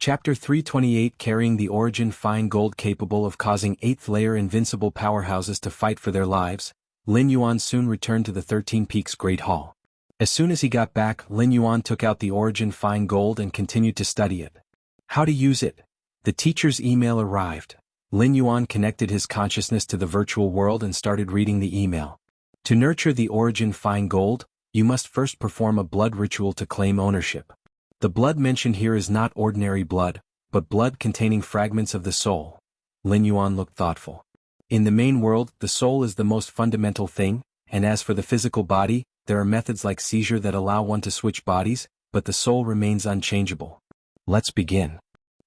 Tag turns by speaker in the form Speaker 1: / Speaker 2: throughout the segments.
Speaker 1: Chapter 328 Carrying the Origin Fine Gold capable of causing 8th layer invincible powerhouses to fight for their lives, Lin Yuan soon returned to the 13 Peaks Great Hall. As soon as he got back, Lin Yuan took out the Origin Fine Gold and continued to study it. How to use it? The teacher's email arrived. Lin Yuan connected his consciousness to the virtual world and started reading the email. To nurture the Origin Fine Gold, you must first perform a blood ritual to claim ownership. The blood mentioned here is not ordinary blood, but blood containing fragments of the soul. Lin Yuan looked thoughtful. In the main world, the soul is the most fundamental thing, and as for the physical body, there are methods like seizure that allow one to switch bodies, but the soul remains unchangeable. Let's begin.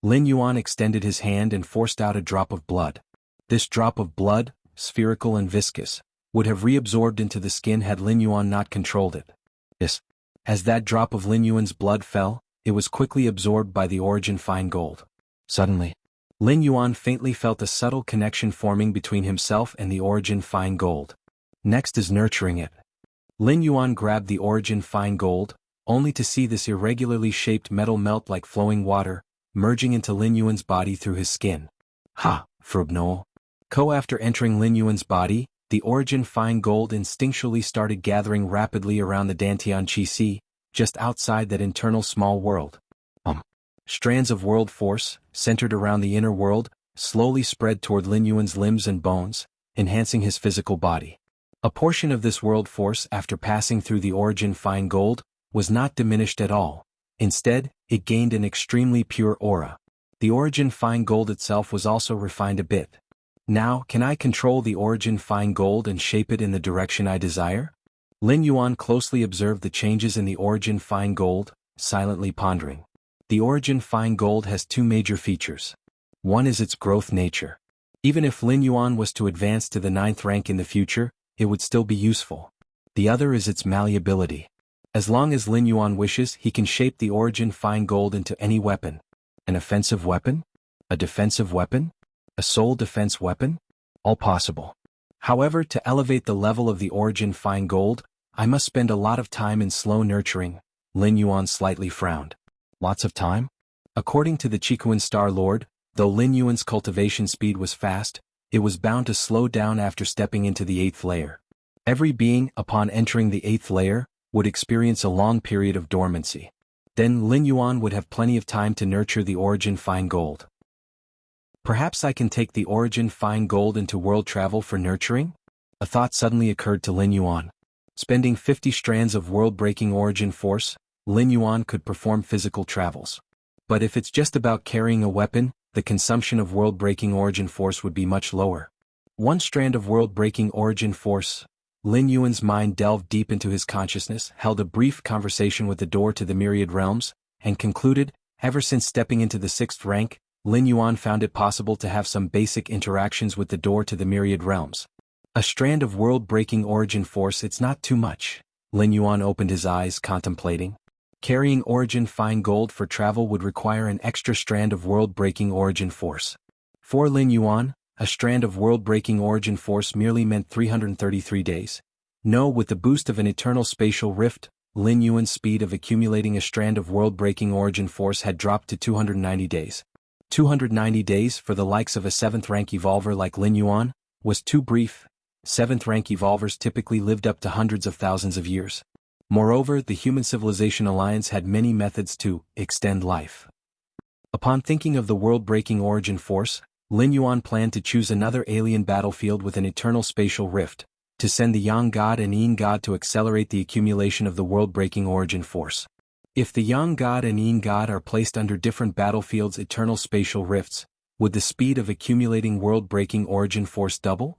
Speaker 1: Lin Yuan extended his hand and forced out a drop of blood. This drop of blood, spherical and viscous, would have reabsorbed into the skin had Lin Yuan not controlled it. Yes. As that drop of Lin Yuan's blood fell, it was quickly absorbed by the Origin Fine Gold. Suddenly, Lin Yuan faintly felt a subtle connection forming between himself and the Origin Fine Gold. Next is nurturing it. Lin Yuan grabbed the Origin Fine Gold, only to see this irregularly shaped metal melt like flowing water, merging into Lin Yuan's body through his skin. Ha, Frubnol. After entering Lin Yuan's body, the Origin Fine Gold instinctually started gathering rapidly around the Dantian Qi, just outside that internal small world. Strands of world force, centered around the inner world, slowly spread toward Lin Yuan's limbs and bones, enhancing his physical body. A portion of this world force, after passing through the Origin Fine Gold, was not diminished at all. Instead, it gained an extremely pure aura. The Origin Fine Gold itself was also refined a bit. Now, can I control the Origin Fine Gold and shape it in the direction I desire? Lin Yuan closely observed the changes in the Origin Fine Gold, silently pondering. The Origin Fine Gold has two major features. One is its growth nature. Even if Lin Yuan was to advance to the 9th rank in the future, it would still be useful. The other is its malleability. As long as Lin Yuan wishes, he can shape the Origin Fine Gold into any weapon. An offensive weapon? A defensive weapon? A soul defense weapon? All possible. However, to elevate the level of the Origin Fine Gold, I must spend a lot of time in slow nurturing. Lin Yuan slightly frowned. Lots of time? According to the Qikuan Star Lord, though Lin Yuan's cultivation speed was fast, it was bound to slow down after stepping into the 8th layer. Every being, upon entering the 8th layer, would experience a long period of dormancy. Then Lin Yuan would have plenty of time to nurture the Origin Fine Gold. Perhaps I can take the Origin Fine Gold into world travel for nurturing? A thought suddenly occurred to Lin Yuan. Spending 50 strands of world-breaking origin force, Lin Yuan could perform physical travels. But if it's just about carrying a weapon, the consumption of world-breaking origin force would be much lower. One strand of world-breaking origin force. Lin Yuan's mind delved deep into his consciousness, held a brief conversation with the door to the myriad realms, and concluded, ever since stepping into the 6th rank, Lin Yuan found it possible to have some basic interactions with the door to the myriad realms. A strand of world-breaking origin force, it's not too much. Lin Yuan opened his eyes, contemplating. Carrying Origin Fine Gold for travel would require an extra strand of world-breaking origin force. For Lin Yuan, a strand of world-breaking origin force merely meant 333 days. No, with the boost of an eternal spatial rift, Lin Yuan's speed of accumulating a strand of world-breaking origin force had dropped to 290 days. 290 days for the likes of a 7th rank evolver like Lin Yuan was too brief. 7th rank evolvers typically lived up to hundreds of thousands of years. Moreover, the Human Civilization Alliance had many methods to extend life. Upon thinking of the world-breaking origin force, Lin Yuan planned to choose another alien battlefield with an eternal spatial rift, to send the Yang God and Yin God to accelerate the accumulation of the world-breaking origin force. If the Yang God and Yin God are placed under different battlefields' eternal spatial rifts, would the speed of accumulating world-breaking origin force double?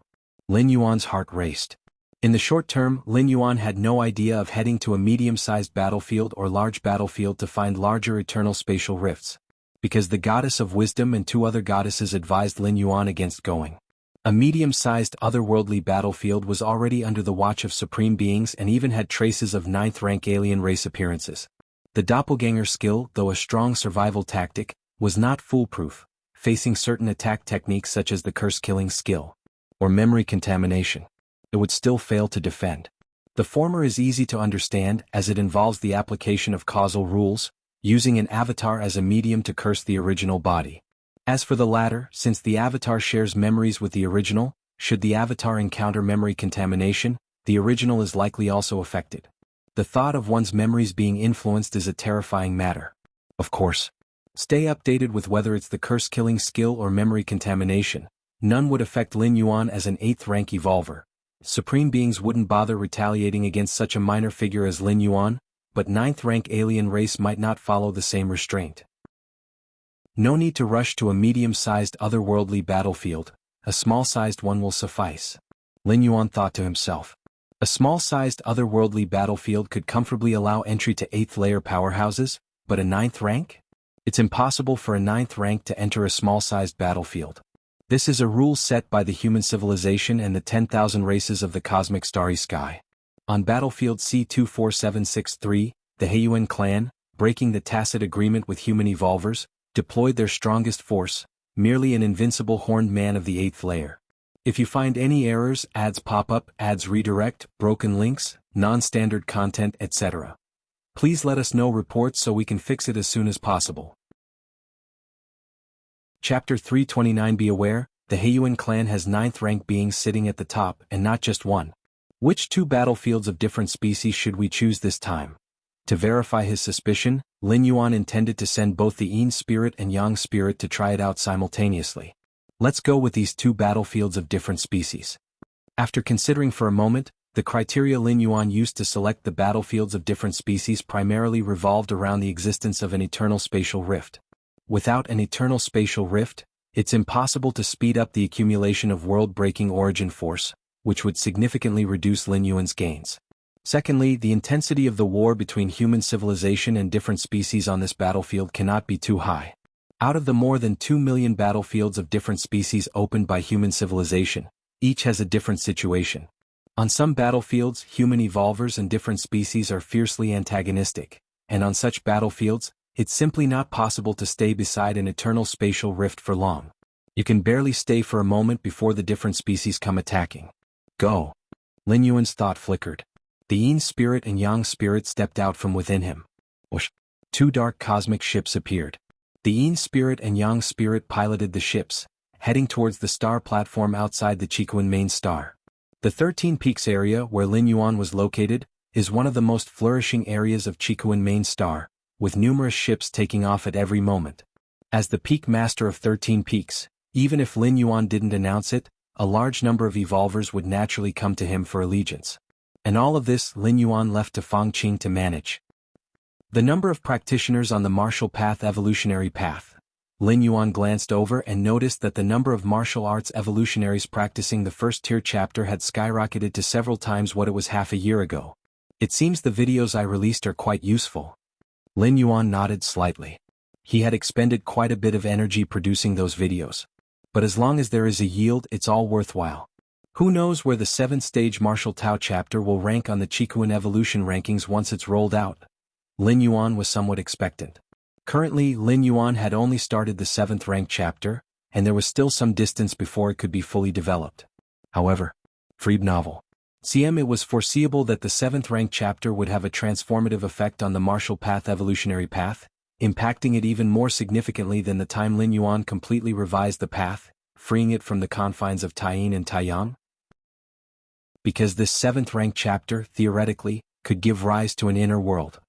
Speaker 1: Lin Yuan's heart raced. In the short term, Lin Yuan had no idea of heading to a medium-sized battlefield or large battlefield to find larger eternal spatial rifts, because the Goddess of Wisdom and 2 other goddesses advised Lin Yuan against going. A medium-sized otherworldly battlefield was already under the watch of supreme beings and even had traces of 9th rank alien race appearances. The doppelganger skill, though a strong survival tactic, was not foolproof, facing certain attack techniques such as the curse-killing skill, or memory contamination. It would still fail to defend. The former is easy to understand as it involves the application of causal rules. using an avatar as a medium to curse the original body. As for the latter, since the avatar shares memories with the original, should the avatar encounter memory contamination, the original is likely also affected. The thought of one's memories being influenced is a terrifying matter. Of course, stay updated with whether it's the curse-killing skill or memory contamination. None would affect Lin Yuan as an 8th rank evolver. Supreme beings wouldn't bother retaliating against such a minor figure as Lin Yuan, but 9th rank alien race might not follow the same restraint. No need to rush to a medium-sized otherworldly battlefield, a small-sized one will suffice. Lin Yuan thought to himself. A small-sized otherworldly battlefield could comfortably allow entry to 8th layer powerhouses, but a 9th rank? It's impossible for a 9th rank to enter a small-sized battlefield. This is a rule set by the human civilization and the 10,000 races of the cosmic starry sky. On battlefield C24763, the Heiyuan clan, breaking the tacit agreement with human evolvers, deployed their strongest force, merely an invincible horned man of the 8th layer. If you find any errors, ads pop up, ads redirect, broken links, non-standard content, etc., please let us know reports so we can fix it as soon as possible. Chapter 329. Be aware, the Heiyuan clan has 9th rank beings sitting at the top and not just one. Which 2 battlefields of different species should we choose this time? To verify his suspicion, Lin Yuan intended to send both the Yin spirit and Yang spirit to try it out simultaneously. Let's go with these 2 battlefields of different species. After considering for a moment, the criteria Lin Yuan used to select the battlefields of different species primarily revolved around the existence of an eternal spatial rift. Without an eternal spatial rift, it's impossible to speed up the accumulation of world-breaking origin force, which would significantly reduce Lin Yuan's gains. Secondly, the intensity of the war between human civilization and different species on this battlefield cannot be too high. Out of the more than 2 million battlefields of different species opened by human civilization, each has a different situation. On some battlefields, human evolvers and different species are fiercely antagonistic, and on such battlefields, it's simply not possible to stay beside an eternal spatial rift for long. You can barely stay for a moment before the different species come attacking. Go! Lin Yuan's thought flickered. The Yin spirit and Yang spirit stepped out from within him. Whoosh! 2 dark cosmic ships appeared. The Yin spirit and Yang spirit piloted the ships, heading towards the star platform outside the Qikuan main star. The 13 Peaks area where Lin Yuan was located is one of the most flourishing areas of Qikuan main star, with numerous ships taking off at every moment. As the peak master of 13 Peaks, even if Lin Yuan didn't announce it, a large number of evolvers would naturally come to him for allegiance. And all of this Lin Yuan left to Fang Qing to manage. The number of practitioners on the martial path evolutionary path. Lin Yuan glanced over and noticed that the number of martial arts evolutionaries practicing the first tier chapter had skyrocketed to several times what it was half a year ago. It seems the videos I released are quite useful. Lin Yuan nodded slightly. He had expended quite a bit of energy producing those videos. But as long as there is a yield, it's all worthwhile. Who knows where the 7th stage Martial Tao chapter will rank on the Qikuan evolution rankings once it's rolled out? Lin Yuan was somewhat expectant. Currently, Lin Yuan had only started the 7th rank chapter, and there was still some distance before it could be fully developed. However, Freeb novel. CM it was foreseeable that the 7th rank chapter would have a transformative effect on the martial path evolutionary path, impacting it even more significantly than the time Lin Yuan completely revised the path, freeing it from the confines of Taiyin and Taiyang. Because this 7th rank chapter, theoretically, could give rise to an inner world.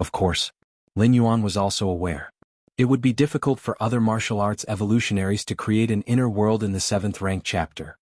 Speaker 1: Of course, Lin Yuan was also aware. It would be difficult for other martial arts evolutionaries to create an inner world in the 7th rank chapter.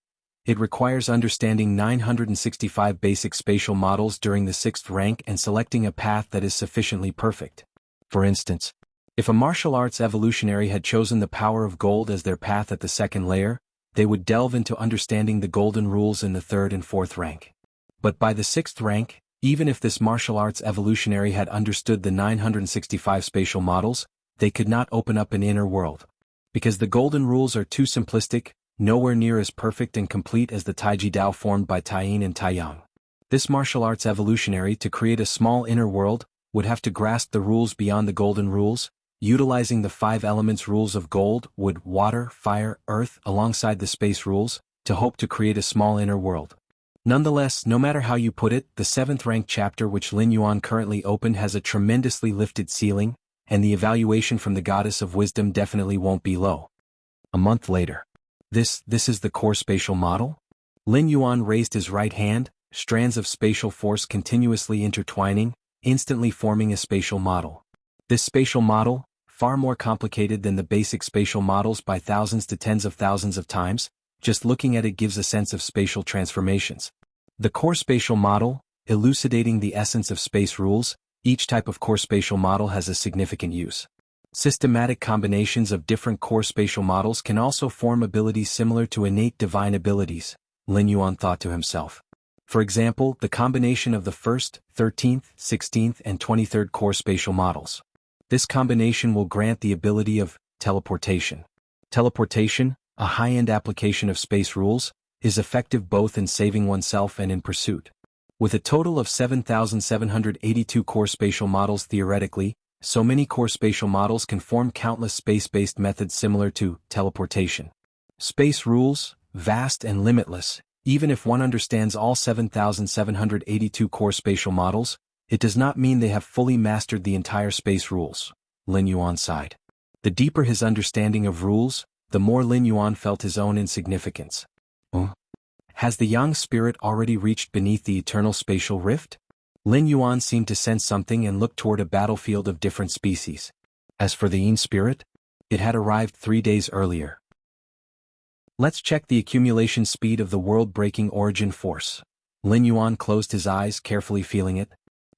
Speaker 1: It requires understanding 965 basic spatial models during the 6th rank and selecting a path that is sufficiently perfect. For instance, if a martial arts evolutionary had chosen the power of gold as their path at the 2nd layer, they would delve into understanding the golden rules in the 3rd and 4th rank. But by the 6th rank, even if this martial arts evolutionary had understood the 965 spatial models, they could not open up an inner world. Because the golden rules are too simplistic, nowhere near as perfect and complete as the Taiji Dao formed by Taiyin and Taiyang. This martial arts evolutionary to create a small inner world would have to grasp the rules beyond the golden rules, utilizing the 5 elements rules of gold, wood, water, fire, earth alongside the space rules, to hope to create a small inner world. Nonetheless, no matter how you put it, the 7th rank chapter which Lin Yuan currently opened has a tremendously lifted ceiling, and the evaluation from the goddess of wisdom definitely won't be low. A month later. This is the core spatial model? Lin Yuan raised his right hand, strands of spatial force continuously intertwining, instantly forming a spatial model. This spatial model, far more complicated than the basic spatial models by thousands to tens of thousands of times, just looking at it gives a sense of spatial transformations. The core spatial model, elucidating the essence of space rules. Each type of core spatial model has a significant use. Systematic combinations of different core spatial models can also form abilities similar to innate divine abilities, Lin Yuan thought to himself. For example, the combination of the 1st, 13th, 16th, and 23rd core spatial models. This combination will grant the ability of teleportation. Teleportation, a high-end application of space rules, is effective both in saving oneself and in pursuit. With a total of 7,782 core spatial models theoretically, so many core spatial models can form countless space-based methods similar to teleportation. Space rules, vast and limitless, even if one understands all 7,782 core spatial models, it does not mean they have fully mastered the entire space rules, Lin Yuan sighed. The deeper his understanding of rules, the more Lin Yuan felt his own insignificance. Has the Yang spirit already reached beneath the eternal spatial rift? Lin Yuan seemed to sense something and looked toward a battlefield of different species. As for the Yin spirit, it had arrived 3 days earlier. Let's check the accumulation speed of the world-breaking origin force. Lin Yuan closed his eyes, carefully feeling it.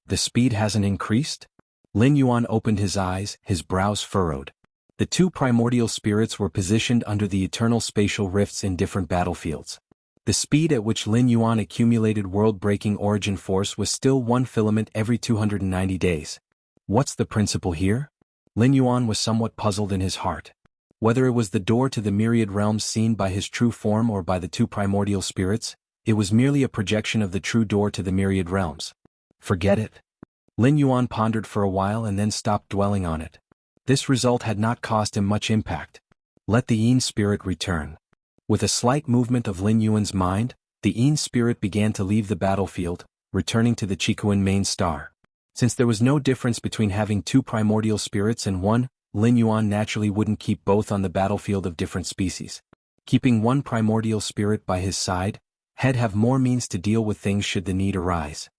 Speaker 1: The speed hasn't increased? Lin Yuan opened his eyes, his brows furrowed. The 2 primordial spirits were positioned under the eternal spatial rifts in different battlefields. The speed at which Lin Yuan accumulated world-breaking origin force was still 1 filament every 290 days. What's the principle here? Lin Yuan was somewhat puzzled in his heart. Whether it was the door to the myriad realms seen by his true form or by the 2 primordial spirits, it was merely a projection of the true door to the myriad realms. Forget it. Lin Yuan pondered for a while and then stopped dwelling on it. This result had not caused him much impact. Let the Yin spirit return. With a slight movement of Lin Yuan's mind, the Yin spirit began to leave the battlefield, returning to the Qikuan main star. Since there was no difference between having 2 primordial spirits and 1, Lin Yuan naturally wouldn't keep both on the battlefield of different species. Keeping 1 primordial spirit by his side, he'd have more means to deal with things should the need arise.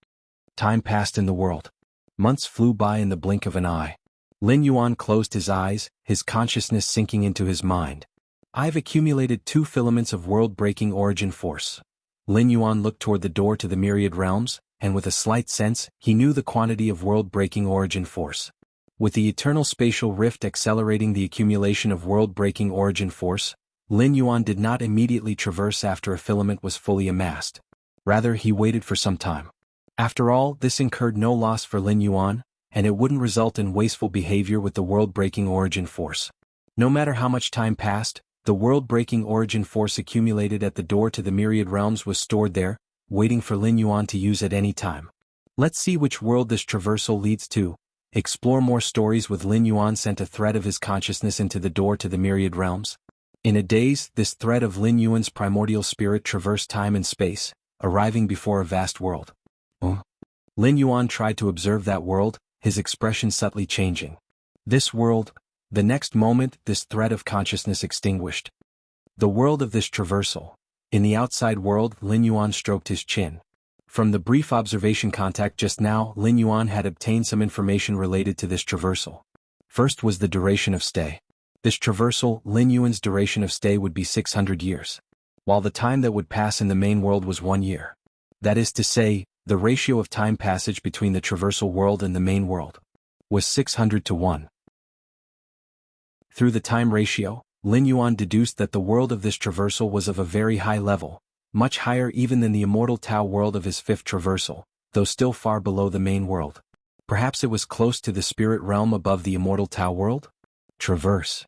Speaker 1: Time passed in the world. Months flew by in the blink of an eye. Lin Yuan closed his eyes, his consciousness sinking into his mind. I've accumulated 2 filaments of world-breaking origin force. Lin Yuan looked toward the door to the myriad realms, and with a slight sense, he knew the quantity of world-breaking origin force. With the eternal spatial rift accelerating the accumulation of world-breaking origin force, Lin Yuan did not immediately traverse after a filament was fully amassed. Rather, he waited for some time. After all, this incurred no loss for Lin Yuan, and it wouldn't result in wasteful behavior with the world-breaking origin force. No matter how much time passed, the world-breaking origin force accumulated at the door to the myriad realms was stored there, waiting for Lin Yuan to use at any time. Let's see which world this traversal leads to. Explore more stories with Lin Yuan sent a thread of his consciousness into the door to the myriad realms. In a daze, this thread of Lin Yuan's primordial spirit traversed time and space, arriving before a vast world. Lin Yuan tried to observe that world, his expression subtly changing. This world. The next moment, this thread of consciousness extinguished. The world of this traversal. In the outside world, Lin Yuan stroked his chin. From the brief observation contact just now, Lin Yuan had obtained some information related to this traversal. First was the duration of stay. This traversal, Lin Yuan's duration of stay would be 600 years. While the time that would pass in the main world was 1 year. That is to say, the ratio of time passage between the traversal world and the main world was 600 to 1. Through the time ratio, Lin Yuan deduced that the world of this traversal was of a very high level, much higher even than the immortal Tao world of his 5th traversal, though still far below the main world. Perhaps it was close to the spirit realm above the immortal Tao world? Traverse.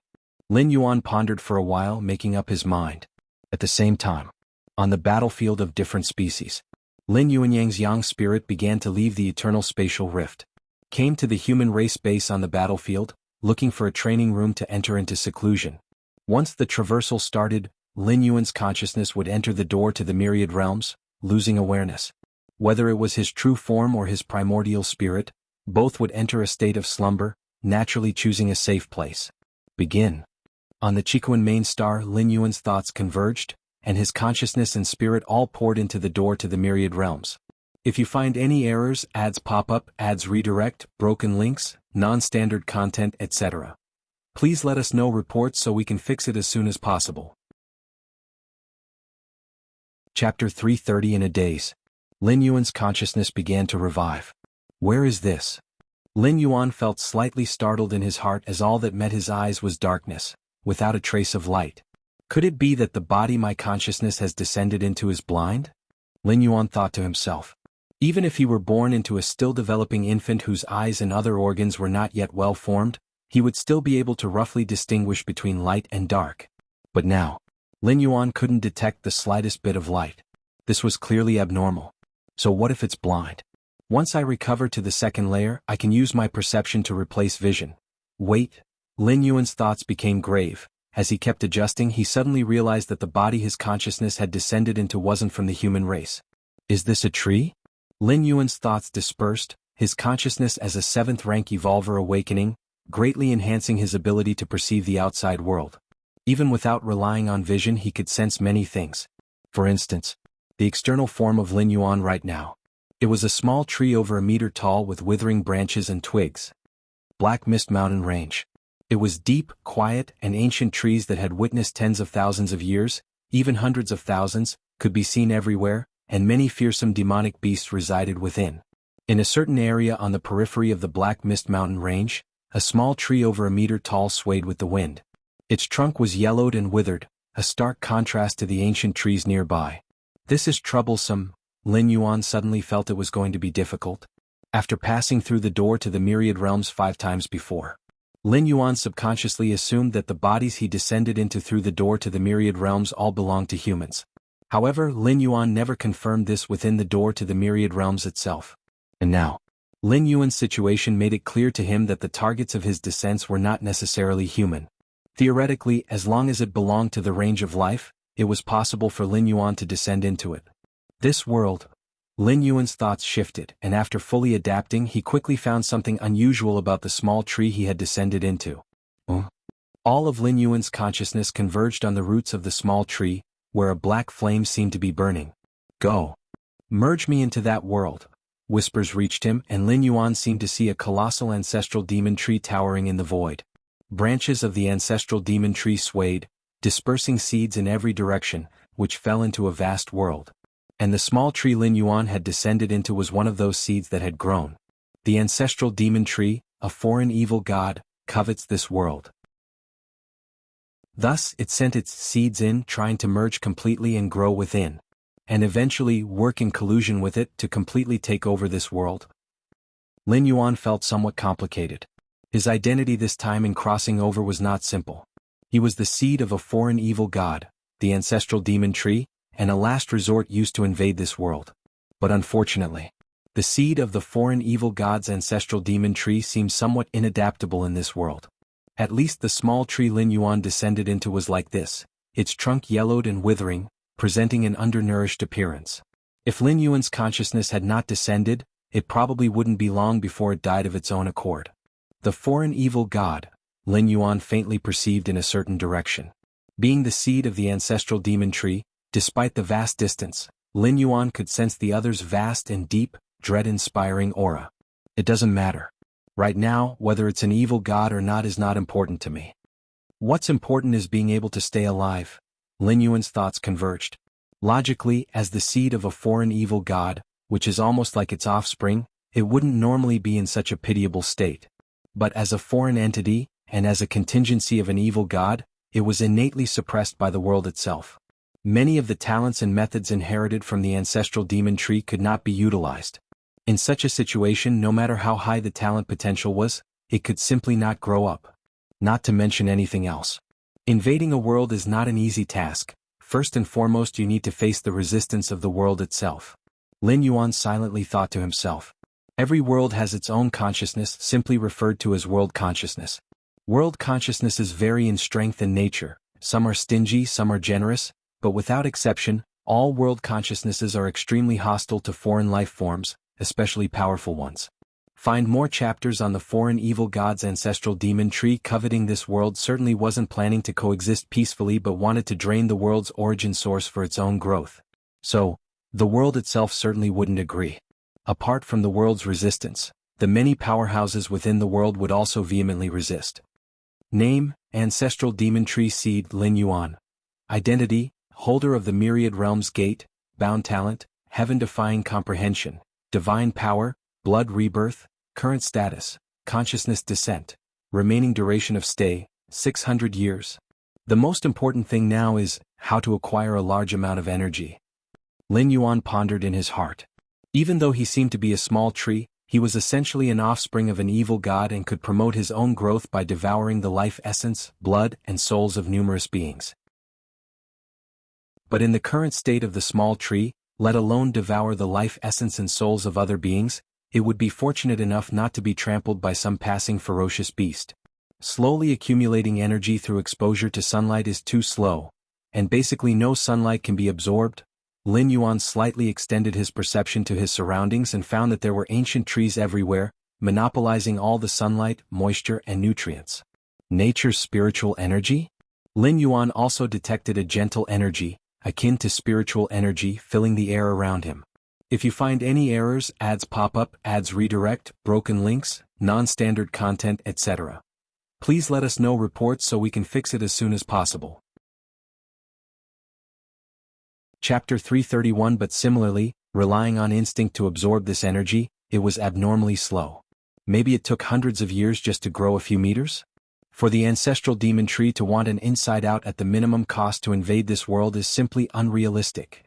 Speaker 1: Lin Yuan pondered for a while, making up his mind. At the same time, on the battlefield of different species, Lin Yuanyang's Yang spirit began to leave the eternal spatial rift. Came to the human race base on the battlefield, looking for a training room to enter into seclusion. Once the traversal started, Lin Yuan's consciousness would enter the door to the myriad realms, losing awareness. Whether it was his true form or his primordial spirit, both would enter a state of slumber, naturally choosing a safe place. Begin. On the Chiquan main star, Lin Yuan's thoughts converged, and his consciousness and spirit all poured into the door to the myriad realms. If you find any errors, ads pop up, ads redirect, broken links, non-standard content, etc., please let us know reports so we can fix it as soon as possible. Chapter 330. In a daze, Lin Yuan's consciousness began to revive. Where is this? Lin Yuan felt slightly startled in his heart as all that met his eyes was darkness, without a trace of light. Could it be that the body my consciousness has descended into is blind? Lin Yuan thought to himself. Even if he were born into a still-developing infant whose eyes and other organs were not yet well formed, he would still be able to roughly distinguish between light and dark. But now, Lin Yuan couldn't detect the slightest bit of light. This was clearly abnormal. So what if it's blind? Once I recover to the second layer, I can use my perception to replace vision. Wait. Lin Yuan's thoughts became grave. As he kept adjusting, he suddenly realized that the body his consciousness had descended into wasn't from the human race. Is this a tree? Lin Yuan's thoughts dispersed, his consciousness as a 7th-rank evolver awakening, greatly enhancing his ability to perceive the outside world. Even without relying on vision, he could sense many things. For instance, the external form of Lin Yuan right now. It was a small tree over a meter tall with withering branches and twigs. Black Mist Mountain Range. It was deep, quiet, and ancient trees that had witnessed tens of thousands of years, even hundreds of thousands, could be seen everywhere, and many fearsome demonic beasts resided within. In a certain area on the periphery of the Black Mist Mountain Range, a small tree over a meter tall swayed with the wind. Its trunk was yellowed and withered, a stark contrast to the ancient trees nearby. This is troublesome. Lin Yuan suddenly felt it was going to be difficult. After passing through the door to the myriad realms 5 times before, Lin Yuan subconsciously assumed that the bodies he descended into through the door to the myriad realms all belonged to humans. However, Lin Yuan never confirmed this within the door to the myriad realms itself. And now, Lin Yuan's situation made it clear to him that the targets of his descents were not necessarily human. Theoretically, as long as it belonged to the range of life, it was possible for Lin Yuan to descend into it. This world. Lin Yuan's thoughts shifted, and after fully adapting, he quickly found something unusual about the small tree he had descended into. All of Lin Yuan's consciousness converged on the roots of the small tree, where a black flame seemed to be burning. Go. Merge me into that world. Whispers reached him, and Lin Yuan seemed to see a colossal ancestral demon tree towering in the void. Branches of the ancestral demon tree swayed, dispersing seeds in every direction, which fell into a vast world. And the small tree Lin Yuan had descended into was one of those seeds that had grown. The ancestral demon tree, a foreign evil god, covets this world. Thus, it sent its seeds in, trying to merge completely and grow within, and eventually work in collusion with it to completely take over this world. Lin Yuan felt somewhat complicated. His identity this time in crossing over was not simple. He was the seed of a foreign evil god, the ancestral demon tree, and a last resort used to invade this world. But unfortunately, the seed of the foreign evil god's ancestral demon tree seems somewhat inadaptable in this world. At least the small tree Lin Yuan descended into was like this, its trunk yellowed and withering, presenting an undernourished appearance. If Lin Yuan's consciousness had not descended, it probably wouldn't be long before it died of its own accord. The foreign evil god, Lin Yuan faintly perceived in a certain direction. Being the seed of the ancestral demon tree, despite the vast distance, Lin Yuan could sense the other's vast and deep, dread-inspiring aura. It doesn't matter. Right now, whether it's an evil god or not is not important to me. What's important is being able to stay alive. Lin Yuan's thoughts converged. Logically, as the seed of a foreign evil god, which is almost like its offspring, it wouldn't normally be in such a pitiable state. But as a foreign entity, and as a contingency of an evil god, it was innately suppressed by the world itself. Many of the talents and methods inherited from the ancestral demon tree could not be utilized. In such a situation, no matter how high the talent potential was, it could simply not grow up. Not to mention anything else. Invading a world is not an easy task. First and foremost, you need to face the resistance of the world itself. Lin Yuan silently thought to himself. Every world has its own consciousness, simply referred to as world consciousness. World consciousnesses vary in strength and nature. Some are stingy, some are generous, but without exception, all world consciousnesses are extremely hostile to foreign life forms, especially powerful ones. Find more chapters on the foreign evil god's ancestral demon tree. Coveting this world certainly wasn't planning to coexist peacefully but wanted to drain the world's origin source for its own growth. So, the world itself certainly wouldn't agree. Apart from the world's resistance, the many powerhouses within the world would also vehemently resist. Name: Ancestral Demon Tree Seed Lin Yuan. Identity: Holder of the Myriad Realms Gate, Bound Talent, Heaven-Defying Comprehension, Divine Power, Blood Rebirth. Current Status: Consciousness Descent. Remaining Duration of Stay: 600 years. The most important thing now is how to acquire a large amount of energy. Lin Yuan pondered in his heart. Even though he seemed to be a small tree, he was essentially an offspring of an evil god and could promote his own growth by devouring the life essence, blood, and souls of numerous beings. But in the current state of the small tree, let alone devour the life essence and souls of other beings, it would be fortunate enough not to be trampled by some passing ferocious beast. Slowly accumulating energy through exposure to sunlight is too slow, and basically no sunlight can be absorbed. Lin Yuan slightly extended his perception to his surroundings and found that there were ancient trees everywhere, monopolizing all the sunlight, moisture, and nutrients. Nature's spiritual energy? Lin Yuan also detected a gentle energy, akin to spiritual energy, filling the air around him. If you find any errors, ads pop up, ads redirect, broken links, non-standard content, etc., please let us know reports so we can fix it as soon as possible. Chapter 331. But similarly, relying on instinct to absorb this energy, it was abnormally slow. Maybe it took hundreds of years just to grow a few meters? For the ancestral demon tree to want an inside out at the minimum cost to invade this world is simply unrealistic,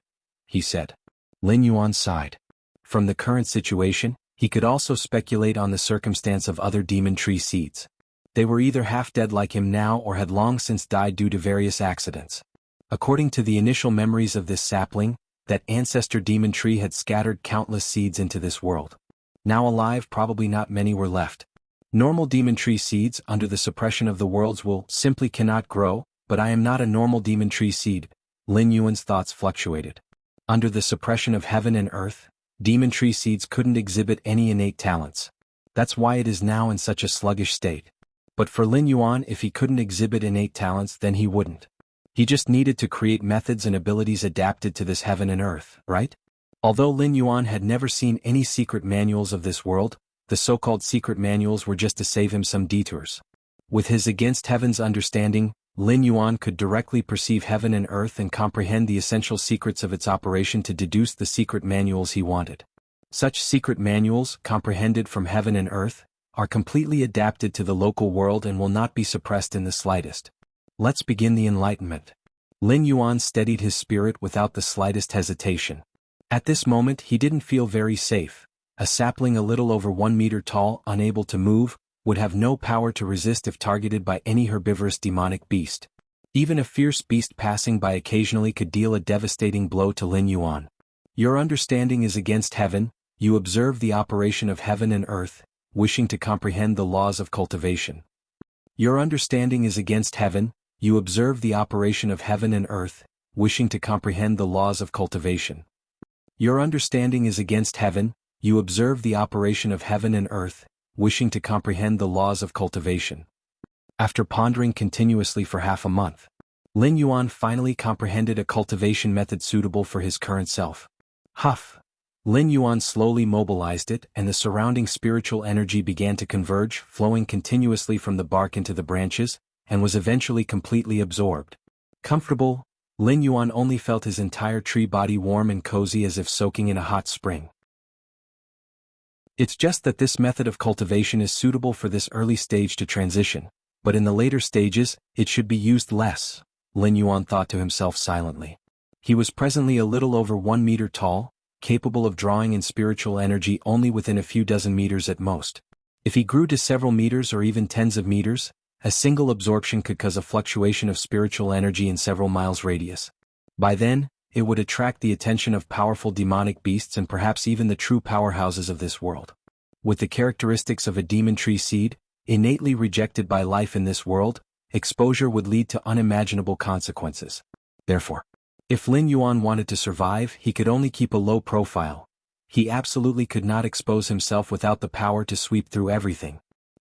Speaker 1: he said. Lin Yuan sighed. From the current situation, he could also speculate on the circumstance of other demon tree seeds. They were either half dead like him now or had long since died due to various accidents. According to the initial memories of this sapling, that ancestor demon tree had scattered countless seeds into this world. Now alive, probably not many were left. Normal demon tree seeds under the suppression of the worlds will simply cannot grow, but I am not a normal demon tree seed. Lin Yuan's thoughts fluctuated. Under the suppression of heaven and earth, demon tree seeds couldn't exhibit any innate talents. That's why it is now in such a sluggish state. But for Lin Yuan, if he couldn't exhibit innate talents, then he wouldn't. He just needed to create methods and abilities adapted to this heaven and earth, right? Although Lin Yuan had never seen any secret manuals of this world, the so-called secret manuals were just to save him some detours. With his against heaven's understanding, Lin Yuan could directly perceive heaven and earth and comprehend the essential secrets of its operation to deduce the secret manuals he wanted. Such secret manuals, comprehended from heaven and earth, are completely adapted to the local world and will not be suppressed in the slightest. Let's begin the enlightenment. Lin Yuan steadied his spirit without the slightest hesitation. At this moment he didn't feel very safe. A sapling a little over 1 meter tall, unable to move, would have no power to resist if targeted by any herbivorous demonic beast. Even a fierce beast passing by occasionally could deal a devastating blow to Lin Yuan. Your understanding is against heaven, you observe the operation of heaven and earth, wishing to comprehend the laws of cultivation. Your understanding is against heaven, you observe the operation of heaven and earth, wishing to comprehend the laws of cultivation. Your understanding is against heaven, you observe the operation of heaven and earth, wishing to comprehend the laws of cultivation. After pondering continuously for half a month, Lin Yuan finally comprehended a cultivation method suitable for his current self. Huff! Lin Yuan slowly mobilized it, and the surrounding spiritual energy began to converge, flowing continuously from the bark into the branches, and was eventually completely absorbed. Comfortable, Lin Yuan only felt his entire tree body warm and cozy as if soaking in a hot spring. It's just that this method of cultivation is suitable for this early stage to transition, but in the later stages, it should be used less, Lin Yuan thought to himself silently. He was presently a little over 1 meter tall, capable of drawing in spiritual energy only within a few dozen meters at most. If he grew to several meters or even tens of meters, a single absorption could cause a fluctuation of spiritual energy in several miles radius. By then, it would attract the attention of powerful demonic beasts and perhaps even the true powerhouses of this world. With the characteristics of a demon tree seed, innately rejected by life in this world, exposure would lead to unimaginable consequences. Therefore, if Lin Yuan wanted to survive, he could only keep a low profile. He absolutely could not expose himself without the power to sweep through everything.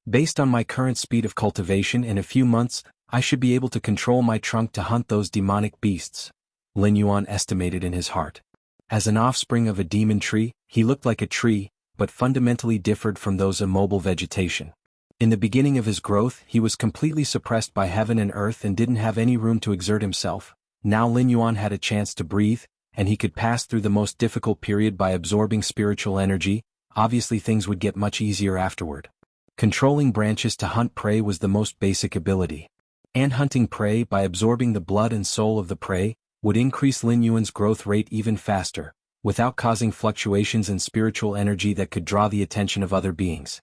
Speaker 1: Based on my current speed of cultivation, in a few months, I should be able to control my trunk to hunt those demonic beasts, Lin Yuan estimated in his heart. As an offspring of a demon tree, he looked like a tree, but fundamentally differed from those immobile vegetation. In the beginning of his growth, he was completely suppressed by heaven and earth and didn't have any room to exert himself. Now Lin Yuan had a chance to breathe, and he could pass through the most difficult period by absorbing spiritual energy. Obviously things would get much easier afterward. Controlling branches to hunt prey was the most basic ability. And hunting prey by absorbing the blood and soul of the prey would increase Lin Yuan's growth rate even faster, without causing fluctuations in spiritual energy that could draw the attention of other beings.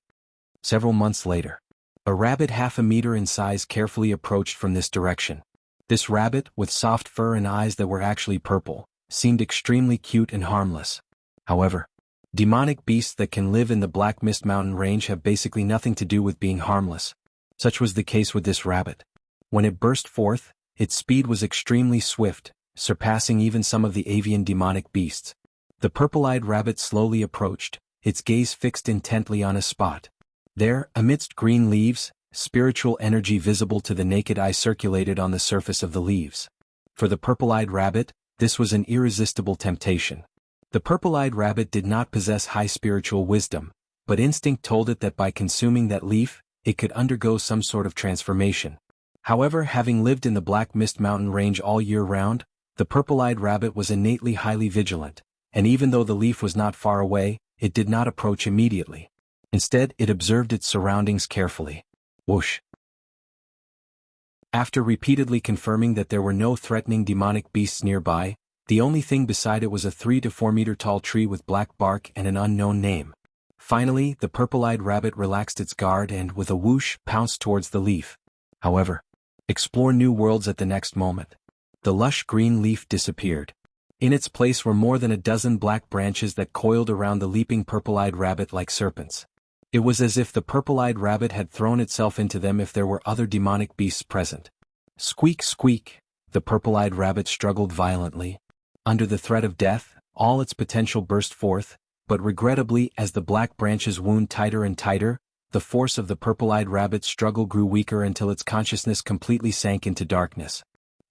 Speaker 1: Several months later, a rabbit half a meter in size carefully approached from this direction. This rabbit, with soft fur and eyes that were actually purple, seemed extremely cute and harmless. However, demonic beasts that can live in the Black Mist Mountain range have basically nothing to do with being harmless. Such was the case with this rabbit. When it burst forth, its speed was extremely swift, surpassing even some of the avian demonic beasts. The purple-eyed rabbit slowly approached, its gaze fixed intently on a spot. There, amidst green leaves, spiritual energy visible to the naked eye circulated on the surface of the leaves. For the purple-eyed rabbit, this was an irresistible temptation. The purple-eyed rabbit did not possess high spiritual wisdom, but instinct told it that by consuming that leaf, it could undergo some sort of transformation. However, having lived in the Black Mist Mountain range all year round, the purple-eyed rabbit was innately highly vigilant, and even though the leaf was not far away, it did not approach immediately. Instead, it observed its surroundings carefully. Whoosh! After repeatedly confirming that there were no threatening demonic beasts nearby, the only thing beside it was a 3 to 4 meter tall tree with black bark and an unknown name. Finally, the purple-eyed rabbit relaxed its guard and, with a whoosh, pounced towards the leaf. However, explore new worlds at the next moment. The lush green leaf disappeared. In its place were more than a dozen black branches that coiled around the leaping purple-eyed rabbit like serpents. It was as if the purple-eyed rabbit had thrown itself into them if there were other demonic beasts present. Squeak, squeak, the purple-eyed rabbit struggled violently. Under the threat of death, all its potential burst forth, but regrettably as the black branches wound tighter and tighter, the force of the purple-eyed rabbit's struggle grew weaker until its consciousness completely sank into darkness.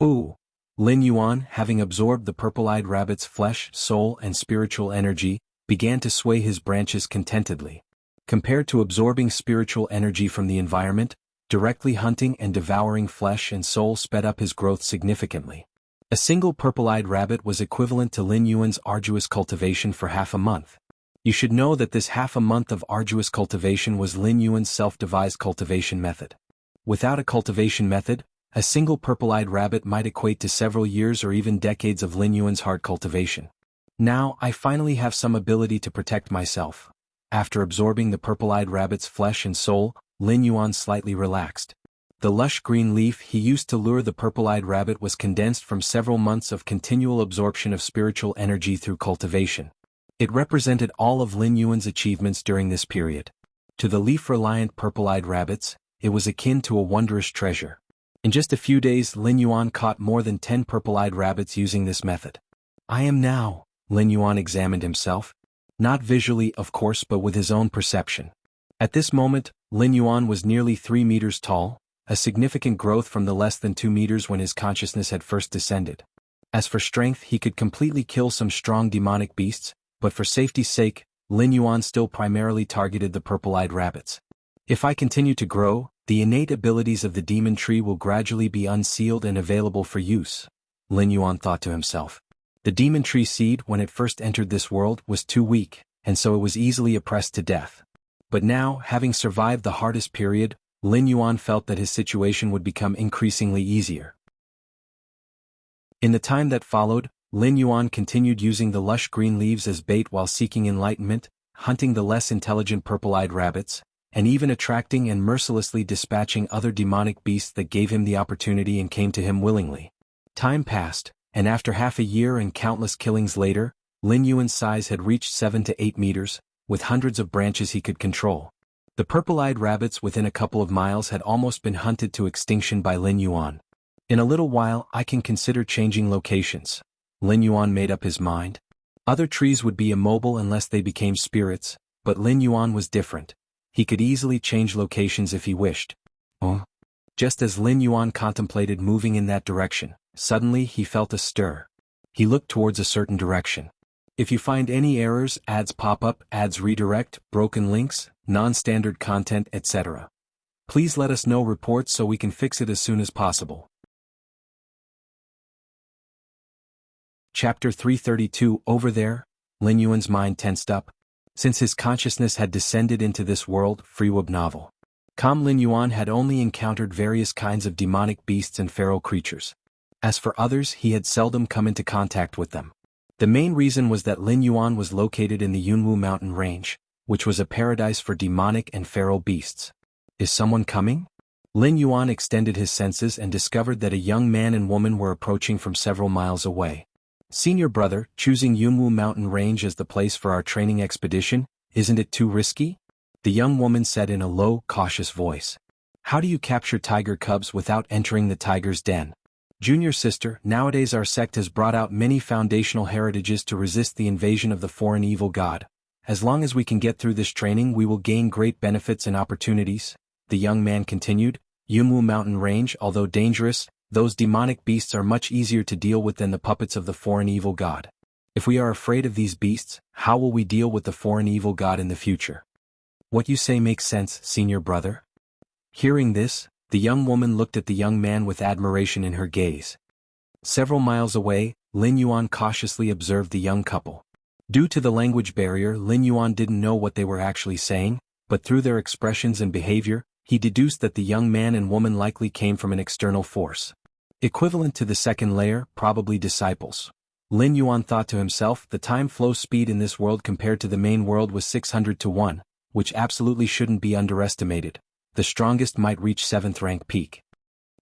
Speaker 1: Ooh! Lin Yuan, having absorbed the purple-eyed rabbit's flesh, soul, and spiritual energy, began to sway his branches contentedly. Compared to absorbing spiritual energy from the environment, directly hunting and devouring flesh and soul sped up his growth significantly. A single purple-eyed rabbit was equivalent to Lin Yuan's arduous cultivation for half a month. You should know that this half a month of arduous cultivation was Lin Yuan's self-devised cultivation method. Without a cultivation method, a single purple-eyed rabbit might equate to several years or even decades of Lin Yuan's hard cultivation. Now, I finally have some ability to protect myself. After absorbing the purple-eyed rabbit's flesh and soul, Lin Yuan slightly relaxed. The lush green leaf he used to lure the purple-eyed rabbit was condensed from several months of continual absorption of spiritual energy through cultivation. It represented all of Lin Yuan's achievements during this period. To the leaf-reliant purple-eyed rabbits, it was akin to a wondrous treasure. In just a few days, Lin Yuan caught more than 10 purple-eyed rabbits using this method. I am now, Lin Yuan examined himself. Not visually, of course, but with his own perception. At this moment, Lin Yuan was nearly 3 meters tall, a significant growth from the less than 2 meters when his consciousness had first descended. As for strength, he could completely kill some strong demonic beasts, but for safety's sake, Lin Yuan still primarily targeted the purple-eyed rabbits. If I continue to grow, the innate abilities of the demon tree will gradually be unsealed and available for use, Lin Yuan thought to himself. The demon tree seed, when it first entered this world, was too weak, and so it was easily oppressed to death. But now, having survived the hardest period, Lin Yuan felt that his situation would become increasingly easier. In the time that followed, Lin Yuan continued using the lush green leaves as bait while seeking enlightenment, hunting the less intelligent purple-eyed rabbits, and even attracting and mercilessly dispatching other demonic beasts that gave him the opportunity and came to him willingly. Time passed, and after half a year and countless killings later, Lin Yuan's size had reached 7 to 8 meters, with hundreds of branches he could control. The purple-eyed rabbits within a couple of miles had almost been hunted to extinction by Lin Yuan. In a little while I can consider changing locations. Lin Yuan made up his mind. Other trees would be immobile unless they became spirits, but Lin Yuan was different. He could easily change locations if he wished. Just as Lin Yuan contemplated moving in that direction, suddenly he felt a stir. He looked towards a certain direction. If you find any errors, ads pop up, ads redirect, broken links, non-standard content, etc., please let us know reports so we can fix it as soon as possible. Chapter 332 Over there, Lin Yuan's mind tensed up. Since his consciousness had descended into this world, Freewub novel, Lin Yuan had only encountered various kinds of demonic beasts and feral creatures. As for others, he had seldom come into contact with them. The main reason was that Lin Yuan was located in the Jianghu mountain range, which was a paradise for demonic and feral beasts. Is someone coming? Lin Yuan extended his senses and discovered that a young man and woman were approaching from several miles away. Senior brother, choosing Jianghu mountain range as the place for our training expedition, isn't it too risky? The young woman said in a low, cautious voice. How do you capture tiger cubs without entering the tiger's den? Junior sister, nowadays our sect has brought out many foundational heritages to resist the invasion of the foreign evil god. As long as we can get through this training, we will gain great benefits and opportunities, the young man continued. Jianghu mountain range, although dangerous, those demonic beasts are much easier to deal with than the puppets of the foreign evil god. If we are afraid of these beasts, how will we deal with the foreign evil god in the future? What you say makes sense, senior brother. Hearing this, the young woman looked at the young man with admiration in her gaze. Several miles away, Lin Yuan cautiously observed the young couple. Due to the language barrier, Lin Yuan didn't know what they were actually saying, but through their expressions and behavior, he deduced that the young man and woman likely came from an external force. Equivalent to the second layer, probably disciples. Lin Yuan thought to himself, the time flow speed in this world compared to the main world was 600 to 1, which absolutely shouldn't be underestimated. The strongest might reach 7th rank peak.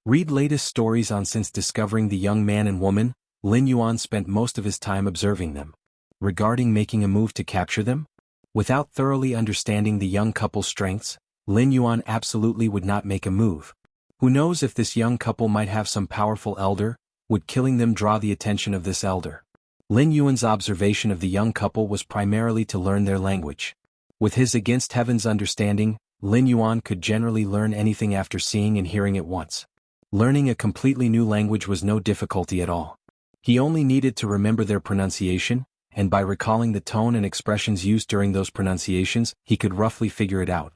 Speaker 1: Read latest stories on. Since discovering the young man and woman, Lin Yuan spent most of his time observing them. Regarding making a move to capture them? Without thoroughly understanding the young couple's strengths, Lin Yuan absolutely would not make a move. Who knows if this young couple might have some powerful elder? Would killing them draw the attention of this elder? Lin Yuan's observation of the young couple was primarily to learn their language. With his against heaven's understanding, Lin Yuan could generally learn anything after seeing and hearing it once. Learning a completely new language was no difficulty at all. He only needed to remember their pronunciation, and by recalling the tone and expressions used during those pronunciations, he could roughly figure it out.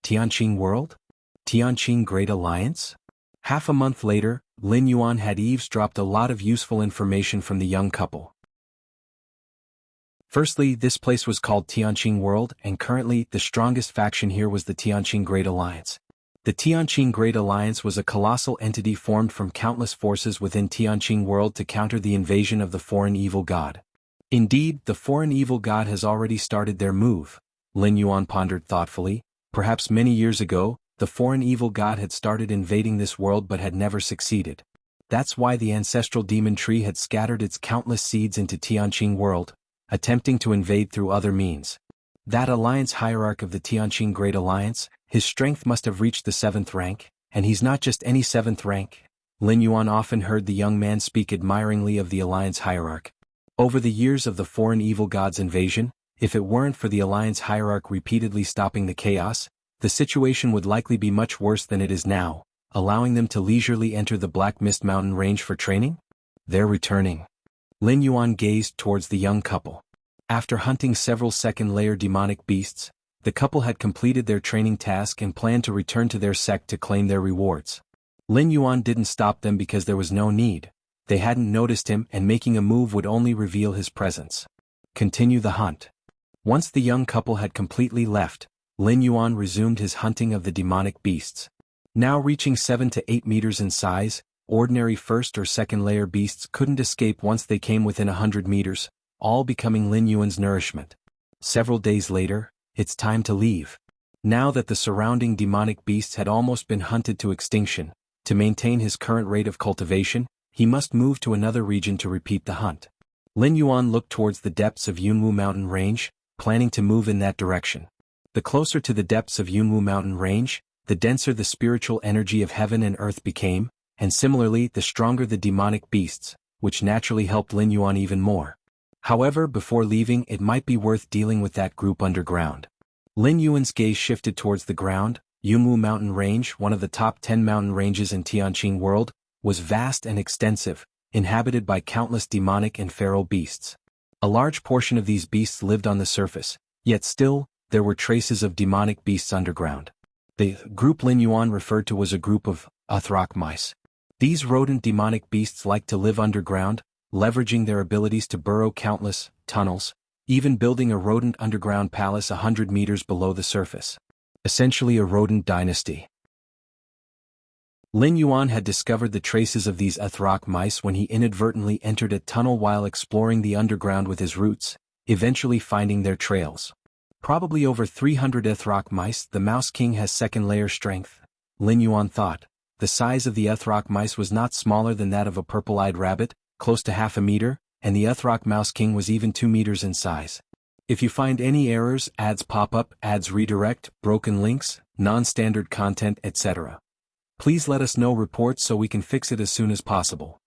Speaker 1: Tianqing World? Tianqing Great Alliance? Half a month later, Lin Yuan had eavesdropped a lot of useful information from the young couple. Firstly, this place was called Tianqing World, and currently, the strongest faction here was the Tianqing Great Alliance. The Tianqing Great Alliance was a colossal entity formed from countless forces within Tianqing World to counter the invasion of the foreign evil god. Indeed, the foreign evil god has already started their move, Lin Yuan pondered thoughtfully. Perhaps many years ago, the foreign evil god had started invading this world but had never succeeded. That's why the ancestral demon tree had scattered its countless seeds into Tianqing World, attempting to invade through other means. That alliance hierarch of the Tianqing Great Alliance, his strength must have reached the 7th rank, and he's not just any 7th rank. Lin Yuan often heard the young man speak admiringly of the alliance hierarch. Over the years of the foreign evil god's invasion, if it weren't for the alliance hierarch repeatedly stopping the chaos, the situation would likely be much worse than it is now, allowing them to leisurely enter the Black Mist Mountain range for training? They're returning. Lin Yuan gazed towards the young couple. After hunting several second-layer demonic beasts, the couple had completed their training task and planned to return to their sect to claim their rewards. Lin Yuan didn't stop them because there was no need. They hadn't noticed him, and making a move would only reveal his presence. Continue the hunt. Once the young couple had completely left, Lin Yuan resumed his hunting of the demonic beasts. Now reaching 7 to 8 meters in size, ordinary first or second layer beasts couldn't escape once they came within 100 meters, all becoming Lin Yuan's nourishment. Several days later, it's time to leave. Now that the surrounding demonic beasts had almost been hunted to extinction, to maintain his current rate of cultivation, he must move to another region to repeat the hunt. Lin Yuan looked towards the depths of Jianghu mountain range, planning to move in that direction. The closer to the depths of Jianghu mountain range, the denser the spiritual energy of heaven and earth became, and similarly the stronger the demonic beasts, which naturally helped Lin Yuan even more. However, before leaving, it might be worth dealing with that group underground. Lin Yuan's gaze shifted towards the ground. Yunwu Mountain Range, one of the top 10 mountain ranges in Tianqing world, was vast and extensive, inhabited by countless demonic and feral beasts. A large portion of these beasts lived on the surface, yet still, there were traces of demonic beasts underground. The group Lin Yuan referred to was a group of Uthrok mice. These rodent demonic beasts liked to live underground, leveraging their abilities to burrow countless tunnels, even building a rodent underground palace 100 meters below the surface. Essentially a rodent dynasty. Lin Yuan had discovered the traces of these Uthrok mice when he inadvertently entered a tunnel while exploring the underground with his roots, eventually finding their trails. Probably over 300 Uthrok mice. The Mouse King has second layer strength, Lin Yuan thought. The size of the Uthrok mice was not smaller than that of a purple-eyed rabbit, close to half a meter, and the Uthrok Mouse King was even 2 meters in size. If you find any errors, ads pop up, ads redirect, broken links, non-standard content, etc., please let us know reports so we can fix it as soon as possible.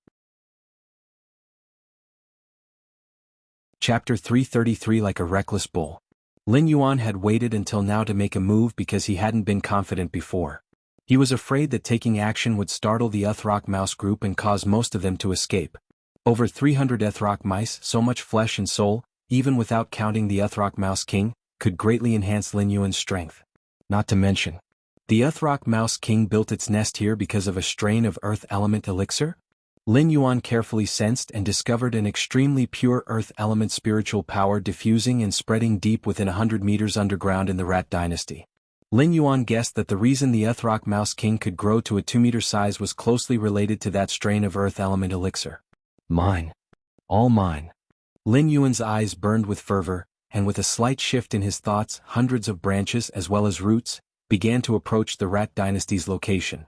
Speaker 1: Chapter 333. Like a reckless bull. Lin Yuan had waited until now to make a move because he hadn't been confident before. He was afraid that taking action would startle the Uthrok mouse group and cause most of them to escape. Over 300 Uthrok mice, so much flesh and soul, even without counting the Uthrok Mouse King, could greatly enhance Lin Yuan's strength. Not to mention, the Uthrok Mouse King built its nest here because of a strain of earth element elixir? Lin Yuan carefully sensed and discovered an extremely pure earth element spiritual power diffusing and spreading deep within 100 meters underground in the Rat Dynasty. Lin Yuan guessed that the reason the Uthrok Mouse King could grow to a 2-meter size was closely related to that strain of earth element elixir. Mine. All mine. Lin Yuan's eyes burned with fervor, and with a slight shift in his thoughts, hundreds of branches as well as roots began to approach the Rat Dynasty's location.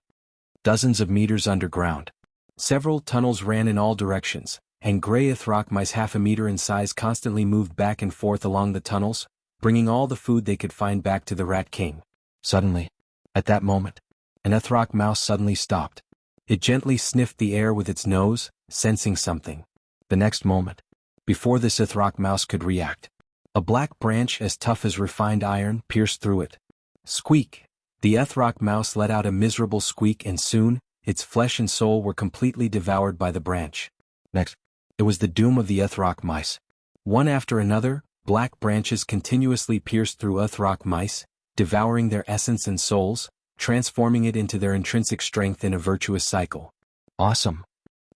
Speaker 1: Dozens of meters underground. Several tunnels ran in all directions, and gray Uthrok mice half a meter in size constantly moved back and forth along the tunnels, bringing all the food they could find back to the Rat King. Suddenly, at that moment, an Uthrok mouse suddenly stopped. It gently sniffed the air with its nose, sensing something. The next moment, before this Uthrok mouse could react, a black branch as tough as refined iron pierced through it. Squeak! The Uthrok mouse let out a miserable squeak and soon, its flesh and soul were completely devoured by the branch. Next, it was the doom of the Uthrok mice. One after another, black branches continuously pierced through Uthrok mice, devouring their essence and souls, transforming it into their intrinsic strength in a virtuous cycle. Awesome.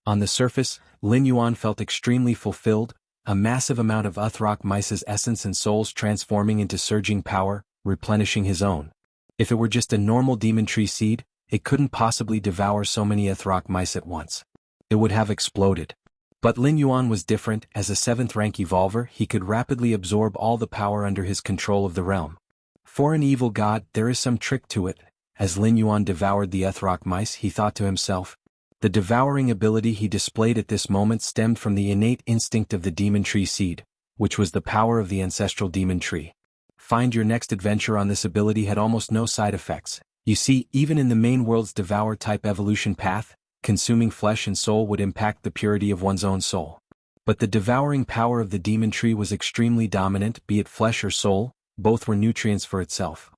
Speaker 1: On the surface, Lin Yuan felt extremely fulfilled, a massive amount of Uthrok mice's essence and souls transforming into surging power, replenishing his own. If it were just a normal demon tree seed, it couldn't possibly devour so many Uthrok mice at once. It would have exploded. But Lin Yuan was different. As a 7th rank evolver, he could rapidly absorb all the power under his control of the realm. For an evil god, there is some trick to it. As Lin Yuan devoured the Uthrok mice, he thought to himself. The devouring ability he displayed at this moment stemmed from the innate instinct of the demon tree seed, which was the power of the ancestral demon tree. Find your next adventure on this ability had almost no side effects. You see, even in the main world's devour-type evolution path, consuming flesh and soul would impact the purity of one's own soul. But the devouring power of the demon tree was extremely dominant, be it flesh or soul, both were nutrients for itself.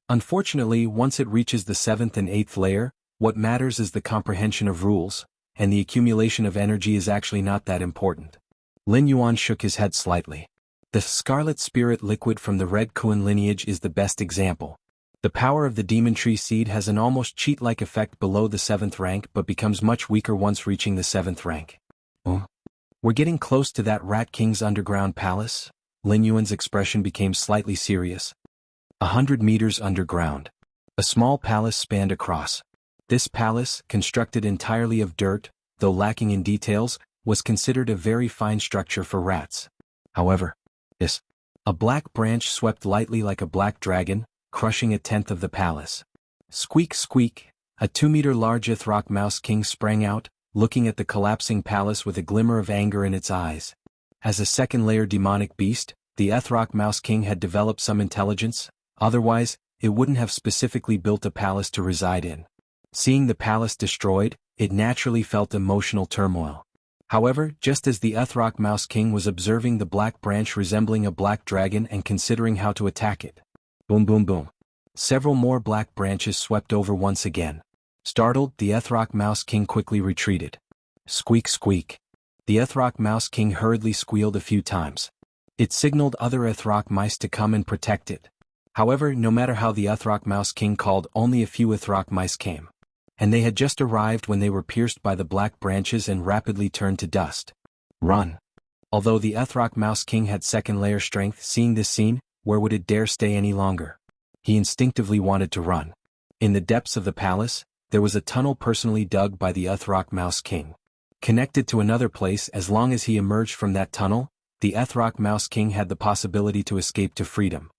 Speaker 1: Unfortunately, once it reaches the 7th and 8th layer, what matters is the comprehension of rules, and the accumulation of energy is actually not that important. Lin Yuan shook his head slightly. The Scarlet Spirit liquid from the Red Kuan lineage is the best example. The power of the demon tree seed has an almost cheat-like effect below the 7th rank but becomes much weaker once reaching the 7th rank. Oh? We're getting close to that Rat King's underground palace? Lin Yuan's expression became slightly serious. 100 meters underground. A small palace spanned across. This palace, constructed entirely of dirt, though lacking in details, was considered a very fine structure for rats. However, a black branch swept lightly like a black dragon, crushing 1/10 of the palace. Squeak squeak, a 2-meter large Uthrok Mouse King sprang out, looking at the collapsing palace with a glimmer of anger in its eyes. As a second-layer demonic beast, the Uthrok Mouse King had developed some intelligence, otherwise, it wouldn't have specifically built a palace to reside in. Seeing the palace destroyed, it naturally felt emotional turmoil. However, just as the Ethrock Mouse King was observing the black branch resembling a black dragon and considering how to attack it, boom boom boom, several more black branches swept over once again. Startled, the Ethrock Mouse King quickly retreated. Squeak squeak. The Ethrock Mouse King hurriedly squealed a few times. It signaled other Ethrock mice to come and protect it. However, no matter how the Ethrock Mouse King called, only a few Ethrock mice came. And they had just arrived when they were pierced by the black branches and rapidly turned to dust. Run. Although the Ethrock Mouse King had second layer strength, seeing this scene, where would it dare stay any longer? He instinctively wanted to run. In the depths of the palace, there was a tunnel personally dug by the Ethrock Mouse King. Connected to another place, as long as he emerged from that tunnel, the Ethrock Mouse King had the possibility to escape to freedom.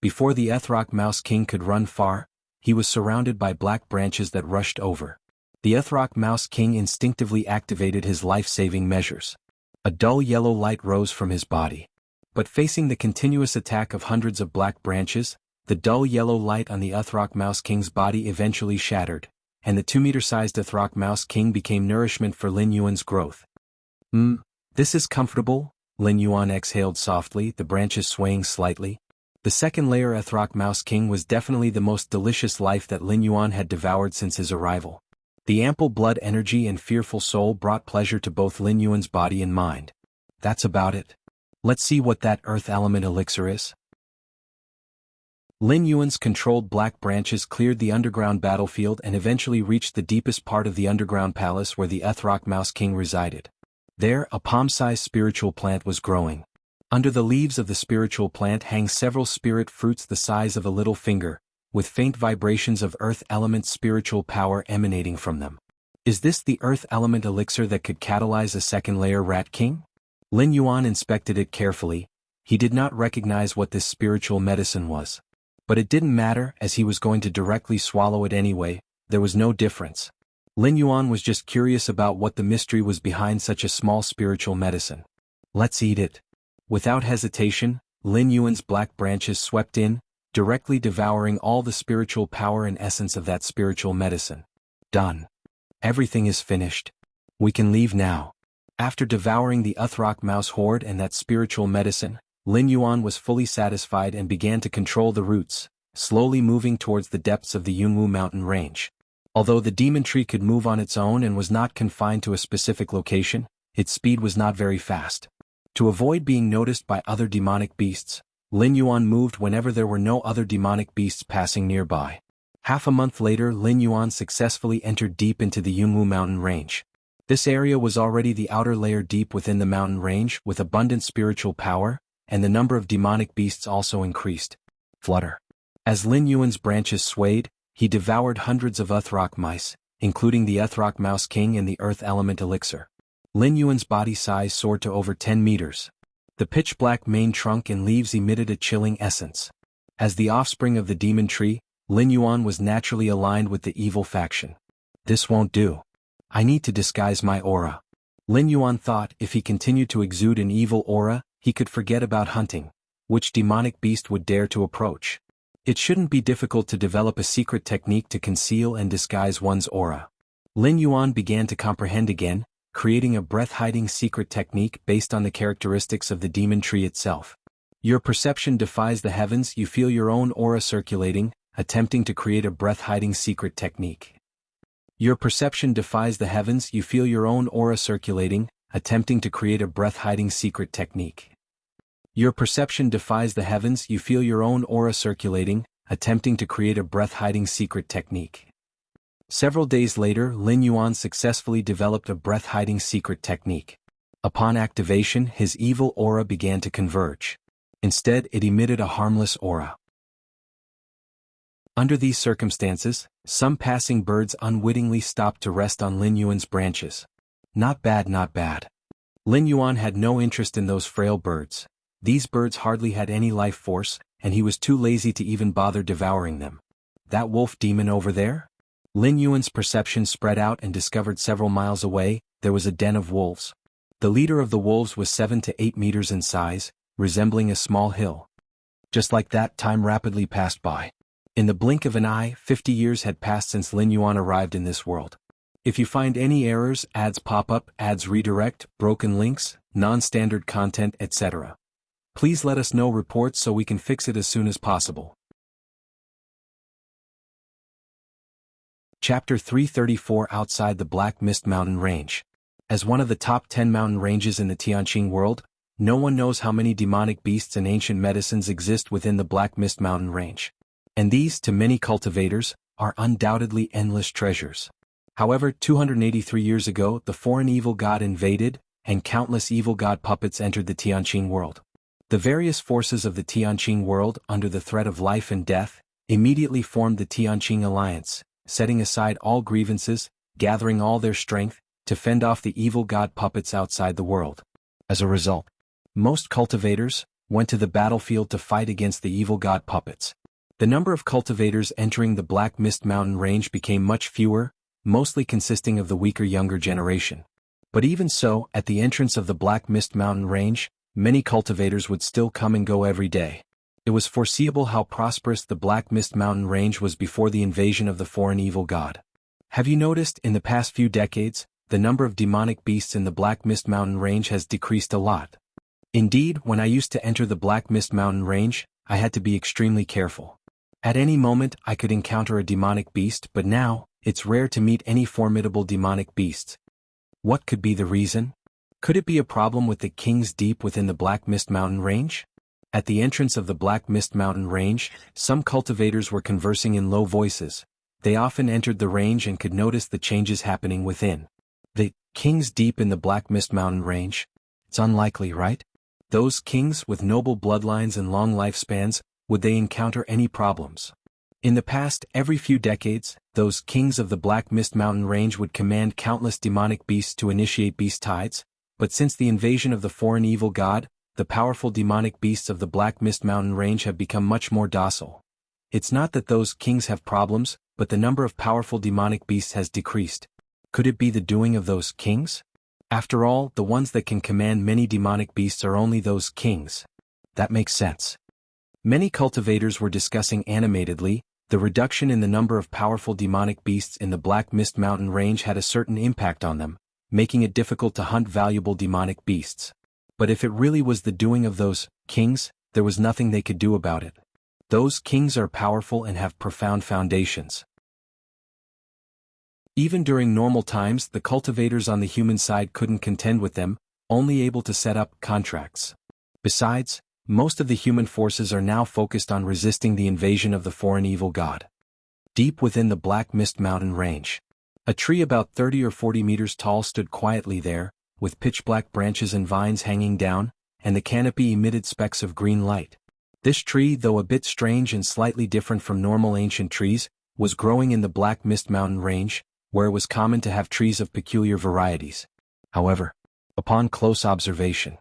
Speaker 1: Before the Ethrock Mouse King could run far, he was surrounded by black branches that rushed over. The Ethrock Mouse King instinctively activated his life-saving measures. A dull yellow light rose from his body. But facing the continuous attack of hundreds of black branches, the dull yellow light on the Ethrock Mouse King's body eventually shattered, and the 2-meter-sized Ethrock Mouse King became nourishment for Lin Yuan's growth. This is comfortable, Lin Yuan exhaled softly, the branches swaying slightly. The second-layer Ethrock Mouse King was definitely the most delicious life that Lin Yuan had devoured since his arrival. The ample blood energy and fearful soul brought pleasure to both Lin Yuan's body and mind. That's about it. Let's see what that earth element elixir is. Lin Yuan's controlled black branches cleared the underground battlefield and eventually reached the deepest part of the underground palace where the Ethrock Mouse King resided. There, a palm-sized spiritual plant was growing. Under the leaves of the spiritual plant hang several spirit fruits the size of a little finger, with faint vibrations of earth element spiritual power emanating from them. Is this the earth element elixir that could catalyze a second-layer Rat King? Lin Yuan inspected it carefully. He did not recognize what this spiritual medicine was. But it didn't matter, as he was going to directly swallow it anyway. There was no difference. Lin Yuan was just curious about what the mystery was behind such a small spiritual medicine. Let's eat it. Without hesitation, Lin Yuan's black branches swept in, directly devouring all the spiritual power and essence of that spiritual medicine. Done. Everything is finished. We can leave now. After devouring the Ethrock Mouse horde and that spiritual medicine, Lin Yuan was fully satisfied and began to control the roots, slowly moving towards the depths of the Jianghu mountain range. Although the demon tree could move on its own and was not confined to a specific location, its speed was not very fast. To avoid being noticed by other demonic beasts, Lin Yuan moved whenever there were no other demonic beasts passing nearby. Half a month later, Lin Yuan successfully entered deep into the Jianghu mountain range. This area was already the outer layer deep within the mountain range with abundant spiritual power, and the number of demonic beasts also increased. Flutter. As Lin Yuan's branches swayed, he devoured hundreds of Ethrock mice, including the Ethrock Mouse King and the earth element elixir. Lin Yuan's body size soared to over 10 meters. The pitch-black main trunk and leaves emitted a chilling essence. As the offspring of the demon tree, Lin Yuan was naturally aligned with the evil faction. This won't do. I need to disguise my aura. Lin Yuan thought if he continued to exude an evil aura, he could forget about hunting. Which demonic beast would dare to approach? It shouldn't be difficult to develop a secret technique to conceal and disguise one's aura. Lin Yuan began to comprehend again, creating a breath-hiding secret technique based on the characteristics of the demon tree itself. Your perception defies the heavens, you feel your own aura circulating, attempting to create a breath-hiding secret technique. Your perception defies the heavens, you feel your own aura circulating, attempting to create a breath-hiding secret technique. Your perception defies the heavens, you feel your own aura circulating, attempting to create a breath-hiding secret technique. Several days later, Lin Yuan successfully developed a breath-hiding secret technique. Upon activation, his evil aura began to converge. Instead, it emitted a harmless aura. Under these circumstances, some passing birds unwittingly stopped to rest on Lin Yuan's branches. Not bad, not bad. Lin Yuan had no interest in those frail birds. These birds hardly had any life force, and he was too lazy to even bother devouring them. That wolf demon over there? Lin Yuan's perception spread out and discovered several miles away, there was a den of wolves. The leader of the wolves was 7 to 8 meters in size, resembling a small hill. Just like that, time rapidly passed by. In the blink of an eye, 50 years had passed since Lin Yuan arrived in this world. If you find any errors, ads pop up, ads redirect, broken links, non-standard content, etc., please let us know reports so we can fix it as soon as possible. Chapter 334 Outside the Black Mist Mountain Range. As one of the top 10 mountain ranges in the Tianqing world, no one knows how many demonic beasts and ancient medicines exist within the Black Mist Mountain Range. And these, to many cultivators, are undoubtedly endless treasures. However, 283 years ago, the foreign evil god invaded, and countless evil god puppets entered the Tianqing world. The various forces of the Tianqing world, under the threat of life and death, immediately formed the Tianqing Alliance, setting aside all grievances, gathering all their strength, to fend off the evil god puppets outside the world. As a result, most cultivators went to the battlefield to fight against the evil god puppets. The number of cultivators entering the Black Mist Mountain Range became much fewer, mostly consisting of the weaker younger generation. But even so, at the entrance of the Black Mist Mountain Range, many cultivators would still come and go every day. It was foreseeable how prosperous the Black Mist Mountain Range was before the invasion of the foreign evil god. Have you noticed, in the past few decades, the number of demonic beasts in the Black Mist Mountain Range has decreased a lot? Indeed, when I used to enter the Black Mist Mountain Range, I had to be extremely careful. At any moment I could encounter a demonic beast, but now, it's rare to meet any formidable demonic beasts. What could be the reason? Could it be a problem with the kings deep within the Black Mist Mountain Range? At the entrance of the Black Mist Mountain Range, some cultivators were conversing in low voices. They often entered the range and could notice the changes happening within. The kings deep in the Black Mist Mountain Range? It's unlikely, right? Those kings with noble bloodlines and long lifespans, would they encounter any problems? In the past, every few decades, those kings of the Black Mist Mountain Range would command countless demonic beasts to initiate beast tides, but since the invasion of the foreign evil god, the powerful demonic beasts of the Black Mist Mountain Range have become much more docile. It's not that those kings have problems, but the number of powerful demonic beasts has decreased. Could it be the doing of those kings? After all, the ones that can command many demonic beasts are only those kings. That makes sense. Many cultivators were discussing animatedly, the reduction in the number of powerful demonic beasts in the Black Mist Mountain Range had a certain impact on them, making it difficult to hunt valuable demonic beasts. But if it really was the doing of those kings, there was nothing they could do about it. Those kings are powerful and have profound foundations. Even during normal times, the cultivators on the human side couldn't contend with them, only able to set up contracts. Besides, most of the human forces are now focused on resisting the invasion of the foreign evil god. Deep within the Black Mist Mountain Range, a tree about 30 or 40 meters tall stood quietly there, with pitch-black branches and vines hanging down, and the canopy emitted specks of green light. This tree, though a bit strange and slightly different from normal ancient trees, was growing in the Black Mist Mountain Range, where it was common to have trees of peculiar varieties. However, upon close observation,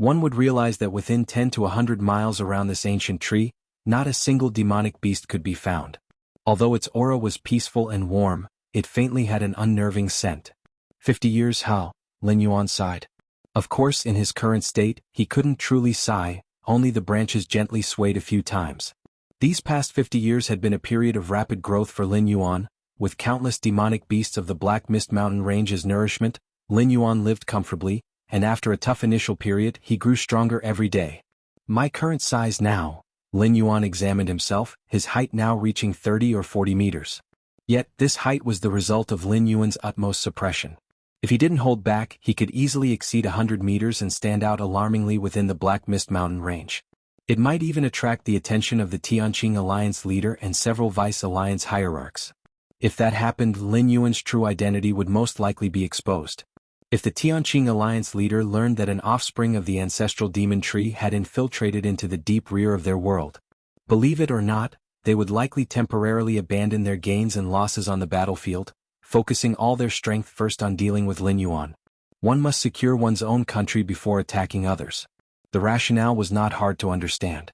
Speaker 1: one would realize that within 10 to 100 miles around this ancient tree, not a single demonic beast could be found. Although its aura was peaceful and warm, it faintly had an unnerving scent. 50 years how? Lin Yuan sighed. Of course, in his current state, he couldn't truly sigh, only the branches gently swayed a few times. These past 50 years had been a period of rapid growth for Lin Yuan, with countless demonic beasts of the Black Mist Mountain Range as nourishment. Lin Yuan lived comfortably, and after a tough initial period, he grew stronger every day. My current size now, Lin Yuan examined himself, his height now reaching 30 or 40 meters. Yet, this height was the result of Lin Yuan's utmost suppression. If he didn't hold back, he could easily exceed 100 meters and stand out alarmingly within the Black Mist Mountain Range. It might even attract the attention of the Tianqing Alliance leader and several Vice Alliance hierarchs. If that happened, Lin Yuan's true identity would most likely be exposed. If the Tianqing Alliance leader learned that an offspring of the ancestral demon tree had infiltrated into the deep rear of their world, believe it or not, they would likely temporarily abandon their gains and losses on the battlefield, focusing all their strength first on dealing with Lin Yuan. One must secure one's own country before attacking others. The rationale was not hard to understand.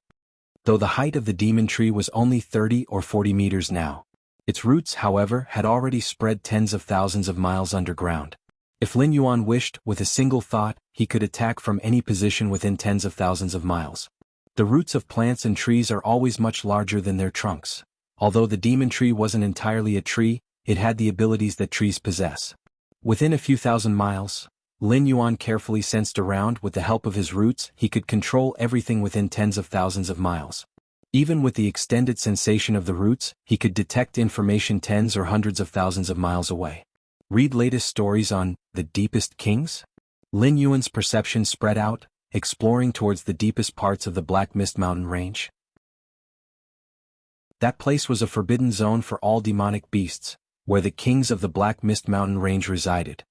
Speaker 1: Though the height of the demon tree was only 30 or 40 meters now, its roots, however, had already spread tens of thousands of miles underground. If Lin Yuan wished, with a single thought, he could attack from any position within tens of thousands of miles. The roots of plants and trees are always much larger than their trunks. Although the demon tree wasn't entirely a tree, it had the abilities that trees possess. Within a few thousand miles, Lin Yuan carefully sensed around. With the help of his roots, he could control everything within tens of thousands of miles. Even with the extended sensation of the roots, he could detect information tens or hundreds of thousands of miles away. Read latest stories on the deepest kings? Lin Yuan's perception spread out, exploring towards the deepest parts of the Black Mist Mountain range. That place was a forbidden zone for all demonic beasts, where the kings of the Black Mist Mountain range resided.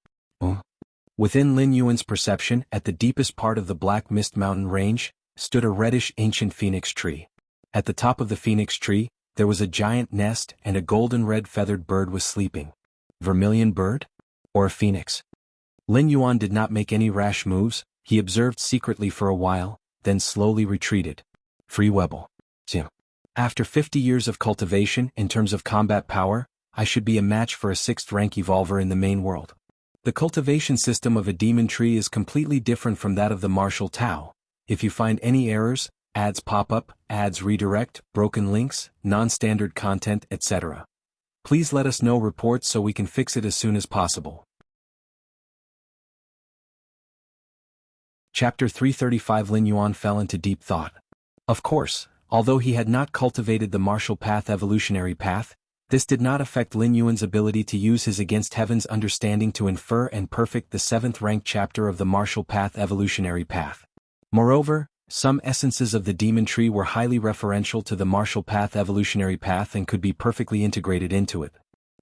Speaker 1: Within Lin Yuan's perception, at the deepest part of the Black Mist Mountain range, stood a reddish ancient phoenix tree. At the top of the phoenix tree, there was a giant nest and a golden-red feathered bird was sleeping. Vermilion bird? Or a phoenix? Lin Yuan did not make any rash moves. He observed secretly for a while, then slowly retreated. Free Webble. After 50 years of cultivation in terms of combat power, I should be a match for a 6th rank evolver in the main world. The cultivation system of a demon tree is completely different from that of the martial Tao. If you find any errors, ads pop up, ads redirect, broken links, non-standard content, etc. Please let us know reports so we can fix it as soon as possible. Chapter 335 Lin Yuan fell into deep thought. Of course, although he had not cultivated the martial path evolutionary path, this did not affect Lin Yuan's ability to use his against heaven's understanding to infer and perfect the 7th rank chapter of the martial path evolutionary path. Moreover, some essences of the demon tree were highly referential to the martial path evolutionary path and could be perfectly integrated into it.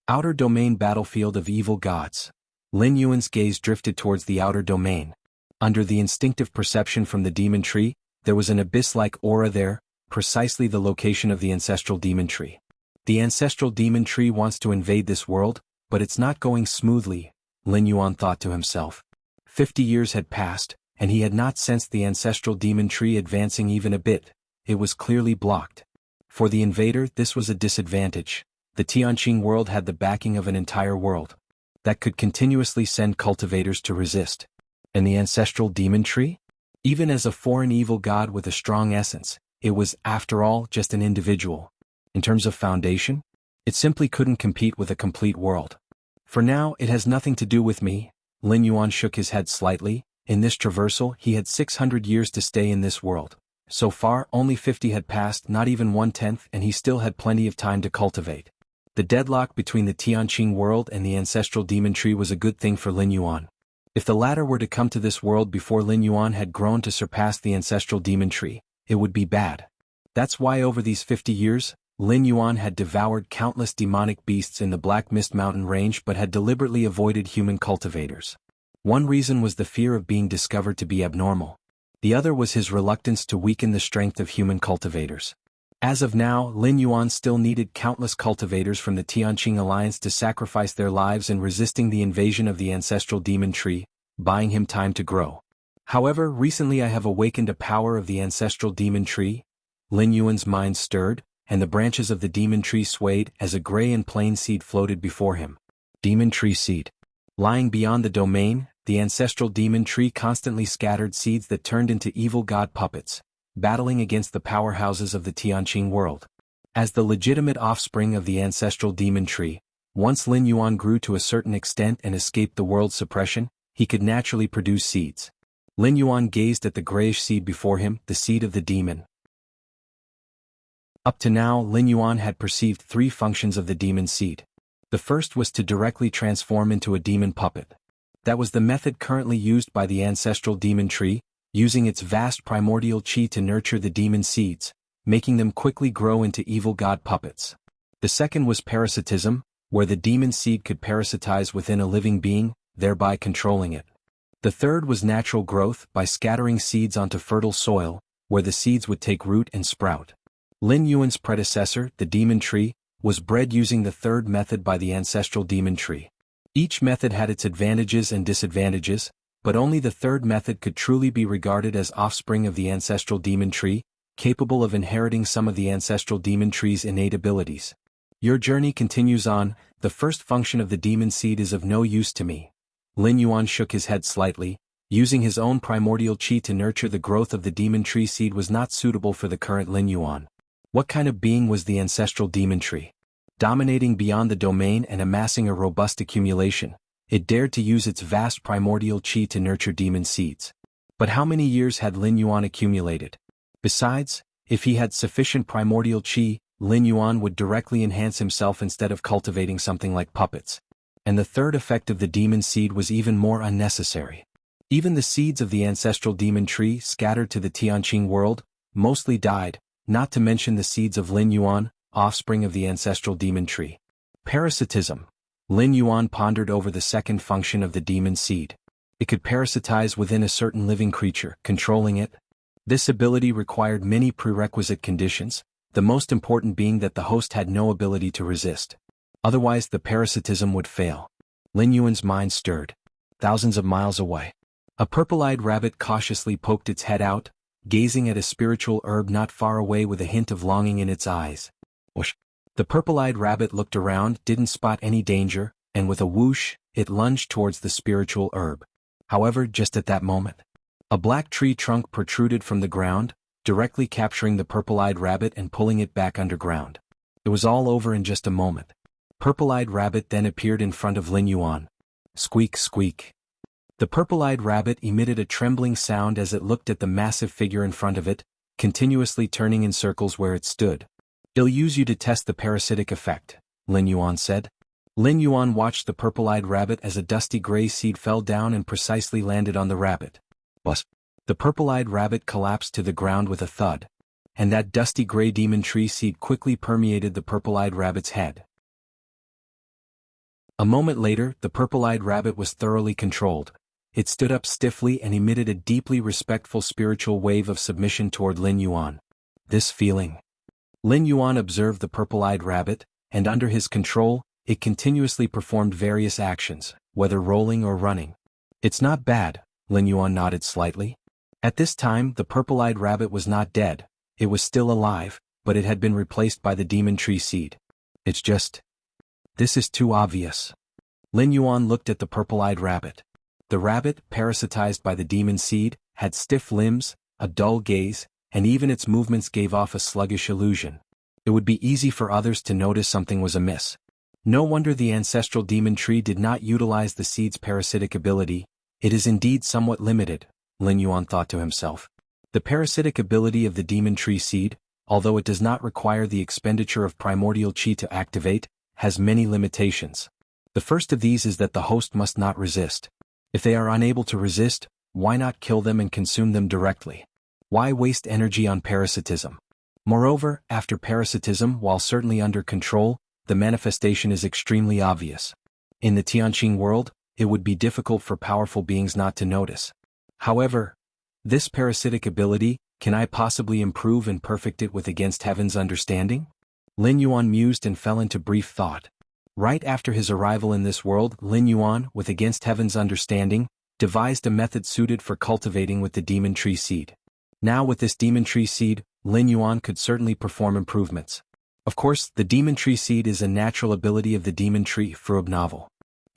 Speaker 1: Outer domain battlefield of evil gods. Lin Yuan's gaze drifted towards the outer domain. Under the instinctive perception from the demon tree, there was an abyss-like aura there, precisely the location of the ancestral demon tree. The ancestral demon tree wants to invade this world, but it's not going smoothly, Lin Yuan thought to himself. 50 years had passed, and he had not sensed the ancestral demon tree advancing even a bit. It was clearly blocked. For the invader, this was a disadvantage. The Tianqing world had the backing of an entire world that could continuously send cultivators to resist. And the ancestral demon tree? Even as a foreign evil god with a strong essence, it was, after all, just an individual. In terms of foundation, it simply couldn't compete with a complete world. For now, it has nothing to do with me. Lin Yuan shook his head slightly. In this traversal, he had 600 years to stay in this world. So far, only 50 had passed, not even 1/10, and he still had plenty of time to cultivate. The deadlock between the Tianqing world and the ancestral demon tree was a good thing for Lin Yuan. If the latter were to come to this world before Lin Yuan had grown to surpass the ancestral demon tree, it would be bad. That's why over these 50 years, Lin Yuan had devoured countless demonic beasts in the Black Mist Mountain range but had deliberately avoided human cultivators. One reason was the fear of being discovered to be abnormal. The other was his reluctance to weaken the strength of human cultivators. As of now, Lin Yuan still needed countless cultivators from the Tianqing alliance to sacrifice their lives in resisting the invasion of the ancestral demon tree, buying him time to grow. However, recently I have awakened a power of the ancestral demon tree. Lin Yuan's mind stirred, and the branches of the demon tree swayed as a gray and plain seed floated before him. Demon tree seed. Lying beyond the domain, the ancestral demon tree constantly scattered seeds that turned into evil god puppets, battling against the powerhouses of the Tianqing world. As the legitimate offspring of the ancestral demon tree, once Lin Yuan grew to a certain extent and escaped the world's suppression, he could naturally produce seeds. Lin Yuan gazed at the grayish seed before him, the seed of the demon. Up to now, Lin Yuan had perceived 3 functions of the demon seed. The first was to directly transform into a demon puppet. That was the method currently used by the ancestral demon tree, using its vast primordial qi to nurture the demon seeds, making them quickly grow into evil god puppets. The second was parasitism, where the demon seed could parasitize within a living being, thereby controlling it. The third was natural growth, by scattering seeds onto fertile soil, where the seeds would take root and sprout. Lin Yuan's predecessor, the demon tree, was bred using the third method by the ancestral demon tree. Each method had its advantages and disadvantages, but only the third method could truly be regarded as offspring of the ancestral demon tree, capable of inheriting some of the ancestral demon tree's innate abilities. Your journey continues on. The first function of the demon seed is of no use to me. Lin Yuan shook his head slightly. Using his own primordial qi to nurture the growth of the demon tree seed was not suitable for the current Lin Yuan. What kind of being was the ancestral demon tree? Dominating beyond the domain and amassing a robust accumulation, it dared to use its vast primordial qi to nurture demon seeds. But how many years had Lin Yuan accumulated? Besides, if he had sufficient primordial qi, Lin Yuan would directly enhance himself instead of cultivating something like puppets. And the third effect of the demon seed was even more unnecessary. Even the seeds of the ancestral demon tree scattered to the Tianqing world mostly died, not to mention the seeds of Lin Yuan, offspring of the ancestral demon tree. Parasitism. Lin Yuan pondered over the second function of the demon seed. It could parasitize within a certain living creature, controlling it. This ability required many prerequisite conditions, the most important being that the host had no ability to resist. Otherwise the parasitism would fail. Lin Yuan's mind stirred. Thousands of miles away, a purple-eyed rabbit cautiously poked its head out, gazing at a spiritual herb not far away with a hint of longing in its eyes. Whoosh! The purple-eyed rabbit looked around, didn't spot any danger, and with a whoosh, it lunged towards the spiritual herb. However, just at that moment, a black tree trunk protruded from the ground, directly capturing the purple-eyed rabbit and pulling it back underground. It was all over in just a moment. Purple-eyed rabbit then appeared in front of Lin Yuan. Squeak, squeak. The purple-eyed rabbit emitted a trembling sound as it looked at the massive figure in front of it, continuously turning in circles where it stood. "I'll use you to test the parasitic effect," Lin Yuan said. Lin Yuan watched the purple-eyed rabbit as a dusty gray seed fell down and precisely landed on the rabbit. Buzz! The purple-eyed rabbit collapsed to the ground with a thud, and that dusty gray demon tree seed quickly permeated the purple-eyed rabbit's head. A moment later, the purple-eyed rabbit was thoroughly controlled. It stood up stiffly and emitted a deeply respectful spiritual wave of submission toward Lin Yuan. This feeling. Lin Yuan observed the purple-eyed rabbit, and under his control, it continuously performed various actions, whether rolling or running. "It's not bad," Lin Yuan nodded slightly. At this time, the purple-eyed rabbit was not dead. It was still alive, but it had been replaced by the demon tree seed. "It's just... this is too obvious." Lin Yuan looked at the purple-eyed rabbit. The rabbit, parasitized by the demon seed, had stiff limbs, a dull gaze, and even its movements gave off a sluggish illusion. It would be easy for others to notice something was amiss. No wonder the ancestral demon tree did not utilize the seed's parasitic ability. It is indeed somewhat limited, Lin Yuan thought to himself. The parasitic ability of the demon tree seed, although it does not require the expenditure of primordial qi to activate, has many limitations. The first of these is that the host must not resist. If they are unable to resist, why not kill them and consume them directly? Why waste energy on parasitism? Moreover, after parasitism, while certainly under control, the manifestation is extremely obvious. In the Tianqing world, it would be difficult for powerful beings not to notice. However, this parasitic ability, can I possibly improve and perfect it with against heaven's understanding? Lin Yuan mused and fell into brief thought. Right after his arrival in this world, Lin Yuan, with against heaven's understanding, devised a method suited for cultivating with the demon tree seed. Now with this demon tree seed, Lin Yuan could certainly perform improvements. Of course, the demon tree seed is a natural ability of the demon tree for novel.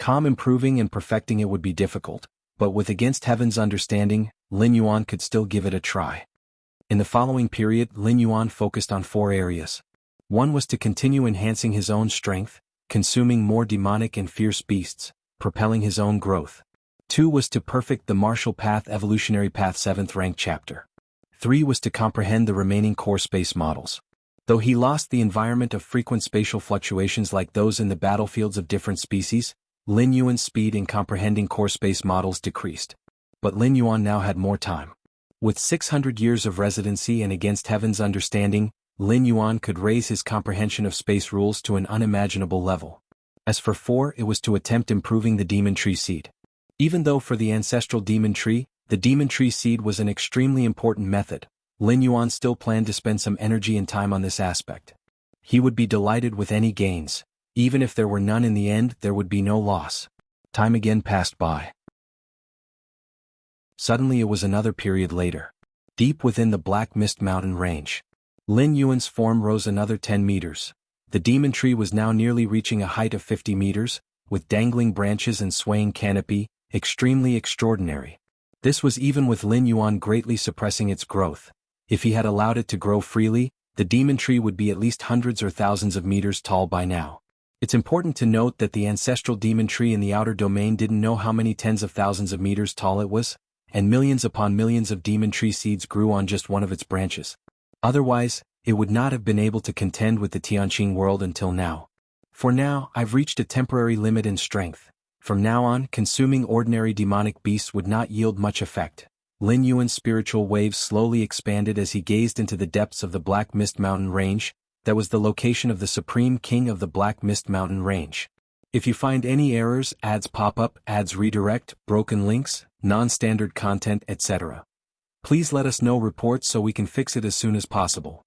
Speaker 1: Improving and perfecting it would be difficult, but with against heaven's understanding, Lin Yuan could still give it a try. In the following period, Lin Yuan focused on 4 areas. One was to continue enhancing his own strength, consuming more demonic and fierce beasts, propelling his own growth. 2 was to perfect the martial path evolutionary path 7th rank chapter. 3 was to comprehend the remaining core space models. Though he lost the environment of frequent spatial fluctuations like those in the battlefields of different species, Lin Yuan's speed in comprehending core space models decreased. But Lin Yuan now had more time. With 600 years of residency and against heaven's understanding, Lin Yuan could raise his comprehension of space rules to an unimaginable level. As for 4, it was to attempt improving the demon tree seed. Even though for the ancestral demon tree, the demon tree seed was an extremely important method, Lin Yuan still planned to spend some energy and time on this aspect. He would be delighted with any gains. Even if there were none in the end, there would be no loss. Time again passed by. Suddenly it was another period later. Deep within the Black Mist Mountain range, Lin Yuan's form rose another 10 meters. The demon tree was now nearly reaching a height of 50 meters, with dangling branches and swaying canopy, extremely extraordinary. This was even with Lin Yuan greatly suppressing its growth. If he had allowed it to grow freely, the demon tree would be at least hundreds or thousands of meters tall by now. It's important to note that the ancestral demon tree in the outer domain didn't know how many tens of thousands of meters tall it was, and millions upon millions of demon tree seeds grew on just one of its branches. Otherwise, it would not have been able to contend with the Tianqing world until now. For now, I've reached a temporary limit in strength. From now on, consuming ordinary demonic beasts would not yield much effect. Lin Yuan's spiritual waves slowly expanded as he gazed into the depths of the Black Mist Mountain Range. That was the location of the Supreme King of the Black Mist Mountain Range. If you find any errors, ads pop up, ads redirect, broken links, non-standard content, etc., please let us know reports so we can fix it as soon as possible.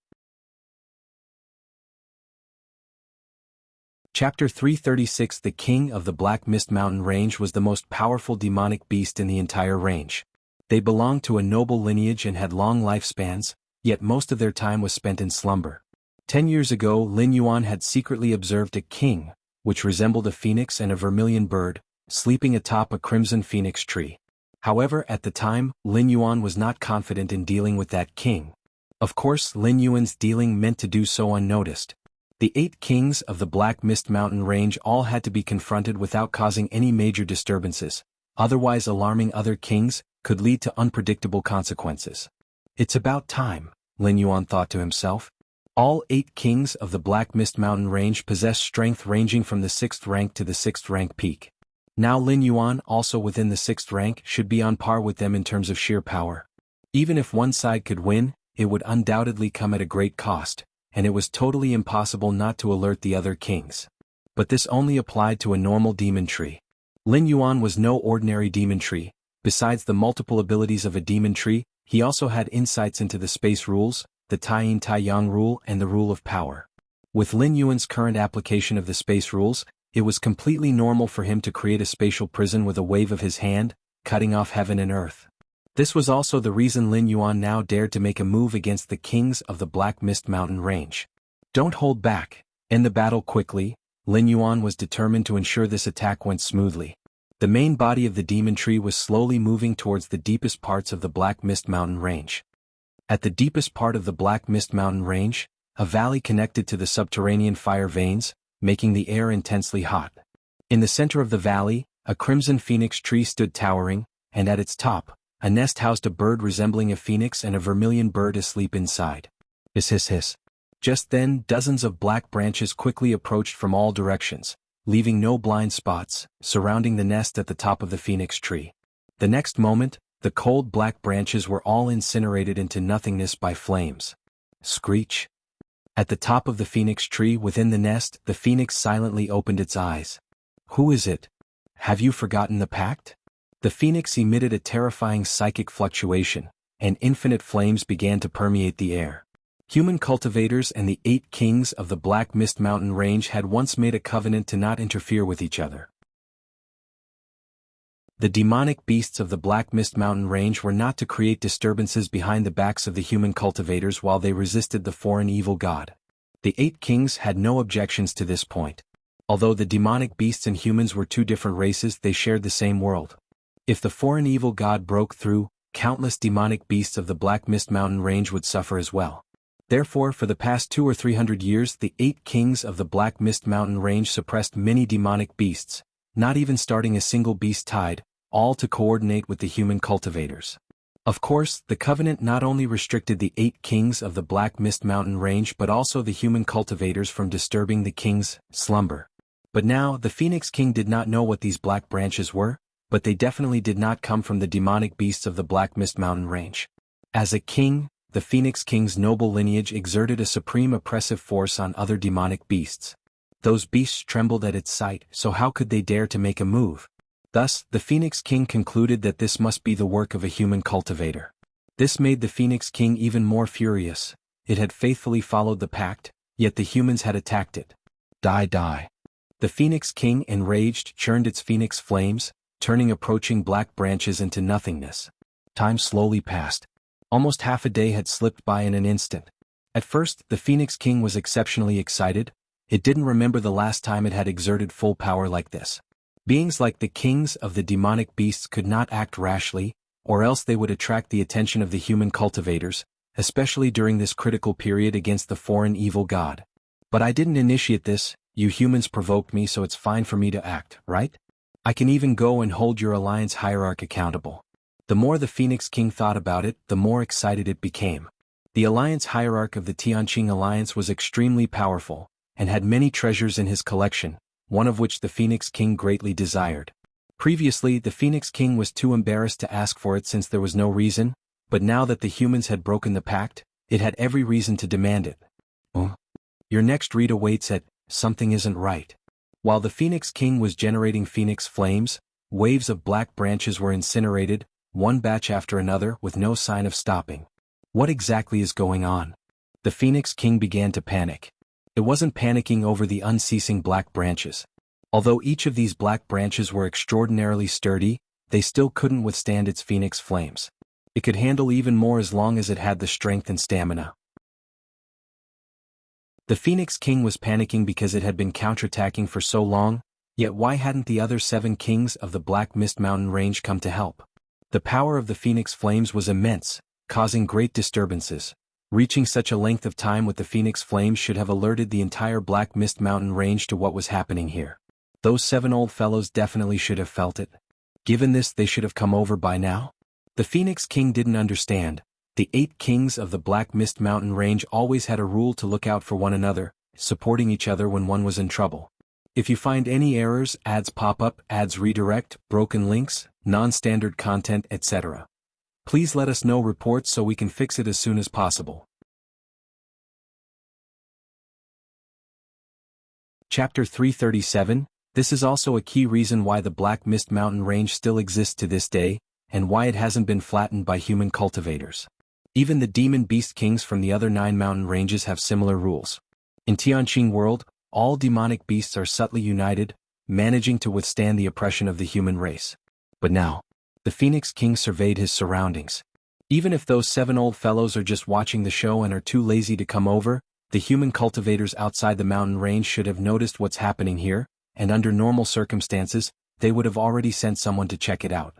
Speaker 1: Chapter 336 The King of the Black Mist Mountain Range was the most powerful demonic beast in the entire range. They belonged to a noble lineage and had long lifespans, yet most of their time was spent in slumber. 10 years ago, Lin Yuan had secretly observed a king, which resembled a phoenix and a vermilion bird, sleeping atop a crimson phoenix tree. However, at the time, Lin Yuan was not confident in dealing with that king. Of course, Lin Yuan's dealing meant to do so unnoticed. The 8 kings of the Black Mist Mountain Range all had to be confronted without causing any major disturbances, otherwise alarming other kings could lead to unpredictable consequences. It's about time, Lin Yuan thought to himself. All 8 kings of the Black Mist Mountain Range possess strength ranging from the 6th rank to the 6th rank peak. Now Lin Yuan, also within the 6th rank, should be on par with them in terms of sheer power. Even if one side could win, it would undoubtedly come at a great cost, and it was totally impossible not to alert the other kings. But this only applied to a normal demon tree. Lin Yuan was no ordinary demon tree. Besides the multiple abilities of a demon tree, he also had insights into the space rules, the Tai-Yin Tai-Yang rule and the rule of power. With Lin Yuan's current application of the space rules, it was completely normal for him to create a spatial prison with a wave of his hand, cutting off heaven and earth. This was also the reason Lin Yuan now dared to make a move against the kings of the Black Mist Mountain Range. Don't hold back, end the battle quickly. Lin Yuan was determined to ensure this attack went smoothly. The main body of the demon tree was slowly moving towards the deepest parts of the Black Mist Mountain Range. At the deepest part of the Black Mist Mountain Range, a valley connected to the subterranean fire veins, making the air intensely hot. In the center of the valley, a crimson phoenix tree stood towering, and at its top, a nest housed a bird resembling a phoenix and a vermilion bird asleep inside. Hiss hiss hiss. Just then, dozens of black branches quickly approached from all directions, leaving no blind spots, surrounding the nest at the top of the phoenix tree. The next moment, the cold black branches were all incinerated into nothingness by flames. Screech. At the top of the phoenix tree within the nest, the phoenix silently opened its eyes. Who is it? Have you forgotten the pact? The phoenix emitted a terrifying psychic fluctuation, and infinite flames began to permeate the air. Human cultivators and the 8 kings of the Black Mist Mountain Range had once made a covenant to not interfere with each other. The demonic beasts of the Black Mist Mountain Range were not to create disturbances behind the backs of the human cultivators while they resisted the foreign evil god. The 8 kings had no objections to this point. Although the demonic beasts and humans were 2 different races, they shared the same world. If the foreign evil god broke through, countless demonic beasts of the Black Mist Mountain Range would suffer as well. Therefore, for the past 200 or 300 years, the 8 kings of the Black Mist Mountain Range suppressed many demonic beasts, not even starting a single beast tide, all to coordinate with the human cultivators. Of course, the covenant not only restricted the 8 kings of the Black Mist Mountain Range but also the human cultivators from disturbing the king's slumber. But now, the Phoenix King did not know what these black branches were, but they definitely did not come from the demonic beasts of the Black Mist Mountain Range. As a king, the Phoenix King's noble lineage exerted a supreme oppressive force on other demonic beasts. Those beasts trembled at its sight, so how could they dare to make a move? Thus, the Phoenix King concluded that this must be the work of a human cultivator. This made the Phoenix King even more furious. It had faithfully followed the pact, yet the humans had attacked it. Die die. The Phoenix King, enraged, churned its phoenix flames, turning approaching black branches into nothingness. Time slowly passed. Almost half a day had slipped by in an instant. At first, the Phoenix King was exceptionally excited. It didn't remember the last time it had exerted full power like this. Beings like the kings of the demonic beasts could not act rashly, or else they would attract the attention of the human cultivators, especially during this critical period against the foreign evil god. But I didn't initiate this, you humans provoked me, so it's fine for me to act, right? I can even go and hold your alliance hierarch accountable. The more the Phoenix King thought about it, the more excited it became. The alliance hierarch of the Tianqing alliance was extremely powerful, and had many treasures in his collection, one of which the Phoenix King greatly desired. Previously, the Phoenix King was too embarrassed to ask for it since there was no reason, but now that the humans had broken the pact, it had every reason to demand it. Your next read awaits at Something Isn't Right. While the Phoenix King was generating phoenix flames, waves of black branches were incinerated, one batch after another with no sign of stopping. What exactly is going on? The Phoenix King began to panic. It wasn't panicking over the unceasing black branches. Although each of these black branches were extraordinarily sturdy, they still couldn't withstand its phoenix flames. It could handle even more as long as it had the strength and stamina. The Phoenix King was panicking because it had been counterattacking for so long, yet why hadn't the other 7 kings of the Black Mist Mountain range come to help? The power of the phoenix flames was immense, causing great disturbances. Reaching such a length of time with the phoenix flames should have alerted the entire Black Mist Mountain range to what was happening here. Those 7 old fellows definitely should have felt it. Given this, they should have come over by now. The Phoenix King didn't understand. The 8 kings of the Black Mist Mountain range always had a rule to look out for one another, supporting each other when one was in trouble. If you find any errors, ads pop up, ads redirect, broken links, non-standard content, etc., please let us know reports so we can fix it as soon as possible. Chapter 337. This is also a key reason why the Black Mist Mountain range still exists to this day, and why it hasn't been flattened by human cultivators. Even the demon beast kings from the other 9 mountain ranges have similar rules. In Tianqing world, all demonic beasts are subtly united, managing to withstand the oppression of the human race. But now, the Phoenix King surveyed his surroundings. Even if those 7 old fellows are just watching the show and are too lazy to come over, the human cultivators outside the mountain range should have noticed what's happening here, and under normal circumstances, they would have already sent someone to check it out.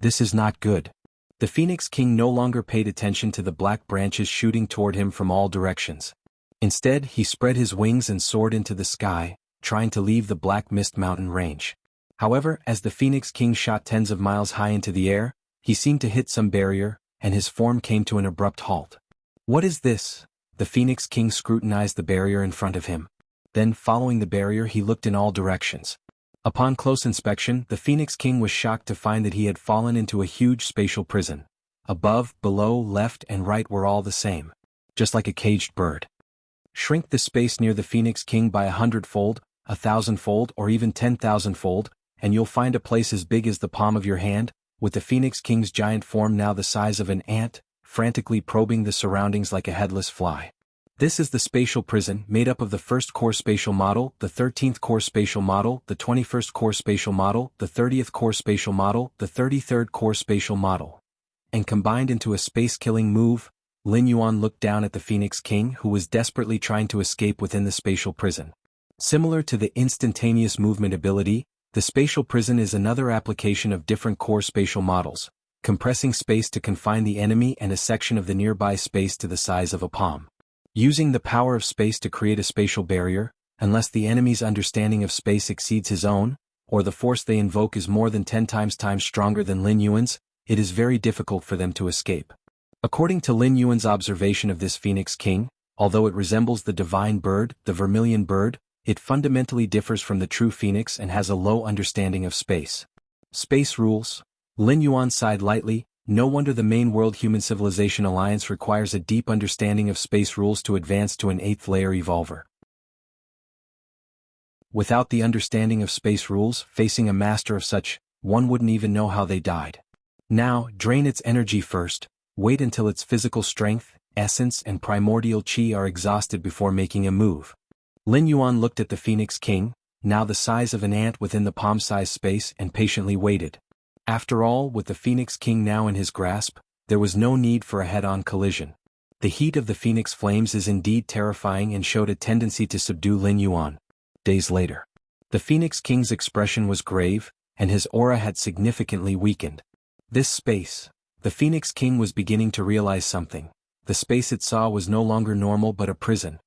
Speaker 1: This is not good. The Phoenix King no longer paid attention to the black branches shooting toward him from all directions. Instead, he spread his wings and soared into the sky, trying to leave the Black Mist Mountain range. However, as the Phoenix King shot tens of miles high into the air, he seemed to hit some barrier, and his form came to an abrupt halt. What is this? The Phoenix King scrutinized the barrier in front of him. Then, following the barrier, he looked in all directions. Upon close inspection, the Phoenix King was shocked to find that he had fallen into a huge spatial prison. Above, below, left, and right were all the same. Just like a caged bird. Shrink the space near the Phoenix King by 100-fold, 1,000-fold, or even 10,000-fold, and you'll find a place as big as the palm of your hand, with the Phoenix King's giant form now the size of an ant, frantically probing the surroundings like a headless fly. This is the spatial prison, made up of the 1st core spatial model, the 13th core spatial model, the 21st core spatial model, the 30th core spatial model, the 33rd core spatial model. And combined into a space-killing move, Lin Yuan looked down at the Phoenix King, who was desperately trying to escape within the spatial prison. Similar to the instantaneous movement ability, the spatial prison is another application of different core spatial models, compressing space to confine the enemy and a section of the nearby space to the size of a palm. Using the power of space to create a spatial barrier, unless the enemy's understanding of space exceeds his own, or the force they invoke is more than 10 times stronger than Lin Yuan's, it is very difficult for them to escape. According to Lin Yuan's observation of this Phoenix King, although it resembles the divine bird, the vermilion bird, it fundamentally differs from the true phoenix and has a low understanding of space. Space rules. Lin Yuan sighed lightly. No wonder the main world human civilization alliance requires a deep understanding of space rules to advance to an 8th layer evolver. Without the understanding of space rules, facing a master of such, one wouldn't even know how they died. Now, drain its energy first, wait until its physical strength, essence and primordial chi are exhausted before making a move. Lin Yuan looked at the Phoenix King, now the size of an ant within the palm-sized space, and patiently waited. After all, with the Phoenix King now in his grasp, there was no need for a head-on collision. The heat of the Phoenix flames is indeed terrifying and showed a tendency to subdue Lin Yuan. Days later, the Phoenix King's expression was grave, and his aura had significantly weakened. This space, the Phoenix King was beginning to realize something. The space it saw was no longer normal but a prison.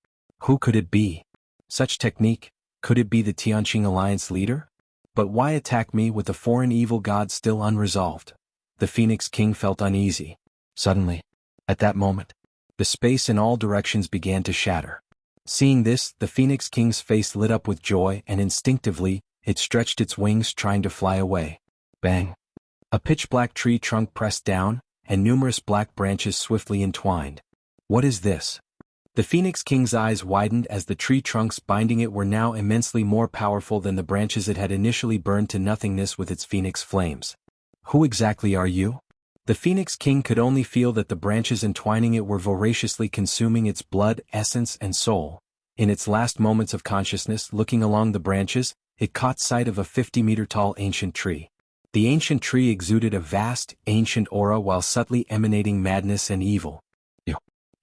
Speaker 1: Who could it be? Such technique, could it be the Tianqing Alliance leader? But why attack me with the foreign evil god still unresolved? The Phoenix King felt uneasy. Suddenly, at that moment, the space in all directions began to shatter. Seeing this, the Phoenix King's face lit up with joy and instinctively, it stretched its wings trying to fly away. Bang! A pitch-black tree trunk pressed down, and numerous black branches swiftly entwined. What is this? The Phoenix King's eyes widened as the tree trunks binding it were now immensely more powerful than the branches it had initially burned to nothingness with its phoenix flames. Who exactly are you? The Phoenix King could only feel that the branches entwining it were voraciously consuming its blood, essence, and soul. In its last moments of consciousness, looking along the branches, it caught sight of a 50-meter-tall ancient tree. The ancient tree exuded a vast, ancient aura while subtly emanating madness and evil.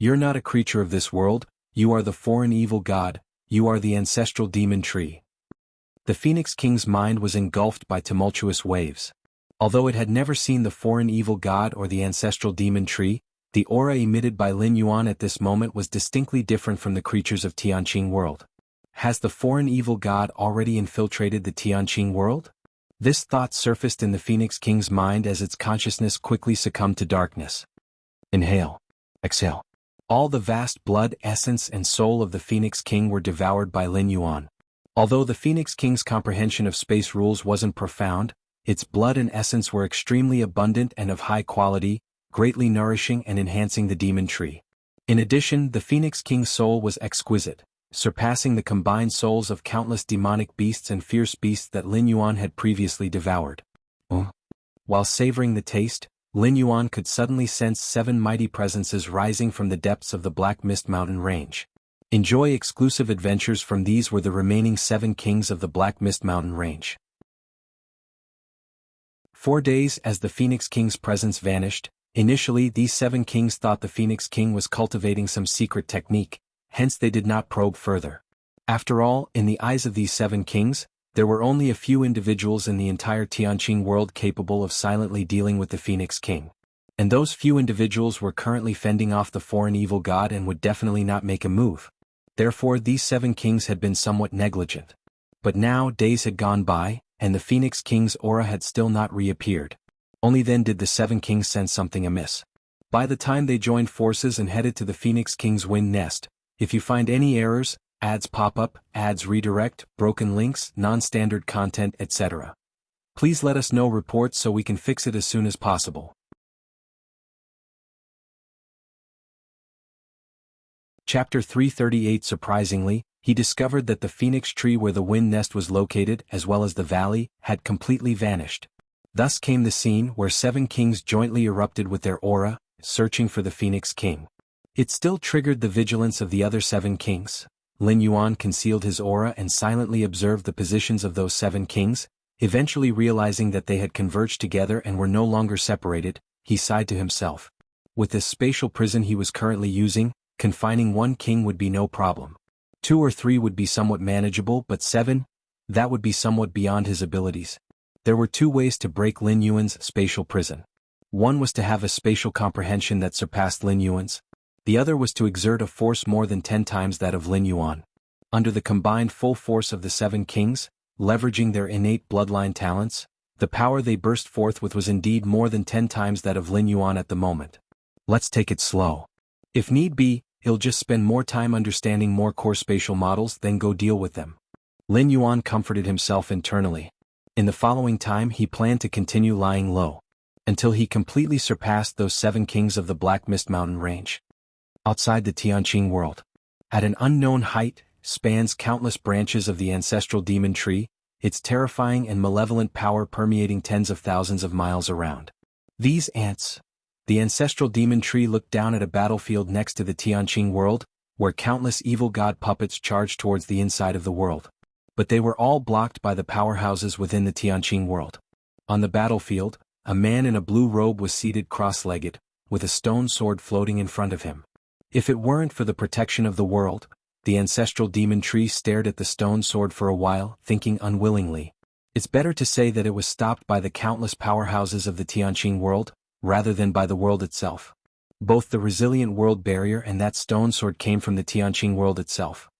Speaker 1: You're not a creature of this world, you are the foreign evil god, you are the ancestral demon tree. The Phoenix King's mind was engulfed by tumultuous waves. Although it had never seen the foreign evil god or the ancestral demon tree, the aura emitted by Lin Yuan at this moment was distinctly different from the creatures of Tianqing world. Has the foreign evil god already infiltrated the Tianqing world? This thought surfaced in the Phoenix King's mind as its consciousness quickly succumbed to darkness. Inhale. Exhale. All the vast blood, essence and soul of the Phoenix King were devoured by Lin Yuan. Although the Phoenix King's comprehension of space rules wasn't profound, its blood and essence were extremely abundant and of high quality, greatly nourishing and enhancing the demon tree. In addition, the Phoenix King's soul was exquisite, surpassing the combined souls of countless demonic beasts and fierce beasts that Lin Yuan had previously devoured. While savoring the taste, Lin Yuan could suddenly sense 7 mighty presences rising from the depths of the Black Mist Mountain range. Enjoy exclusive adventures from these were the remaining 7 kings of the Black Mist Mountain range. 4 days as the Phoenix King's presence vanished. Initially these 7 kings thought the Phoenix King was cultivating some secret technique, hence they did not probe further. After all, in the eyes of these 7 kings, there were only a few individuals in the entire Tianqing world capable of silently dealing with the Phoenix King. And those few individuals were currently fending off the foreign evil god and would definitely not make a move. Therefore these 7 kings had been somewhat negligent. But now days had gone by, and the Phoenix King's aura had still not reappeared. Only then did the 7 kings sense something amiss. By the time they joined forces and headed to the Phoenix King's wind nest, if you find any errors, ads pop up, ads redirect, broken links, non-standard content, etc. Please let us know reports so we can fix it as soon as possible. Chapter 338 Surprisingly, he discovered that the phoenix tree where the wind nest was located as well as the valley had completely vanished. Thus came the scene where 7 kings jointly erupted with their aura, searching for the Phoenix King. It still triggered the vigilance of the other 7 kings. Lin Yuan concealed his aura and silently observed the positions of those 7 kings, eventually realizing that they had converged together and were no longer separated. He sighed to himself. With this spatial prison he was currently using, confining 1 king would be no problem. 2 or 3 would be somewhat manageable, but 7? That would be somewhat beyond his abilities. There were 2 ways to break Lin Yuan's spatial prison. One was to have a spatial comprehension that surpassed Lin Yuan's. The other was to exert a force more than 10 times that of Lin Yuan. Under the combined full force of the 7 kings, leveraging their innate bloodline talents, the power they burst forth with was indeed more than 10 times that of Lin Yuan at the moment. Let's take it slow. If need be, he'll just spend more time understanding more core spatial models than go deal with them. Lin Yuan comforted himself internally. In the following time he planned to continue lying low, until he completely surpassed those 7 kings of the Black Mist Mountain range. Outside the Tianqing world, at an unknown height, spans countless branches of the ancestral demon tree, its terrifying and malevolent power permeating tens of thousands of miles around. These ants. The ancestral demon tree looked down at a battlefield next to the Tianqing world, where countless evil god puppets charged towards the inside of the world. But they were all blocked by the powerhouses within the Tianqing world. On the battlefield, a man in a blue robe was seated cross-legged, with a stone sword floating in front of him. If it weren't for the protection of the world, the ancestral demon tree stared at the stone sword for a while, thinking unwillingly. It's better to say that it was stopped by the countless powerhouses of the Tianqing world, rather than by the world itself. Both the resilient world barrier and that stone sword came from the Tianqing world itself.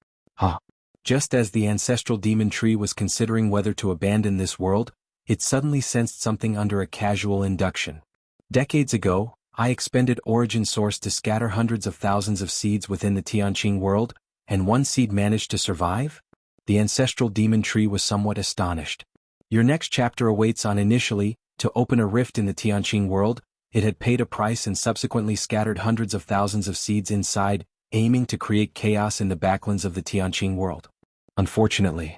Speaker 1: Just as the ancestral demon tree was considering whether to abandon this world, it suddenly sensed something under a casual induction. Decades ago, I expended Origin Source to scatter hundreds of thousands of seeds within the Tianqing world, and one seed managed to survive? The ancestral demon tree was somewhat astonished. Your next chapter awaits on initially, to open a rift in the Tianqing world, it had paid a price and subsequently scattered hundreds of thousands of seeds inside, aiming to create chaos in the backlands of the Tianqing world. Unfortunately,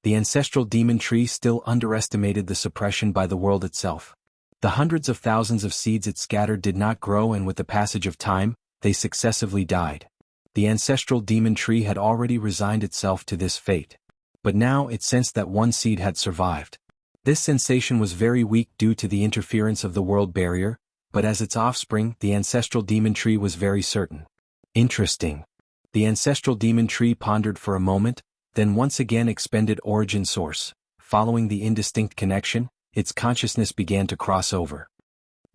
Speaker 1: the ancestral demon tree still underestimated the suppression by the world itself. The hundreds of thousands of seeds it scattered did not grow, and with the passage of time, they successively died. The ancestral demon tree had already resigned itself to this fate. But now it sensed that one seed had survived. This sensation was very weak due to the interference of the world barrier, but as its offspring, the ancestral demon tree was very certain. Interesting. The ancestral demon tree pondered for a moment, then once again expended Origin Source. Following the indistinct connection, its consciousness began to cross over.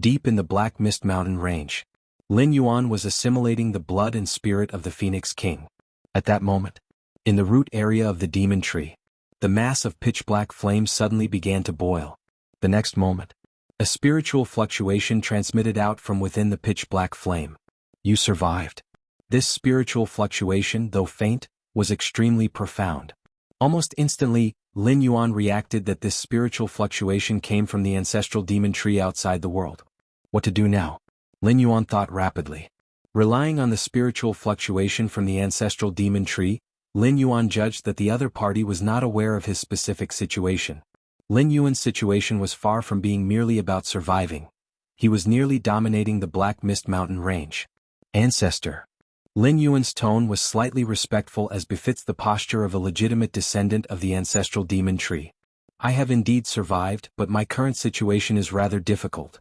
Speaker 1: Deep in the Black Mist Mountain range, Lin Yuan was assimilating the blood and spirit of the Phoenix King. At that moment, in the root area of the demon tree, the mass of pitch-black flames suddenly began to boil. The next moment, a spiritual fluctuation transmitted out from within the pitch-black flame. You survived. This spiritual fluctuation, though faint, was extremely profound. Almost instantly, Lin Yuan reacted that this spiritual fluctuation came from the ancestral demon tree outside the world. What to do now? Lin Yuan thought rapidly. Relying on the spiritual fluctuation from the ancestral demon tree, Lin Yuan judged that the other party was not aware of his specific situation. Lin Yuan's situation was far from being merely about surviving. He was nearly dominating the Black Mist Mountain range. Ancestor. Lin Yuan's tone was slightly respectful, as befits the posture of a legitimate descendant of the ancestral demon tree. I have indeed survived, but my current situation is rather difficult.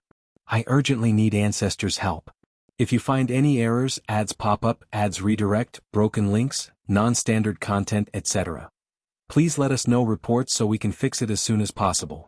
Speaker 1: I urgently need ancestors' help. If you find any errors, ads pop up, ads redirect, broken links, non-standard content, etc., please let us know reports so we can fix it as soon as possible.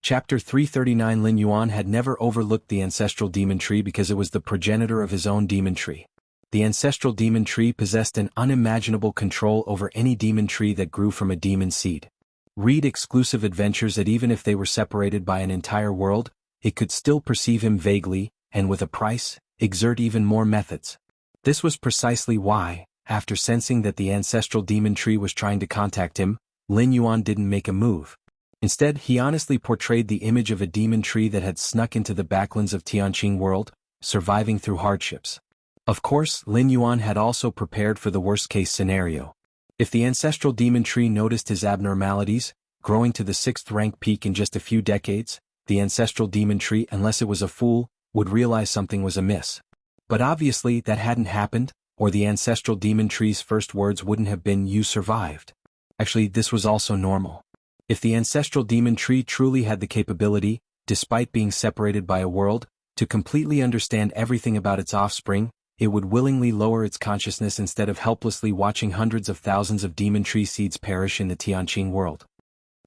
Speaker 1: Chapter 339. Lin Yuan had never overlooked the ancestral demon tree because it was the progenitor of his own demon tree. The ancestral demon tree possessed an unimaginable control over any demon tree that grew from a demon seed. Read exclusive adventures that even if they were separated by an entire world, it could still perceive him vaguely, and with a price, exert even more methods. This was precisely why, after sensing that the ancestral demon tree was trying to contact him, Lin Yuan didn't make a move. Instead, he honestly portrayed the image of a demon tree that had snuck into the backlands of Tianqing world, surviving through hardships. Of course, Lin Yuan had also prepared for the worst-case scenario. If the ancestral demon tree noticed his abnormalities, growing to the 6th rank peak in just a few decades, the ancestral demon tree, unless it was a fool, would realize something was amiss. But obviously that hadn't happened, or the ancestral demon tree's first words wouldn't have been, "You survived." Actually, this was also normal. If the ancestral demon tree truly had the capability, despite being separated by a world, to completely understand everything about its offspring, it would willingly lower its consciousness instead of helplessly watching hundreds of thousands of demon tree seeds perish in the Tianqing world.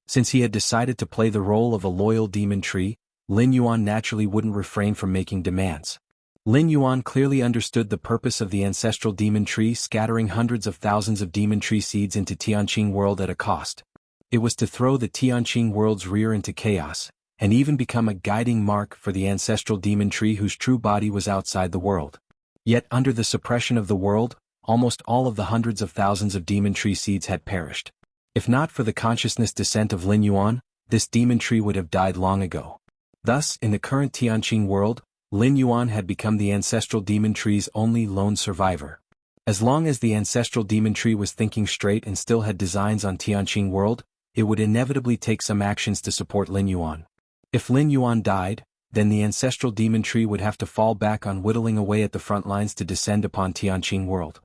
Speaker 1: Since he had decided to play the role of a loyal demon tree, Lin Yuan naturally wouldn't refrain from making demands. Lin Yuan clearly understood the purpose of the ancestral demon tree scattering hundreds of thousands of demon tree seeds into Tianqing world at a cost. It was to throw the Tianqing world's rear into chaos, and even become a guiding mark for the ancestral demon tree whose true body was outside the world. Yet under the suppression of the world, almost all of the hundreds of thousands of demon tree seeds had perished. If not for the consciousness descent of Lin Yuan, this demon tree would have died long ago. Thus, in the current Tianqing world, Lin Yuan had become the ancestral demon tree's only lone survivor. As long as the ancestral demon tree was thinking straight and still had designs on Tianqing world, it would inevitably take some actions to support Lin Yuan. If Lin Yuan died, then the ancestral demon tree would have to fall back on whittling away at the front lines to descend upon Tianqing world.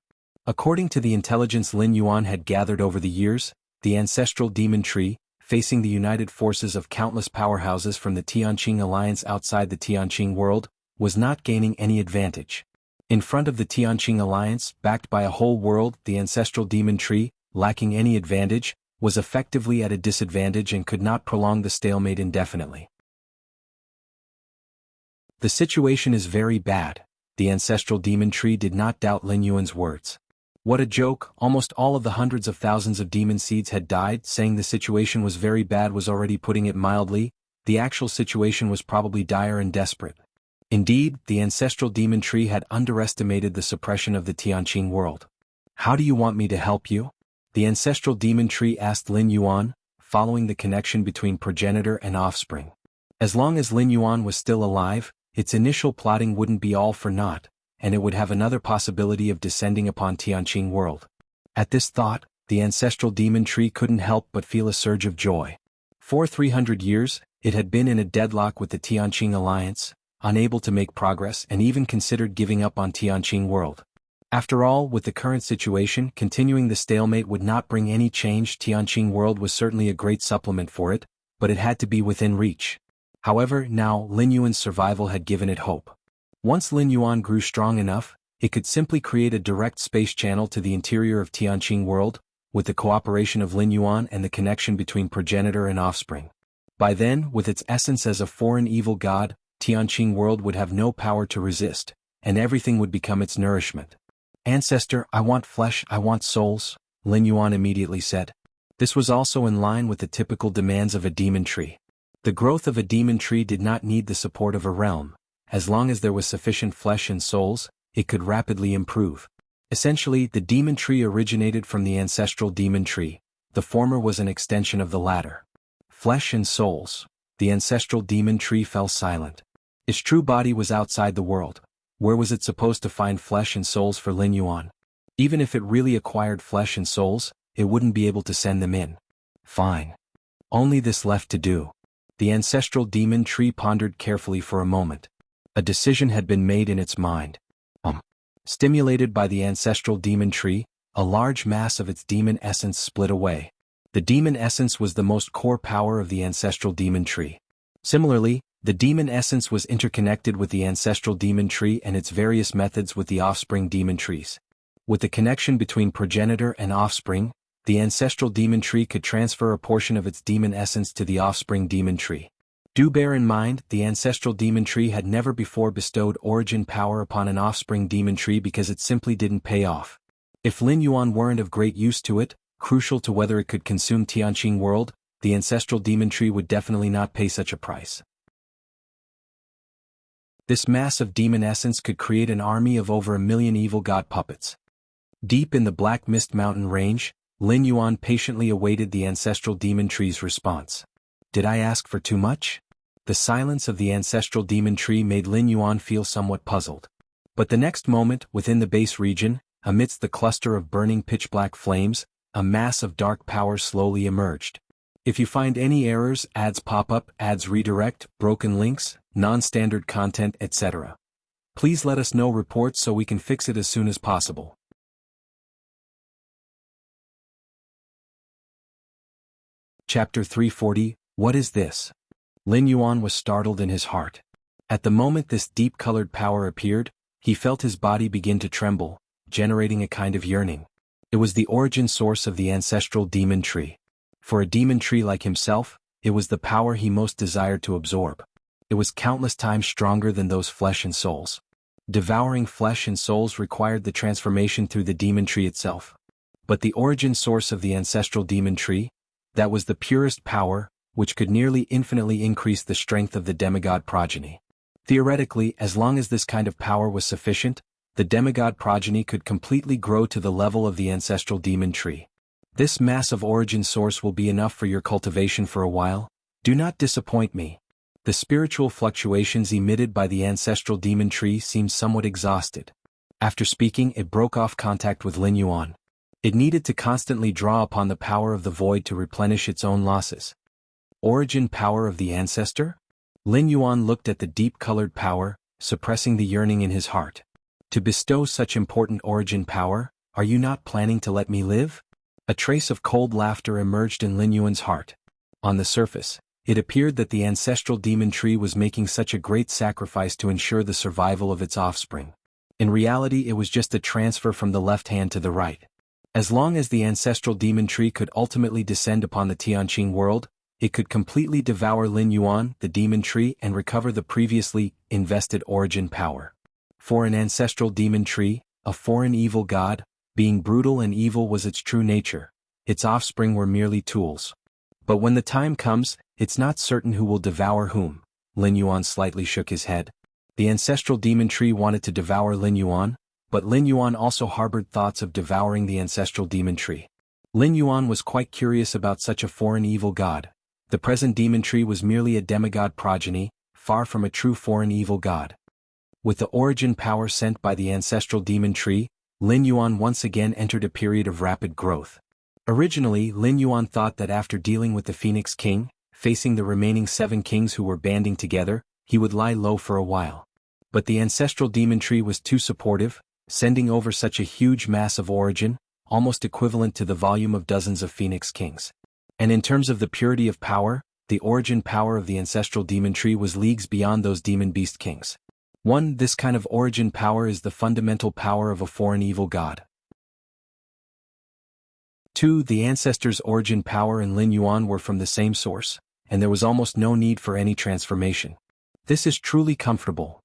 Speaker 1: According to the intelligence Lin Yuan had gathered over the years, the ancestral demon tree, facing the united forces of countless powerhouses from the Tianqing alliance outside the Tianqing world, was not gaining any advantage. In front of the Tianqing alliance, backed by a whole world, the ancestral demon tree, lacking any advantage, was effectively at a disadvantage and could not prolong the stalemate indefinitely. The situation is very bad. The ancestral demon tree did not doubt Lin Yuan's words. What a joke, almost all of the hundreds of thousands of demon seeds had died. Saying the situation was very bad was already putting it mildly. The actual situation was probably dire and desperate. Indeed, the ancestral demon tree had underestimated the suppression of the Tianqing world. How do you want me to help you? The ancestral demon tree asked Lin Yuan, following the connection between progenitor and offspring. As long as Lin Yuan was still alive, its initial plotting wouldn't be all for naught, and it would have another possibility of descending upon Tianqing world. At this thought, the ancestral demon tree couldn't help but feel a surge of joy. For 300 years, it had been in a deadlock with the Tianqing alliance, unable to make progress and even considered giving up on Tianqing world. After all, with the current situation, continuing the stalemate would not bring any change. Tianqing world was certainly a great supplement for it, but it had to be within reach. However, now Lin Yuan's survival had given it hope. Once Lin Yuan grew strong enough, it could simply create a direct space channel to the interior of Tianqing world, with the cooperation of Lin Yuan and the connection between progenitor and offspring. By then, with its essence as a foreign evil god, Tianqing world would have no power to resist, and everything would become its nourishment. Ancestor, I want flesh, I want souls, Lin Yuan immediately said. This was also in line with the typical demands of a demon tree. The growth of a demon tree did not need the support of a realm. As long as there was sufficient flesh and souls, it could rapidly improve. Essentially, the demon tree originated from the ancestral demon tree. The former was an extension of the latter. Flesh and souls. The ancestral demon tree fell silent. Its true body was outside the world. Where was it supposed to find flesh and souls for Lin Yuan? Even if it really acquired flesh and souls, it wouldn't be able to send them in. Fine. Only this left to do. The ancestral demon tree pondered carefully for a moment. A decision had been made in its mind. Stimulated by the ancestral demon tree, a large mass of its demon essence split away. The demon essence was the most core power of the ancestral demon tree. Similarly, the demon essence was interconnected with the ancestral demon tree and its various methods with the offspring demon trees. With the connection between progenitor and offspring, the ancestral demon tree could transfer a portion of its demon essence to the offspring demon tree. Do bear in mind, the ancestral demon tree had never before bestowed origin power upon an offspring demon tree because it simply didn't pay off. If Lin Yuan weren't of great use to it, crucial to whether it could consume Tianqing world, the ancestral demon tree would definitely not pay such a price. This mass of demon essence could create an army of over 1 million evil god puppets. Deep in the Black Mist Mountain range, Lin Yuan patiently awaited the ancestral demon tree's response. Did I ask for too much? The silence of the ancestral demon tree made Lin Yuan feel somewhat puzzled. But the next moment, within the base region, amidst the cluster of burning pitch-black flames, a mass of dark power slowly emerged. If you find any errors, ads pop up, ads redirect, broken links, non-standard content, etc. Please let us know reports so we can fix it as soon as possible. Chapter 340, What is this? Lin Yuan was startled in his heart. At the moment this deep-colored power appeared, he felt his body begin to tremble, generating a kind of yearning. It was the origin source of the ancestral demon tree. For a demon tree like himself, it was the power he most desired to absorb. It was countless times stronger than those flesh and souls. Devouring flesh and souls required the transformation through the demon tree itself. But the origin source of the ancestral demon tree, that was the purest power, which could nearly infinitely increase the strength of the demigod progeny. Theoretically, as long as this kind of power was sufficient, the demigod progeny could completely grow to the level of the ancestral demon tree. This massive origin source will be enough for your cultivation for a while. Do not disappoint me. The spiritual fluctuations emitted by the ancestral demon tree seemed somewhat exhausted. After speaking, it broke off contact with Lin Yuan. It needed to constantly draw upon the power of the void to replenish its own losses. Origin power of the ancestor? Lin Yuan looked at the deep-colored power, suppressing the yearning in his heart. To bestow such important origin power, are you not planning to let me live? A trace of cold laughter emerged in Lin Yuan's heart. On the surface, it appeared that the ancestral demon tree was making such a great sacrifice to ensure the survival of its offspring. In reality, it was just a transfer from the left hand to the right. As long as the ancestral demon tree could ultimately descend upon the Tianqing world, it could completely devour Lin Yuan, the demon tree, and recover the previously invested origin power. For an ancestral demon tree, a foreign evil god, being brutal and evil was its true nature. Its offspring were merely tools. But when the time comes, it's not certain who will devour whom. Lin Yuan slightly shook his head. The ancestral demon tree wanted to devour Lin Yuan, but Lin Yuan also harbored thoughts of devouring the ancestral demon tree. Lin Yuan was quite curious about such a foreign evil god. The present demon tree was merely a demigod progeny, far from a true foreign evil god. With the origin power sent by the ancestral demon tree, Lin Yuan once again entered a period of rapid growth. Originally, Lin Yuan thought that after dealing with the Phoenix King, facing the remaining 7 kings who were banding together, he would lie low for a while. But the ancestral demon tree was too supportive, sending over such a huge mass of origin, almost equivalent to the volume of dozens of Phoenix Kings. And in terms of the purity of power, the origin power of the ancestral demon tree was leagues beyond those demon beast kings. This kind of origin power is the fundamental power of a foreign evil god. 2. The ancestors' origin power and Lin Yuan were from the same source, and there was almost no need for any transformation. This is truly comfortable.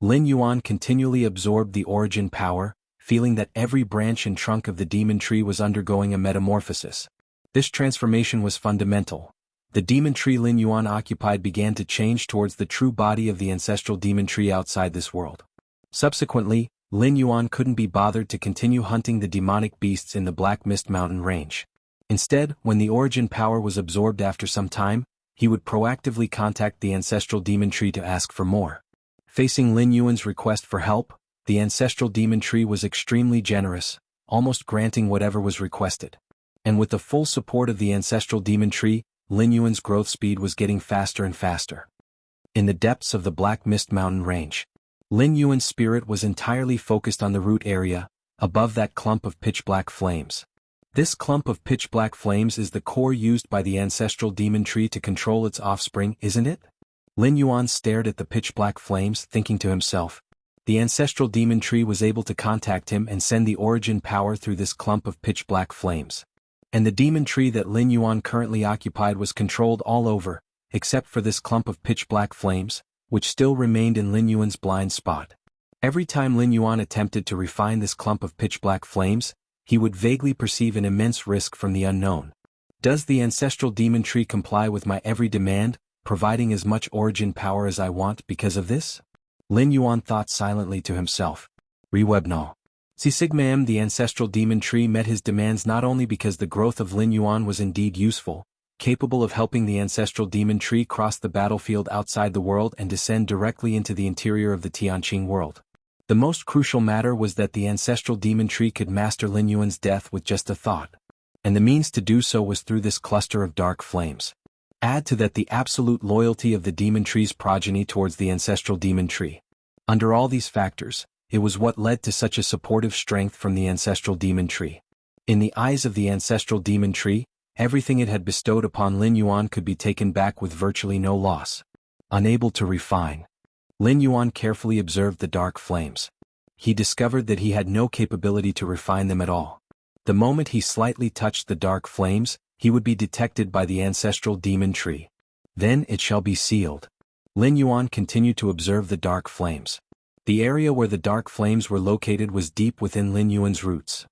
Speaker 1: Lin Yuan continually absorbed the origin power, feeling that every branch and trunk of the demon tree was undergoing a metamorphosis. This transformation was fundamental. The demon tree Lin Yuan occupied began to change towards the true body of the ancestral demon tree outside this world. Subsequently, Lin Yuan couldn't be bothered to continue hunting the demonic beasts in the Black Mist Mountain range. Instead, when the origin power was absorbed after some time, he would proactively contact the ancestral demon tree to ask for more. Facing Lin Yuan's request for help, the ancestral demon tree was extremely generous, almost granting whatever was requested. And with the full support of the ancestral demon tree, Lin Yuan's growth speed was getting faster and faster. In the depths of the Black Mist Mountain range, Lin Yuan's spirit was entirely focused on the root area, above that clump of pitch-black flames. This clump of pitch-black flames is the core used by the ancestral demon tree to control its offspring, isn't it? Lin Yuan stared at the pitch-black flames, thinking to himself. The ancestral demon tree was able to contact him and send the origin power through this clump of pitch-black flames. And the demon tree that Lin Yuan currently occupied was controlled all over, except for this clump of pitch-black flames, which still remained in Lin Yuan's blind spot. Every time Lin Yuan attempted to refine this clump of pitch-black flames, he would vaguely perceive an immense risk from the unknown. Does the ancestral demon tree comply with my every demand, providing as much origin power as I want because of this? Lin Yuan thought silently to himself. Rewebno. Sigma the ancestral demon tree met his demands not only because the growth of Lin Yuan was indeed useful, capable of helping the ancestral demon tree cross the battlefield outside the world and descend directly into the interior of the Tianqing world. The most crucial matter was that the ancestral demon tree could master Lin Yuan's death with just a thought. And the means to do so was through this cluster of dark flames. Add to that the absolute loyalty of the demon tree's progeny towards the ancestral demon tree. Under all these factors, it was what led to such a supportive strength from the ancestral demon tree. In the eyes of the ancestral demon tree, everything it had bestowed upon Lin Yuan could be taken back with virtually no loss. Unable to refine, Lin Yuan carefully observed the dark flames. He discovered that he had no capability to refine them at all. The moment he slightly touched the dark flames, he would be detected by the ancestral demon tree. Then it shall be sealed. Lin Yuan continued to observe the dark flames. The area where the dark flames were located was deep within Lin Yuan's roots.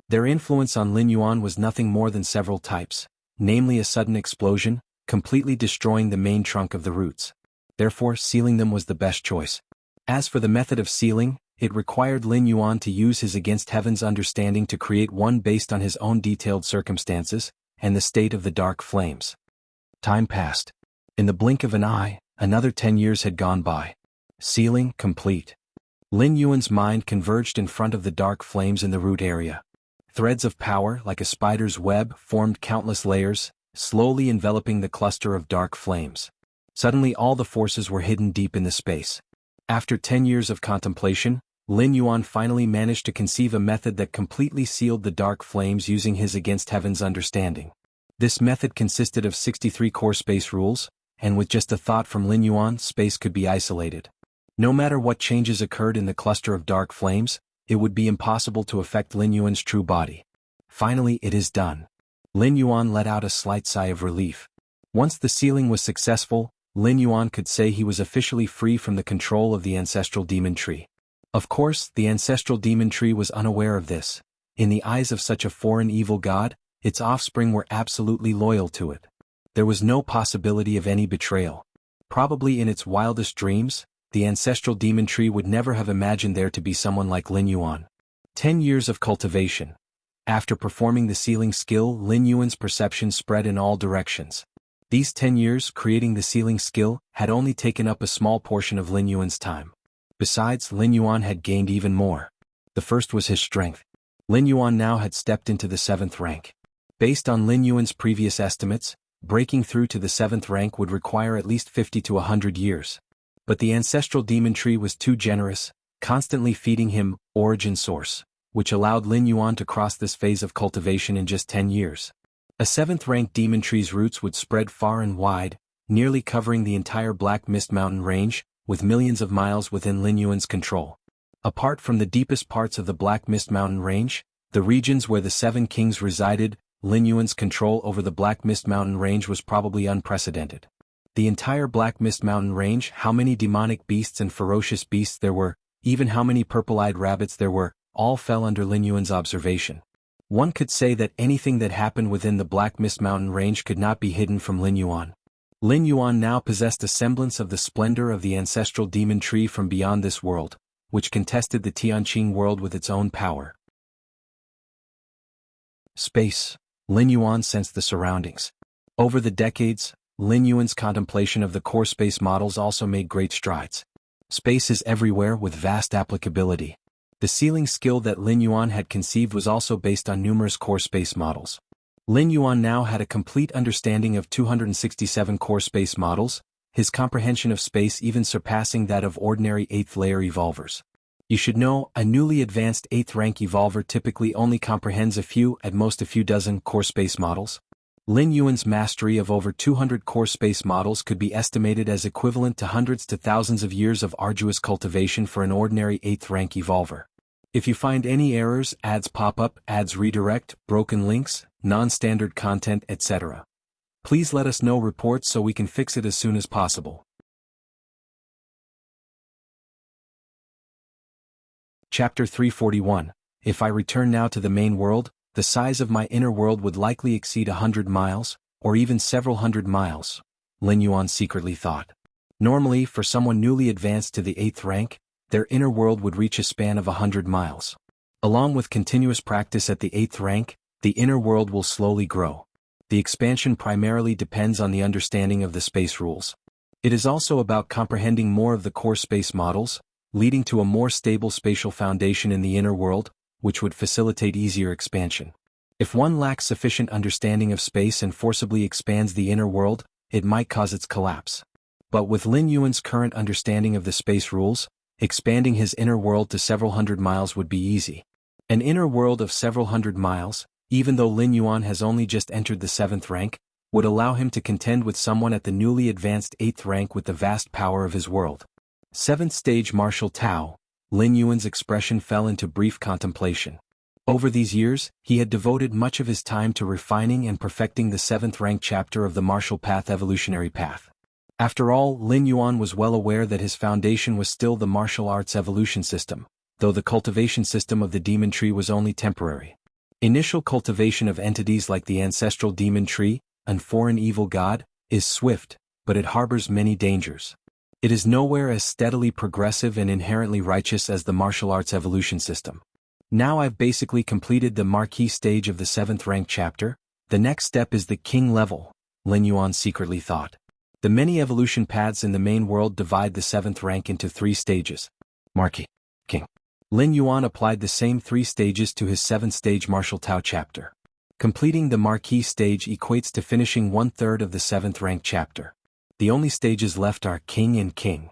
Speaker 1: Their influence on Lin Yuan was nothing more than several types, namely a sudden explosion, completely destroying the main trunk of the roots. Therefore, sealing them was the best choice. As for the method of sealing, it required Lin Yuan to use his against heaven's understanding to create one based on his own detailed circumstances, and the state of the dark flames. Time passed. In the blink of an eye, another 10 years had gone by. Sealing complete. Lin Yuan's mind converged in front of the dark flames in the root area. Threads of power, like a spider's web, formed countless layers, slowly enveloping the cluster of dark flames. Suddenly all the forces were hidden deep in the space. After 10 years of contemplation, Lin Yuan finally managed to conceive a method that completely sealed the dark flames using his against heaven's understanding. This method consisted of 63 core space rules, and with just a thought from Lin Yuan, space could be isolated. No matter what changes occurred in the cluster of dark flames, it would be impossible to affect Lin Yuan's true body. Finally, it is done. Lin Yuan let out a slight sigh of relief. Once the sealing was successful, Lin Yuan could say he was officially free from the control of the ancestral demon tree. Of course, the ancestral demon tree was unaware of this. In the eyes of such a foreign evil god, its offspring were absolutely loyal to it. There was no possibility of any betrayal. Probably in its wildest dreams, the ancestral demon tree would never have imagined there to be someone like Lin Yuan. 10 years of cultivation. After performing the sealing skill, Lin Yuan's perception spread in all directions. These 10 years creating the sealing skill had only taken up a small portion of Lin Yuan's time. Besides, Lin Yuan had gained even more. The first was his strength. Lin Yuan now had stepped into the 7th rank. Based on Lin Yuan's previous estimates, breaking through to the 7th rank would require at least 50 to 100 years. But the ancestral demon tree was too generous, constantly feeding him origin source, which allowed Lin Yuan to cross this phase of cultivation in just 10 years. A 7th rank demon tree's roots would spread far and wide, nearly covering the entire Black Mist Mountain range, with millions of miles within Lin Yuan's control. Apart from the deepest parts of the Black Mist Mountain range, the regions where the 7 kings resided, Lin Yuan's control over the Black Mist Mountain range was probably unprecedented. The entire Black Mist Mountain range, how many demonic beasts and ferocious beasts there were, even how many purple-eyed rabbits there were, all fell under Lin Yuan's observation. One could say that anything that happened within the Black Mist Mountain range could not be hidden from Lin Yuan. Lin Yuan now possessed a semblance of the splendor of the ancestral demon tree from beyond this world, which contested the Tianqing world with its own power. Space. Lin Yuan sensed the surroundings. Over the decades, Lin Yuan's contemplation of the core space models also made great strides. Space is everywhere with vast applicability. The sealing skill that Lin Yuan had conceived was also based on numerous core space models. Lin Yuan now had a complete understanding of 267 core space models, his comprehension of space even surpassing that of ordinary 8th layer evolvers. You should know, a newly advanced 8th rank evolver typically only comprehends a few, at most a few dozen, core space models. Lin Yuan's mastery of over 200 core space models could be estimated as equivalent to hundreds to thousands of years of arduous cultivation for an ordinary 8th rank evolver. If you find any errors, ads pop up, ads redirect, broken links, non-standard content, etc., please let us know reports so we can fix it as soon as possible. Chapter 341. If I return now to the main world, the size of my inner world would likely exceed 100 miles, or even several hundred miles, Lin Yuan secretly thought. Normally, for someone newly advanced to the 8th rank, their inner world would reach a span of 100 miles. Along with continuous practice at the 8th rank, the inner world will slowly grow. The expansion primarily depends on the understanding of the space rules. It is also about comprehending more of the core space models, leading to a more stable spatial foundation in the inner world, which would facilitate easier expansion. If one lacks sufficient understanding of space and forcibly expands the inner world, it might cause its collapse. But with Lin Yuan's current understanding of the space rules, expanding his inner world to several hundred miles would be easy. An inner world of several hundred miles, even though Lin Yuan has only just entered the 7th rank, would allow him to contend with someone at the newly advanced 8th rank with the vast power of his world. 7th stage martial Tao. Lin Yuan's expression fell into brief contemplation. Over these years, he had devoted much of his time to refining and perfecting the 7th rank chapter of the martial path evolutionary path. After all, Lin Yuan was well aware that his foundation was still the martial arts evolution system, though the cultivation system of the demon tree was only temporary. Initial cultivation of entities like the ancestral demon tree, and foreign evil god, is swift, but it harbors many dangers. It is nowhere as steadily progressive and inherently righteous as the martial arts evolution system. Now I've basically completed the marquee stage of the 7th rank chapter, the next step is the king level, Lin Yuan secretly thought. The many evolution paths in the main world divide the 7th rank into 3 stages. Marquee. King. Lin Yuan applied the same 3 stages to his 7th stage martial Tao chapter. Completing the marquee stage equates to finishing 1/3 of the 7th rank chapter. The only stages left are king and king.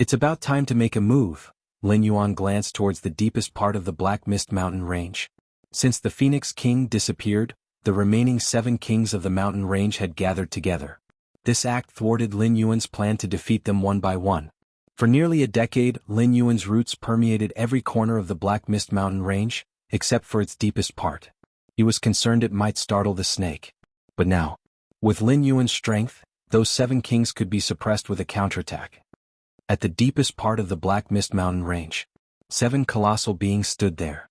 Speaker 1: It's about time to make a move. Lin Yuan glanced towards the deepest part of the Black Mist Mountain range. Since the Phoenix King disappeared, the remaining 7 kings of the mountain range had gathered together. This act thwarted Lin Yuan's plan to defeat them one by one. For nearly a decade, Lin Yuan's roots permeated every corner of the Black Mist Mountain range, except for its deepest part. He was concerned it might startle the snake. But now, with Lin Yuan's strength, those 7 kings could be suppressed with a counterattack. At the deepest part of the Black Mist Mountain range, 7 colossal beings stood there.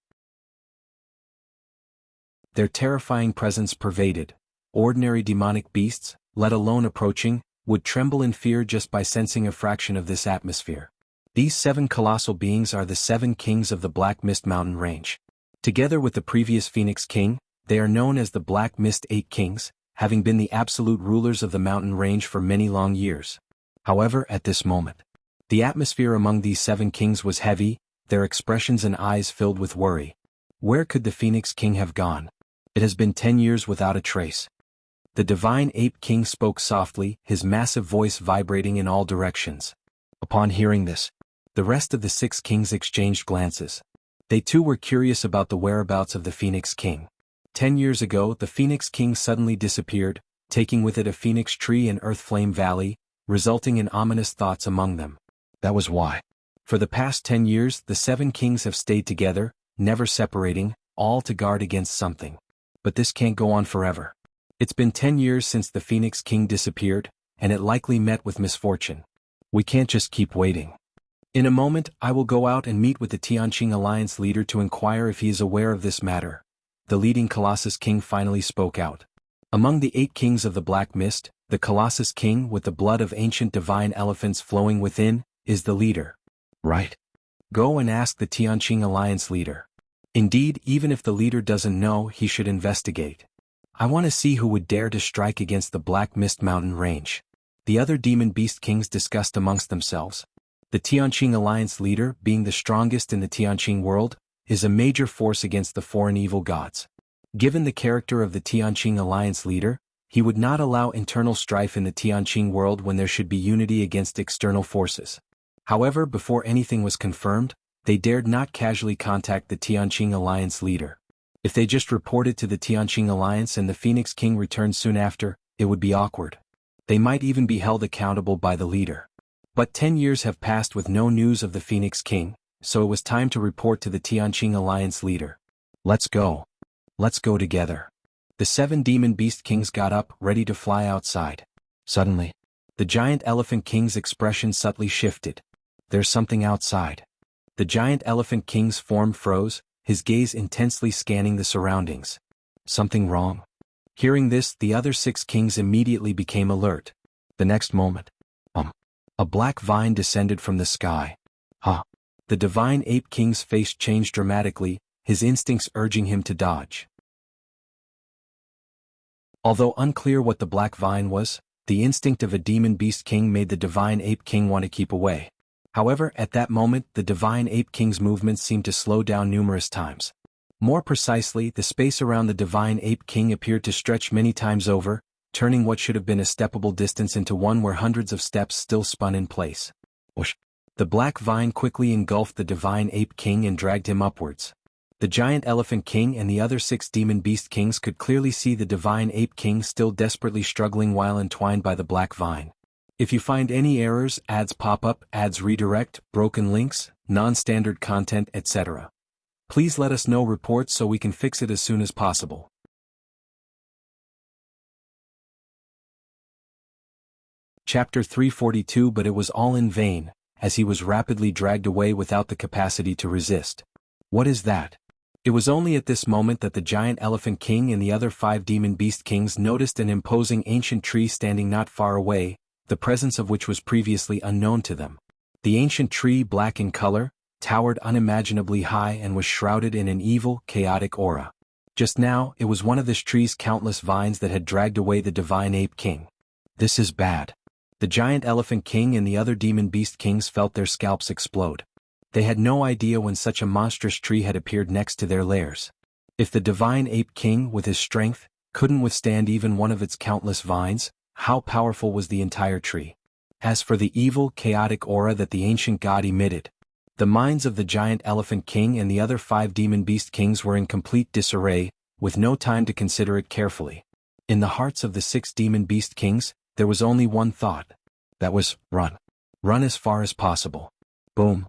Speaker 1: Their terrifying presence pervaded. Ordinary demonic beasts, let alone approaching, would tremble in fear just by sensing a fraction of this atmosphere. These 7 colossal beings are the 7 kings of the Black Mist Mountain range. Together with the previous Phoenix King, they are known as the Black Mist 8 Kings, having been the absolute rulers of the mountain range for many long years. However, at this moment, the atmosphere among these 7 kings was heavy, their expressions and eyes filled with worry. Where could the Phoenix King have gone? It has been 10 years without a trace. The Divine Ape King spoke softly, his massive voice vibrating in all directions. Upon hearing this, the rest of the 6 kings exchanged glances. They too were curious about the whereabouts of the Phoenix King. 10 years ago, the Phoenix King suddenly disappeared, taking with it a phoenix tree and Earthflame Valley, resulting in ominous thoughts among them. That was why. For the past 10 years, the 7 kings have stayed together, never separating, all to guard against something. But this can't go on forever. It's been 10 years since the Phoenix King disappeared, and it likely met with misfortune. We can't just keep waiting. In a moment, I will go out and meet with the Tianqing Alliance leader to inquire if he is aware of this matter. The leading Colossus King finally spoke out. Among the 8 kings of the Black Mist, the Colossus King with the blood of ancient divine elephants flowing within, is the leader. Right. Go and ask the Tianqing Alliance leader. Indeed, even if the leader doesn't know, he should investigate. I want to see who would dare to strike against the Black Mist Mountain range. The other demon beast kings discussed amongst themselves. The Tianqing Alliance leader, being the strongest in the Tianqing world, is a major force against the foreign evil gods. Given the character of the Tianqing Alliance leader, he would not allow internal strife in the Tianqing world when there should be unity against external forces. However, before anything was confirmed, they dared not casually contact the Tianqing Alliance leader. If they just reported to the Tianqing Alliance and the Phoenix King returned soon after, it would be awkward. They might even be held accountable by the leader. But 10 years have passed with no news of the Phoenix King, so it was time to report to the Tianqing Alliance leader. Let's go. Let's go together. The 7 demon beast kings got up, ready to fly outside. Suddenly, the giant elephant king's expression subtly shifted. There's something outside. The giant elephant king's form froze, his gaze intensely scanning the surroundings. Something wrong? Hearing this, the other 6 kings immediately became alert. The next moment, a black vine descended from the sky. The divine ape king's face changed dramatically, his instincts urging him to dodge. Although unclear what the black vine was, the instinct of a demon beast king made the divine ape king want to keep away. However, at that moment, the divine ape king's movements seemed to slow down numerous times. More precisely, the space around the divine ape king appeared to stretch many times over, turning what should have been a steppable distance into one where hundreds of steps still spun in place. Whoosh! The black vine quickly engulfed the divine ape king and dragged him upwards. The giant elephant king and the other 6 demon beast kings could clearly see the divine ape king still desperately struggling while entwined by the black vine. If you find any errors, ads pop up, ads redirect, broken links, non-standard content, etc., please let us know reports so we can fix it as soon as possible. Chapter 342. But it was all in vain, as he was rapidly dragged away without the capacity to resist. What is that? It was only at this moment that the giant elephant king and the other 5 demon beast kings noticed an imposing ancient tree standing not far away, the presence of which was previously unknown to them. The ancient tree, black in color, towered unimaginably high and was shrouded in an evil, chaotic aura. Just now, it was one of this tree's countless vines that had dragged away the divine ape king. This is bad. The giant elephant king and the other demon beast kings felt their scalps explode. They had no idea when such a monstrous tree had appeared next to their lairs. If the divine ape king, with his strength, couldn't withstand even one of its countless vines, how powerful was the entire tree? As for the evil, chaotic aura that the ancient god emitted, the minds of the giant elephant king and the other 5 demon beast kings were in complete disarray, with no time to consider it carefully. In the hearts of the 6 demon beast kings, there was only one thought. That was, run. Run as far as possible. Boom.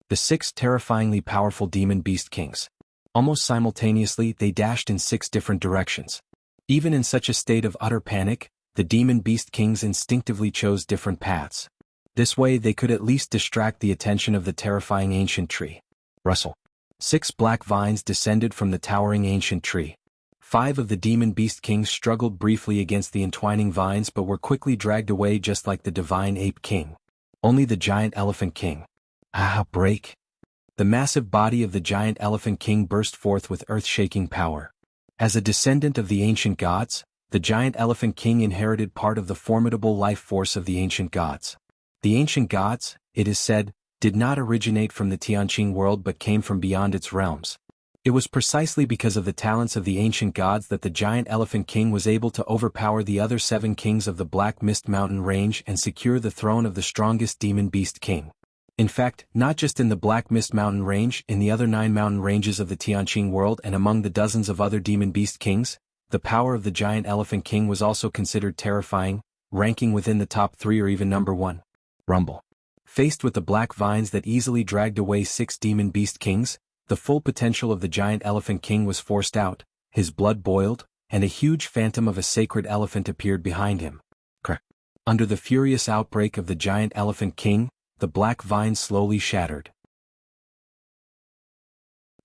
Speaker 1: The 6 terrifyingly powerful demon beast kings. Almost simultaneously, they dashed in 6 different directions. Even in such a state of utter panic, the demon beast kings instinctively chose different paths. This way they could at least distract the attention of the terrifying ancient tree. Rustle. 6 black vines descended from the towering ancient tree. 5 of the demon beast kings struggled briefly against the entwining vines but were quickly dragged away just like the divine ape king. Only the giant elephant king. Break. The massive body of the giant elephant king burst forth with earth-shaking power. As a descendant of the ancient gods, the giant elephant king inherited part of the formidable life force of the ancient gods. The ancient gods, it is said, did not originate from the Tianqing world but came from beyond its realms. It was precisely because of the talents of the ancient gods that the giant elephant king was able to overpower the other 7 kings of the Black Mist Mountain range and secure the throne of the strongest demon beast king. In fact, not just in the Black Mist Mountain range, in the other 9 mountain ranges of the Tianqing world and among the dozens of other demon beast kings, the power of the giant elephant king was also considered terrifying, ranking within the top 3 or even number 1. Rumble. Faced with the black vines that easily dragged away 6 demon beast kings, the full potential of the giant elephant king was forced out, his blood boiled, and a huge phantom of a sacred elephant appeared behind him. Crack. Under the furious outbreak of the giant elephant king, the black vines slowly shattered.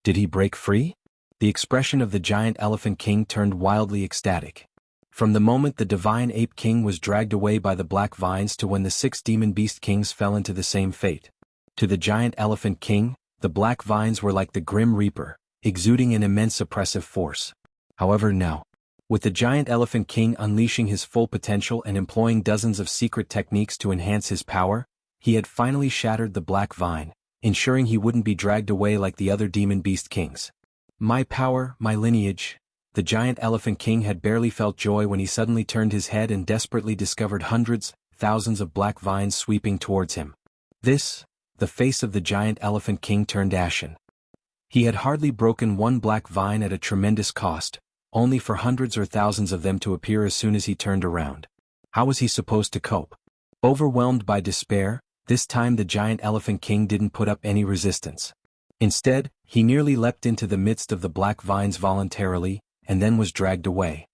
Speaker 1: Did he break free? The expression of the giant elephant king turned wildly ecstatic. From the moment the divine ape king was dragged away by the black vines to when the 6 demon beast kings fell into the same fate. To the giant elephant king, the black vines were like the grim reaper, exuding an immense oppressive force. However now, with the giant elephant king unleashing his full potential and employing dozens of secret techniques to enhance his power, he had finally shattered the black vine, ensuring he wouldn't be dragged away like the other demon beast kings. My power, my lineage. The giant elephant king had barely felt joy when he suddenly turned his head and desperately discovered hundreds, thousands of black vines sweeping towards him. The face of the giant elephant king turned ashen. He had hardly broken 1 black vine at a tremendous cost, only for hundreds or thousands of them to appear as soon as he turned around. How was he supposed to cope? Overwhelmed by despair, this time the giant elephant king didn't put up any resistance. Instead, he nearly leapt into the midst of the black vines voluntarily, and then was dragged away.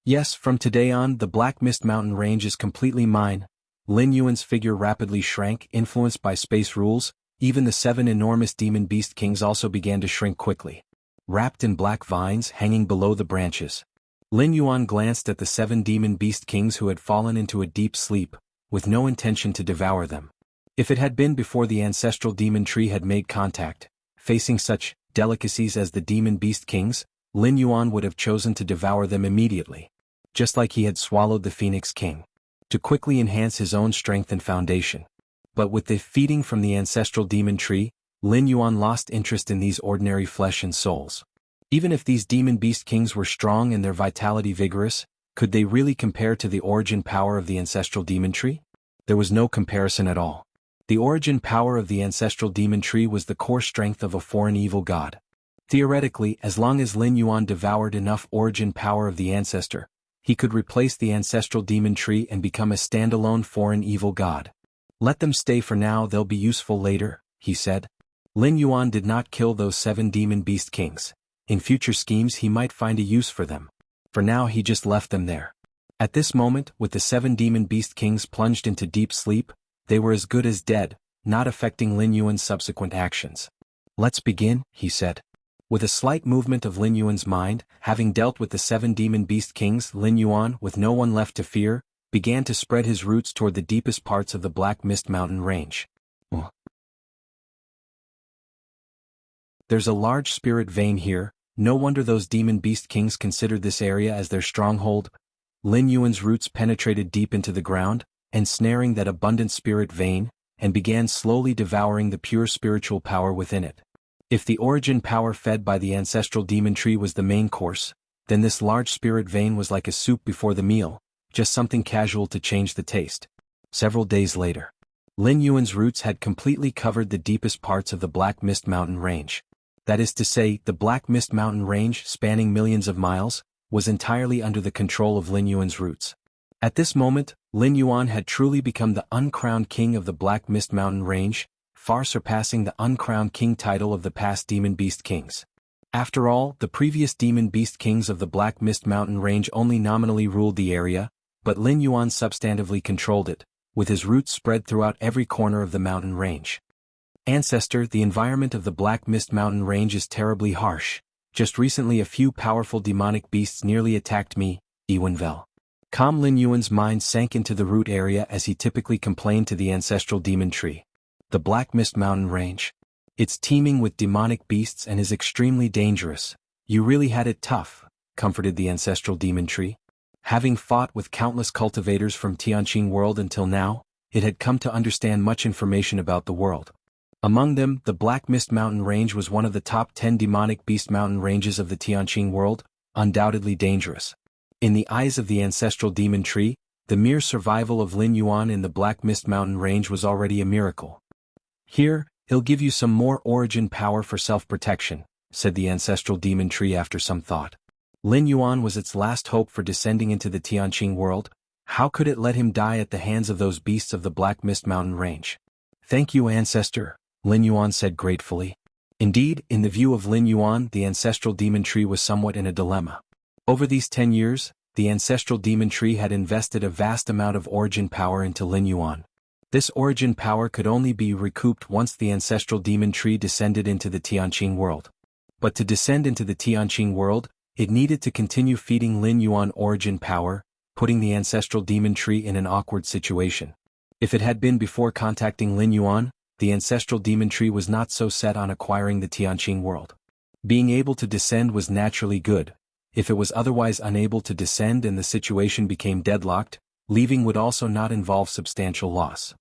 Speaker 1: Yes, from today on, the Black Mist Mountain range is completely mine. Lin Yuan's figure rapidly shrank, influenced by space rules. Even the 7 enormous demon beast kings also began to shrink quickly. Wrapped in black vines hanging below the branches. Lin Yuan glanced at the 7 demon beast kings who had fallen into a deep sleep, with no intention to devour them. If it had been before the ancestral demon tree had made contact, facing such delicacies as the demon beast kings, Lin Yuan would have chosen to devour them immediately. Just like he had swallowed the Phoenix King. To quickly enhance his own strength and foundation. But with the feeding from the ancestral demon tree, Lin Yuan lost interest in these ordinary flesh and souls. Even if these demon beast kings were strong and their vitality vigorous, could they really compare to the origin power of the ancestral demon tree? There was no comparison at all. The origin power of the ancestral demon tree was the core strength of a foreign evil god. Theoretically, as long as Lin Yuan devoured enough origin power of the ancestor, he could replace the ancestral demon tree and become a standalone foreign evil god. Let them stay for now, they'll be useful later, he said. Lin Yuan did not kill those 7 demon beast kings. In future schemes he might find a use for them. For now he just left them there. At this moment, with the 7 demon beast kings plunged into deep sleep, they were as good as dead, not affecting Lin Yuan's subsequent actions. Let's begin, he said. With a slight movement of Lin Yuan's mind, having dealt with the 7 demon beast kings, Lin Yuan, with no one left to fear, began to spread his roots toward the deepest parts of the Black Mist Mountain range. There's a large spirit vein here, no wonder those demon beast kings considered this area as their stronghold. Lin Yuan's roots penetrated deep into the ground, ensnaring that abundant spirit vein, and began slowly devouring the pure spiritual power within it. If the origin power fed by the ancestral demon tree was the main course, then this large spirit vein was like a soup before the meal, just something casual to change the taste. Several days later, Lin Yuan's roots had completely covered the deepest parts of the Black Mist Mountain range. That is to say, the Black Mist Mountain range, spanning millions of miles, was entirely under the control of Lin Yuan's roots. At this moment, Lin Yuan had truly become the uncrowned king of the Black Mist Mountain Range, far surpassing the uncrowned king title of the past Demon Beast Kings. After all, the previous Demon Beast Kings of the Black Mist Mountain Range only nominally ruled the area, but Lin Yuan substantively controlled it, with his roots spread throughout every corner of the mountain range. Ancestor, the environment of the Black Mist Mountain Range is terribly harsh. Just recently a few powerful demonic beasts nearly attacked me, Ewenvel. Calm Lin Yuan's mind sank into the root area as he typically complained to the ancestral demon tree. The Black Mist Mountain Range. It's teeming with demonic beasts and is extremely dangerous. You really had it tough, comforted the ancestral demon tree. Having fought with countless cultivators from Tianqing world until now, it had come to understand much information about the world. Among them, the Black Mist Mountain Range was one of the top 10 demonic beast mountain ranges of the Tianqing world, undoubtedly dangerous. In the eyes of the ancestral demon tree, the mere survival of Lin Yuan in the Black Mist Mountain Range was already a miracle. Here, he'll give you some more origin power for self-protection, said the ancestral demon tree after some thought. Lin Yuan was its last hope for descending into the Tianqing world. How could it let him die at the hands of those beasts of the Black Mist Mountain Range? Thank you, ancestor, Lin Yuan said gratefully. Indeed, in the view of Lin Yuan, the ancestral demon tree was somewhat in a dilemma. Over these 10 years, the ancestral demon tree had invested a vast amount of origin power into Lin Yuan. This origin power could only be recouped once the ancestral demon tree descended into the Tianqing world. But to descend into the Tianqing world, it needed to continue feeding Lin Yuan origin power, putting the ancestral demon tree in an awkward situation. If it had been before contacting Lin Yuan, the ancestral demon tree was not so set on acquiring the Tianqing world. Being able to descend was naturally good. If it was otherwise unable to descend and the situation became deadlocked, leaving would also not involve substantial loss.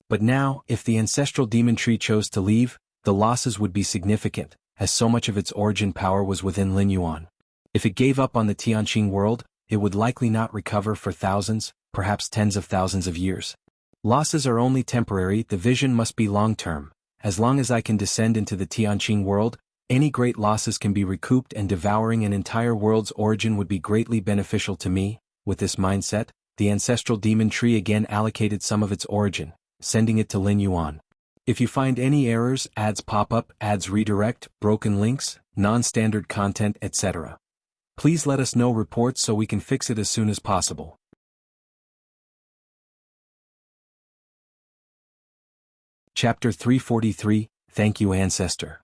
Speaker 1: But now, if the ancestral demon tree chose to leave, the losses would be significant, as so much of its origin power was within Lin Yuan. If it gave up on the Tianqing world, it would likely not recover for thousands, perhaps tens of thousands of years. Losses are only temporary, the vision must be long-term. As long as I can descend into the Tianqing world, any great losses can be recouped and devouring an entire world's origin would be greatly beneficial to me. With this mindset, the ancestral demon tree again allocated some of its origin, sending it to Lin Yuan. If you find any errors, ads pop up, ads redirect, broken links, non-standard content, etc., please let us know reports so we can fix it as soon as possible. Chapter 343, Thank You Ancestor.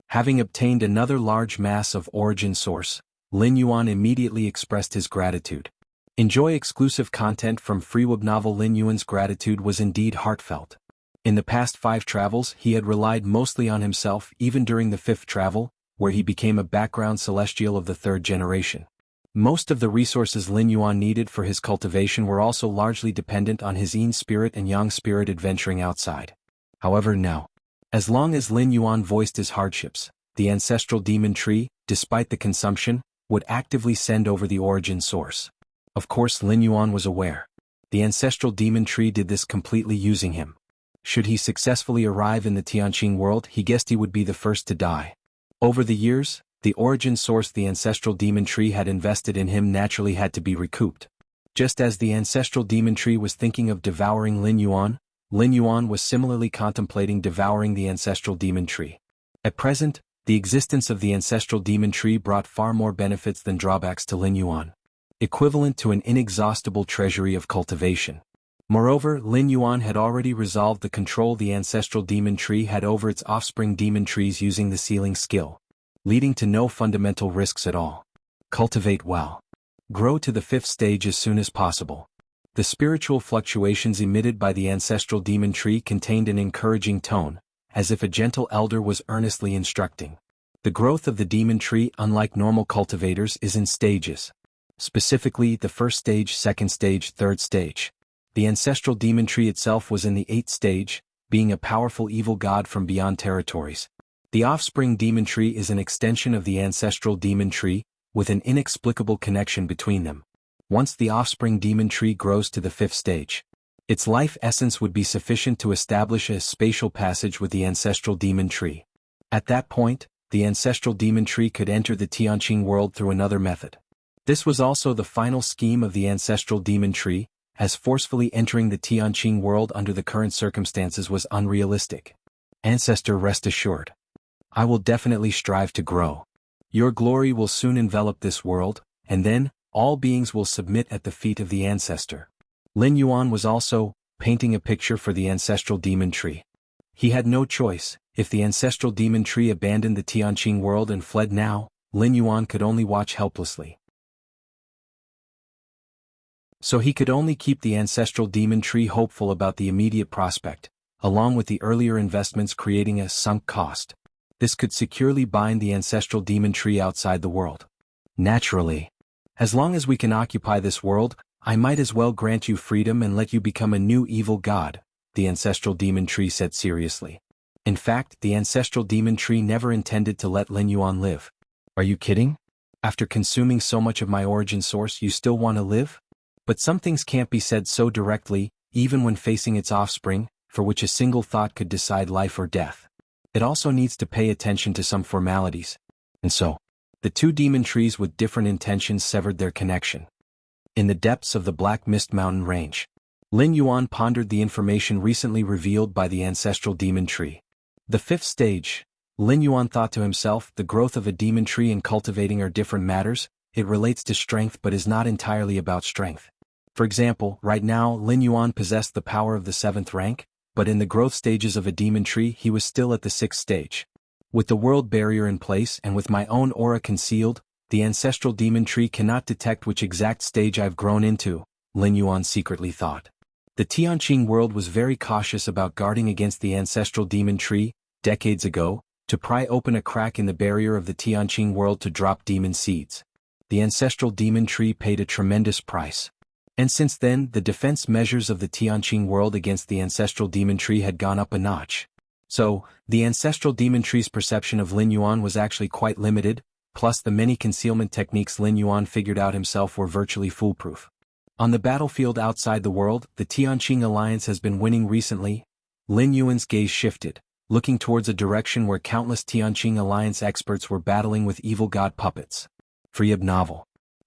Speaker 1: Having obtained another large mass of origin source, Lin Yuan immediately expressed his gratitude. Enjoy exclusive content from FreeWeb novel. Lin Yuan's gratitude was indeed heartfelt. In the past 5 travels he had relied mostly on himself, even during the 5th travel, where he became a background celestial of the 3rd generation. Most of the resources Lin Yuan needed for his cultivation were also largely dependent on his Yin spirit and Yang spirit adventuring outside. However now, as long as Lin Yuan voiced his hardships, the ancestral demon tree, despite the consumption, would actively send over the origin source. Of course Lin Yuan was aware. The ancestral demon tree did this completely using him. Should he successfully arrive in the Tianqing world, he guessed he would be the first to die. Over the years, the origin source the ancestral demon tree had invested in him naturally had to be recouped. Just as the ancestral demon tree was thinking of devouring Lin Yuan was similarly contemplating devouring the ancestral demon tree. At present, the existence of the ancestral demon tree brought far more benefits than drawbacks to Lin Yuan, equivalent to an inexhaustible treasury of cultivation. Moreover, Lin Yuan had already resolved the control the ancestral demon tree had over its offspring demon trees using the sealing skill, leading to no fundamental risks at all. Cultivate well. Grow to the 5th stage as soon as possible. The spiritual fluctuations emitted by the ancestral demon tree contained an encouraging tone, as if a gentle elder was earnestly instructing. The growth of the demon tree, unlike normal cultivators, is in stages. Specifically, the 1st stage, 2nd stage, 3rd stage. The ancestral demon tree itself was in the 8th stage, being a powerful evil god from beyond territories. The offspring demon tree is an extension of the ancestral demon tree, with an inexplicable connection between them. Once the offspring demon tree grows to the 5th stage, its life essence would be sufficient to establish a spatial passage with the ancestral demon tree. At that point, the ancestral demon tree could enter the Tianqing world through another method. This was also the final scheme of the ancestral demon tree, as forcefully entering the Tianqing world under the current circumstances was unrealistic. Ancestor, rest assured. I will definitely strive to grow. Your glory will soon envelop this world, and then, all beings will submit at the feet of the ancestor. Lin Yuan was also painting a picture for the ancestral demon tree. He had no choice. If the ancestral demon tree abandoned the Tianqing world and fled now, Lin Yuan could only watch helplessly. So he could only keep the ancestral demon tree hopeful about the immediate prospect, along with the earlier investments creating a sunk cost. This could securely bind the ancestral demon tree outside the world. Naturally. As long as we can occupy this world, I might as well grant you freedom and let you become a new evil god, the ancestral demon tree said seriously. In fact, the ancestral demon tree never intended to let Lin Yuan live. Are you kidding? After consuming so much of my origin source, you still want to live? But some things can't be said so directly, even when facing its offspring, for which a single thought could decide life or death. It also needs to pay attention to some formalities. And so, the two demon trees with different intentions severed their connection. In the depths of the Black Mist Mountain range, Lin Yuan pondered the information recently revealed by the ancestral demon tree. The fifth stage, Lin Yuan thought to himself, the growth of a demon tree and cultivating are different matters. It relates to strength but is not entirely about strength. For example, right now Lin Yuan possessed the power of the 7th rank, but in the growth stages of a demon tree he was still at the 6th stage. With the world barrier in place and with my own aura concealed, the ancestral demon tree cannot detect which exact stage I've grown into, Lin Yuan secretly thought. The Tianqing world was very cautious about guarding against the ancestral demon tree, decades ago, to pry open a crack in the barrier of the Tianqing world to drop demon seeds. The ancestral demon tree paid a tremendous price. And since then, the defense measures of the Tianqing world against the ancestral demon tree had gone up a notch. So, the ancestral demon tree's perception of Lin Yuan was actually quite limited, plus the many concealment techniques Lin Yuan figured out himself were virtually foolproof. On the battlefield outside the world, the Tianqing alliance has been winning recently. Lin Yuan's gaze shifted, looking towards a direction where countless Tianqing alliance experts were battling with evil god puppets. Free of novel.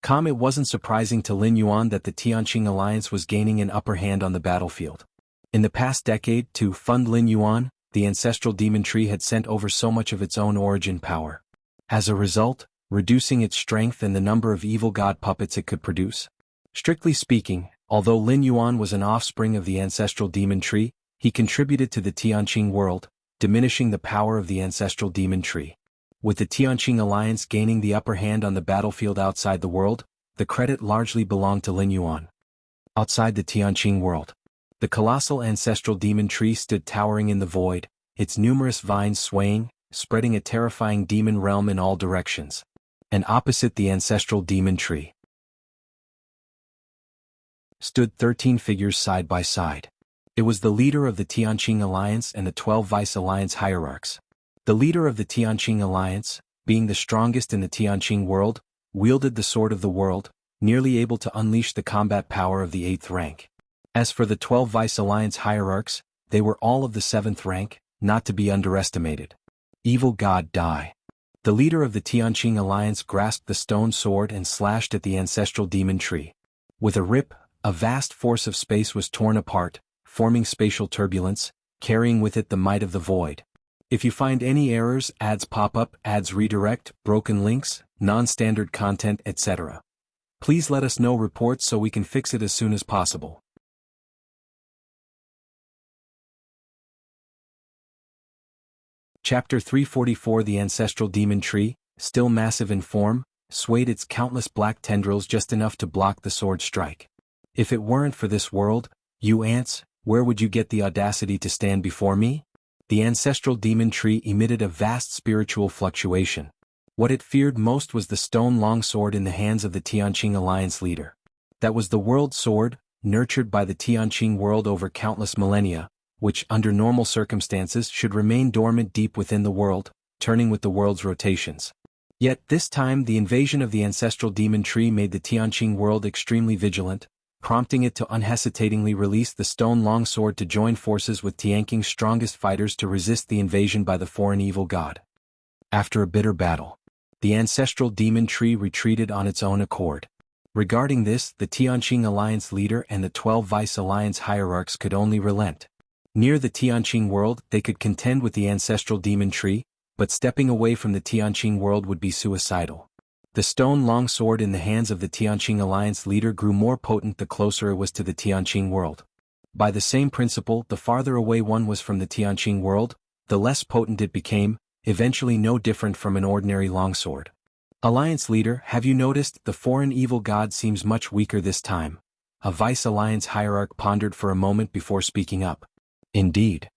Speaker 1: It wasn't surprising to Lin Yuan that the Tianqing alliance was gaining an upper hand on the battlefield. In the past decade, to fund Lin Yuan, the ancestral demon tree had sent over so much of its own origin power. As a result, reducing its strength and the number of evil god puppets it could produce. Strictly speaking, although Lin Yuan was an offspring of the ancestral demon tree, he contributed to the Tianqing world, diminishing the power of the ancestral demon tree. With the Tianqing alliance gaining the upper hand on the battlefield outside the world, the credit largely belonged to Lin Yuan. Outside the Tianqing world, the colossal ancestral demon tree stood towering in the void, its numerous vines swaying, spreading a terrifying demon realm in all directions. And opposite the ancestral demon tree stood 13 figures side by side. It was the leader of the Tianqing alliance and the 12 vice alliance hierarchs. The leader of the Tianqing alliance, being the strongest in the Tianqing world, wielded the sword of the world, nearly able to unleash the combat power of the 8th rank. As for the 12 vice alliance hierarchs, they were all of the 7th rank, not to be underestimated. Evil god die. The leader of the Tianqing alliance grasped the stone sword and slashed at the ancestral demon tree. With a rip, a vast force of space was torn apart, forming spatial turbulence, carrying with it the might of the void. If you find any errors, ads pop up, ads redirect, broken links, non-standard content, etc. Please let us know reports so we can fix it as soon as possible. Chapter 344 The ancestral demon tree, still massive in form, swayed its countless black tendrils just enough to block the sword strike. If it weren't for this world, you ants, where would you get the audacity to stand before me? The ancestral demon tree emitted a vast spiritual fluctuation. What it feared most was the stone longsword in the hands of the Tianqing alliance leader. That was the world sword, nurtured by the Tianqing world over countless millennia, which under normal circumstances should remain dormant deep within the world, turning with the world's rotations. Yet this time the invasion of the ancestral demon tree made the Tianqing world extremely vigilant, prompting it to unhesitatingly release the stone longsword to join forces with Tianqing's strongest fighters to resist the invasion by the foreign evil god. After a bitter battle, The ancestral demon tree retreated on its own accord. Regarding this, the Tianqing Alliance leader and the 12 Vice Alliance hierarchs could only relent. Near the Tianqing world, they could contend with the ancestral demon tree, but stepping away from the Tianqing world would be suicidal. The stone longsword in the hands of the Tianqing Alliance leader grew more potent the closer it was to the Tianqing world. By the same principle, the farther away one was from the Tianqing world, the less potent it became, eventually no different from an ordinary longsword. Alliance leader, have you noticed the foreign evil god seems much weaker this time? A Vice Alliance hierarch pondered for a moment before speaking up. Indeed.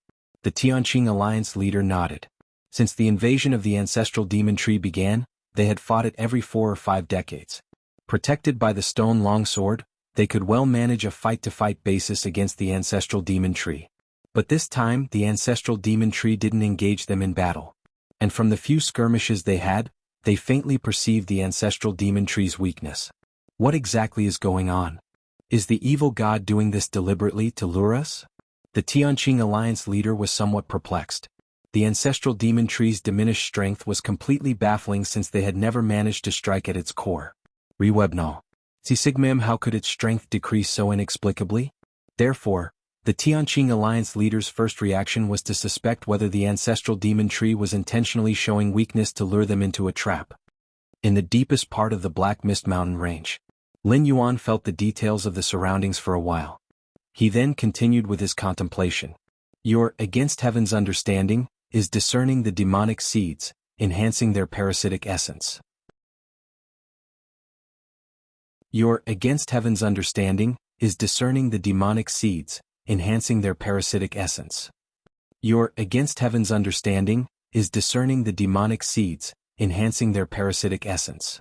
Speaker 1: The Tianqing Alliance leader nodded. Since the invasion of the ancestral demon tree began, they had fought it every 4 or 5 decades. Protected by the stone longsword, they could well manage a fight-to-fight basis against the ancestral demon tree. But this time the ancestral demon tree didn't engage them in battle. And from the few skirmishes they had, they faintly perceived the ancestral demon tree's weakness. What exactly is going on? Is the evil god doing this deliberately to lure us? The Tianqing Alliance leader was somewhat perplexed. The ancestral demon tree's diminished strength was completely baffling since they had never managed to strike at its core. Rewebno. Si Sigmam, how could its strength decrease so inexplicably? Therefore, the Tianqing Alliance leader's first reaction was to suspect whether the ancestral demon tree was intentionally showing weakness to lure them into a trap. In the deepest part of the Black Mist Mountain range, Lin Yuan felt the details of the surroundings for a while. He then continued with his contemplation. Your against heaven's understanding is discerning the demonic seeds, enhancing their parasitic essence. Your against heaven's understanding is discerning the demonic seeds, enhancing their parasitic essence. Your against heaven's understanding is discerning the demonic seeds, enhancing their parasitic essence.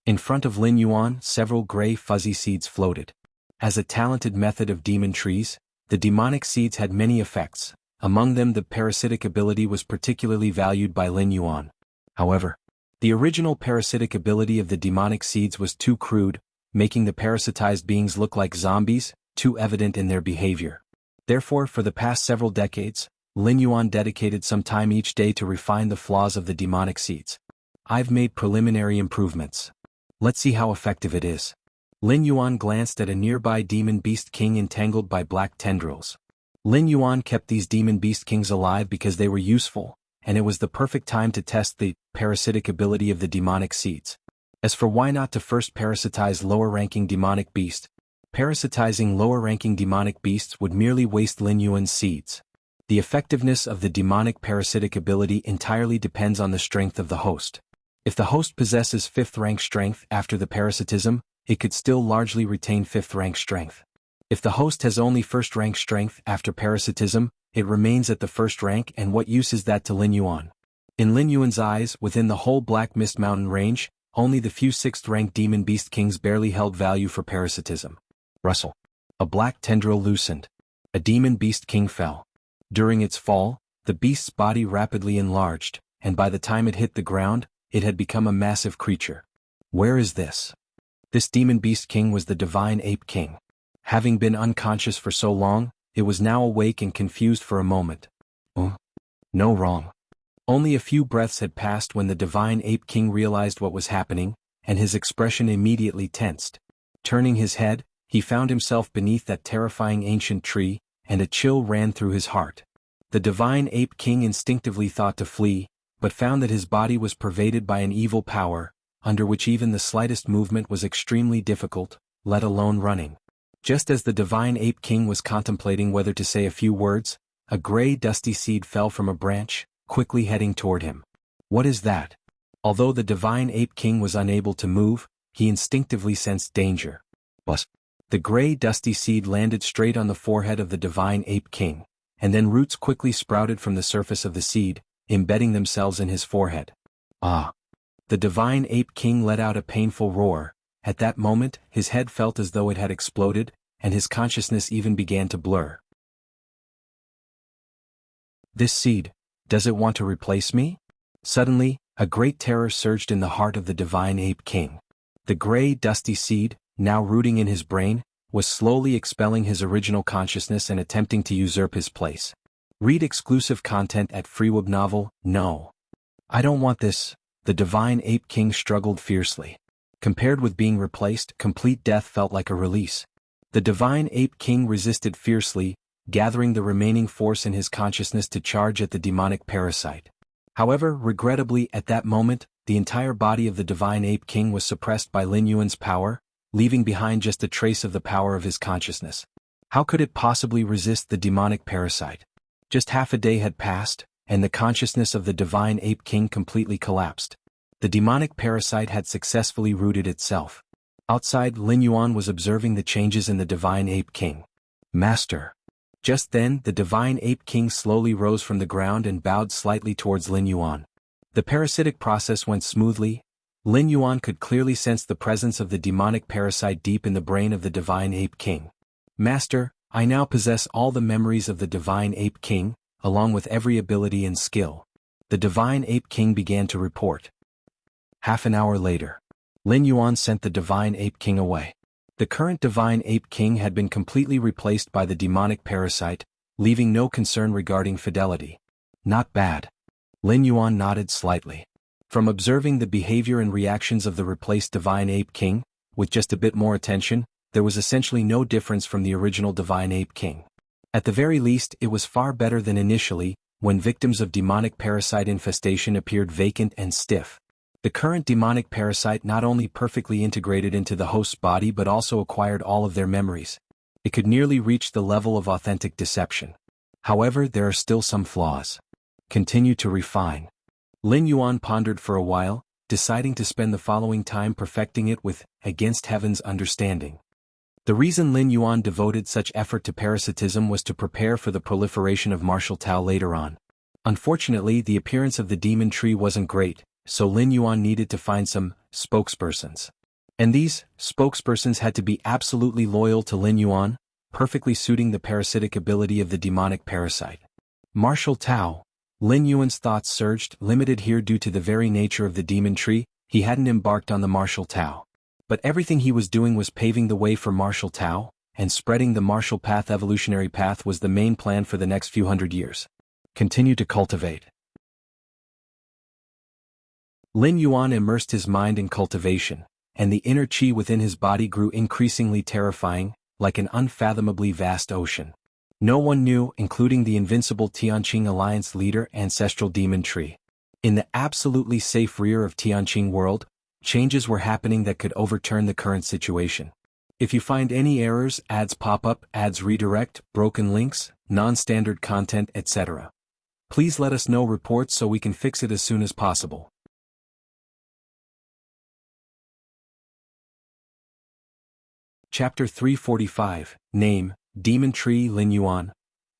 Speaker 1: In front of Lin Yuan, several gray fuzzy seeds floated. As a talented method of demon trees, the demonic seeds had many effects. Among them, the parasitic ability was particularly valued by Lin Yuan. However, the original parasitic ability of the demonic seeds was too crude, making the parasitized beings look like zombies, too evident in their behavior. Therefore, for the past several decades, Lin Yuan dedicated some time each day to refine the flaws of the demonic seeds. I've made preliminary improvements. Let's see how effective it is. Lin Yuan glanced at a nearby demon beast king entangled by black tendrils. Lin Yuan kept these demon beast kings alive because they were useful, and it was the perfect time to test the parasitic ability of the demonic seeds. As for why not to first parasitize lower-ranking demonic beasts, parasitizing lower-ranking demonic beasts would merely waste Lin Yuan's seeds. The effectiveness of the demonic parasitic ability entirely depends on the strength of the host. If the host possesses 5th rank strength after the parasitism, it could still largely retain 5th rank strength. If the host has only 1st rank strength after parasitism, it remains at the 1st rank, and what use is that to Lin Yuan? In Lin Yuan's eyes, within the whole Black Mist Mountain range, only the few 6th rank demon beast kings barely held value for parasitism. Rustle. A black tendril loosened. A demon beast king fell. During its fall, the beast's body rapidly enlarged, and by the time it hit the ground, it had become a massive creature. Where is this? This demon beast king was the divine ape king. Having been unconscious for so long, it was now awake and confused for a moment. No wrong. Only a few breaths had passed when the divine ape king realized what was happening, and his expression immediately tensed. Turning his head, he found himself beneath that terrifying ancient tree, and a chill ran through his heart. The divine ape king instinctively thought to flee, but found that his body was pervaded by an evil power, under which even the slightest movement was extremely difficult, let alone running. Just as the divine ape king was contemplating whether to say a few words, a gray dusty seed fell from a branch, quickly heading toward him. What is that? Although the divine ape king was unable to move, he instinctively sensed danger. Bus. The gray dusty seed landed straight on the forehead of the divine ape king, and then roots quickly sprouted from the surface of the seed, embedding themselves in his forehead. Ah! The divine ape king let out a painful roar. At that moment, his head felt as though it had exploded, and his consciousness even began to blur. This seed, does it want to replace me? Suddenly, a great terror surged in the heart of the divine ape king. The gray, dusty seed, now rooting in his brain, was slowly expelling his original consciousness and attempting to usurp his place. Read exclusive content at FreeWebNovel. No. I don't want this. the divine ape king struggled fiercely. Compared with being replaced, complete death felt like a release. The divine ape king resisted fiercely, gathering the remaining force in his consciousness to charge at the demonic parasite. However, regrettably at that moment, the entire body of the divine ape king was suppressed by Lin Yuan's power, leaving behind just a trace of the power of his consciousness. How could it possibly resist the demonic parasite? Just half a day had passed, and the consciousness of the divine ape king completely collapsed. The demonic parasite had successfully rooted itself. Outside, Lin Yuan was observing the changes in the divine ape king. Master. Just then, the divine ape king slowly rose from the ground and bowed slightly towards Lin Yuan. The parasitic process went smoothly. Lin Yuan could clearly sense the presence of the demonic parasite deep in the brain of the divine ape king. Master, I now possess all the memories of the divine ape king, along with every ability and skill. The divine ape king began to report. Half an hour later, Lin Yuan sent the divine ape king away. The current divine ape king had been completely replaced by the demonic parasite, leaving no concern regarding fidelity. Not bad. Lin Yuan nodded slightly. From observing the behavior and reactions of the replaced divine ape king, with just a bit more attention, there was essentially no difference from the original divine ape king. At the very least, it was far better than initially, when victims of demonic parasite infestation appeared vacant and stiff. The current demonic parasite not only perfectly integrated into the host's body but also acquired all of their memories. It could nearly reach the level of authentic deception. However, there are still some flaws. Continue to refine. Lin Yuan pondered for a while, deciding to spend the following time perfecting it with against heaven's understanding. The reason Lin Yuan devoted such effort to parasitism was to prepare for the proliferation of martial Tao later on. Unfortunately, the appearance of the demon tree wasn't great, so Lin Yuan needed to find some spokespersons. And these spokespersons had to be absolutely loyal to Lin Yuan, perfectly suiting the parasitic ability of the demonic parasite. Martial Tao. Lin Yuan's thoughts surged, limited here due to the very nature of the demon tree. He hadn't embarked on the martial Tao. But everything he was doing was paving the way for martial Tao, and spreading the martial path evolutionary path was the main plan for the next few hundred years. Continue to cultivate. Lin Yuan immersed his mind in cultivation, and the inner qi within his body grew increasingly terrifying, like an unfathomably vast ocean. No one knew, including the invincible Tianqing Alliance leader, ancestral demon tree. In the absolutely safe rear of Tianqing world, changes were happening that could overturn the current situation. If you find any errors, ads pop up, ads redirect, broken links, non-standard content, etc., please let us know reports so we can fix it as soon as possible. Chapter 345, Name, Demon Tree Lin Yuan.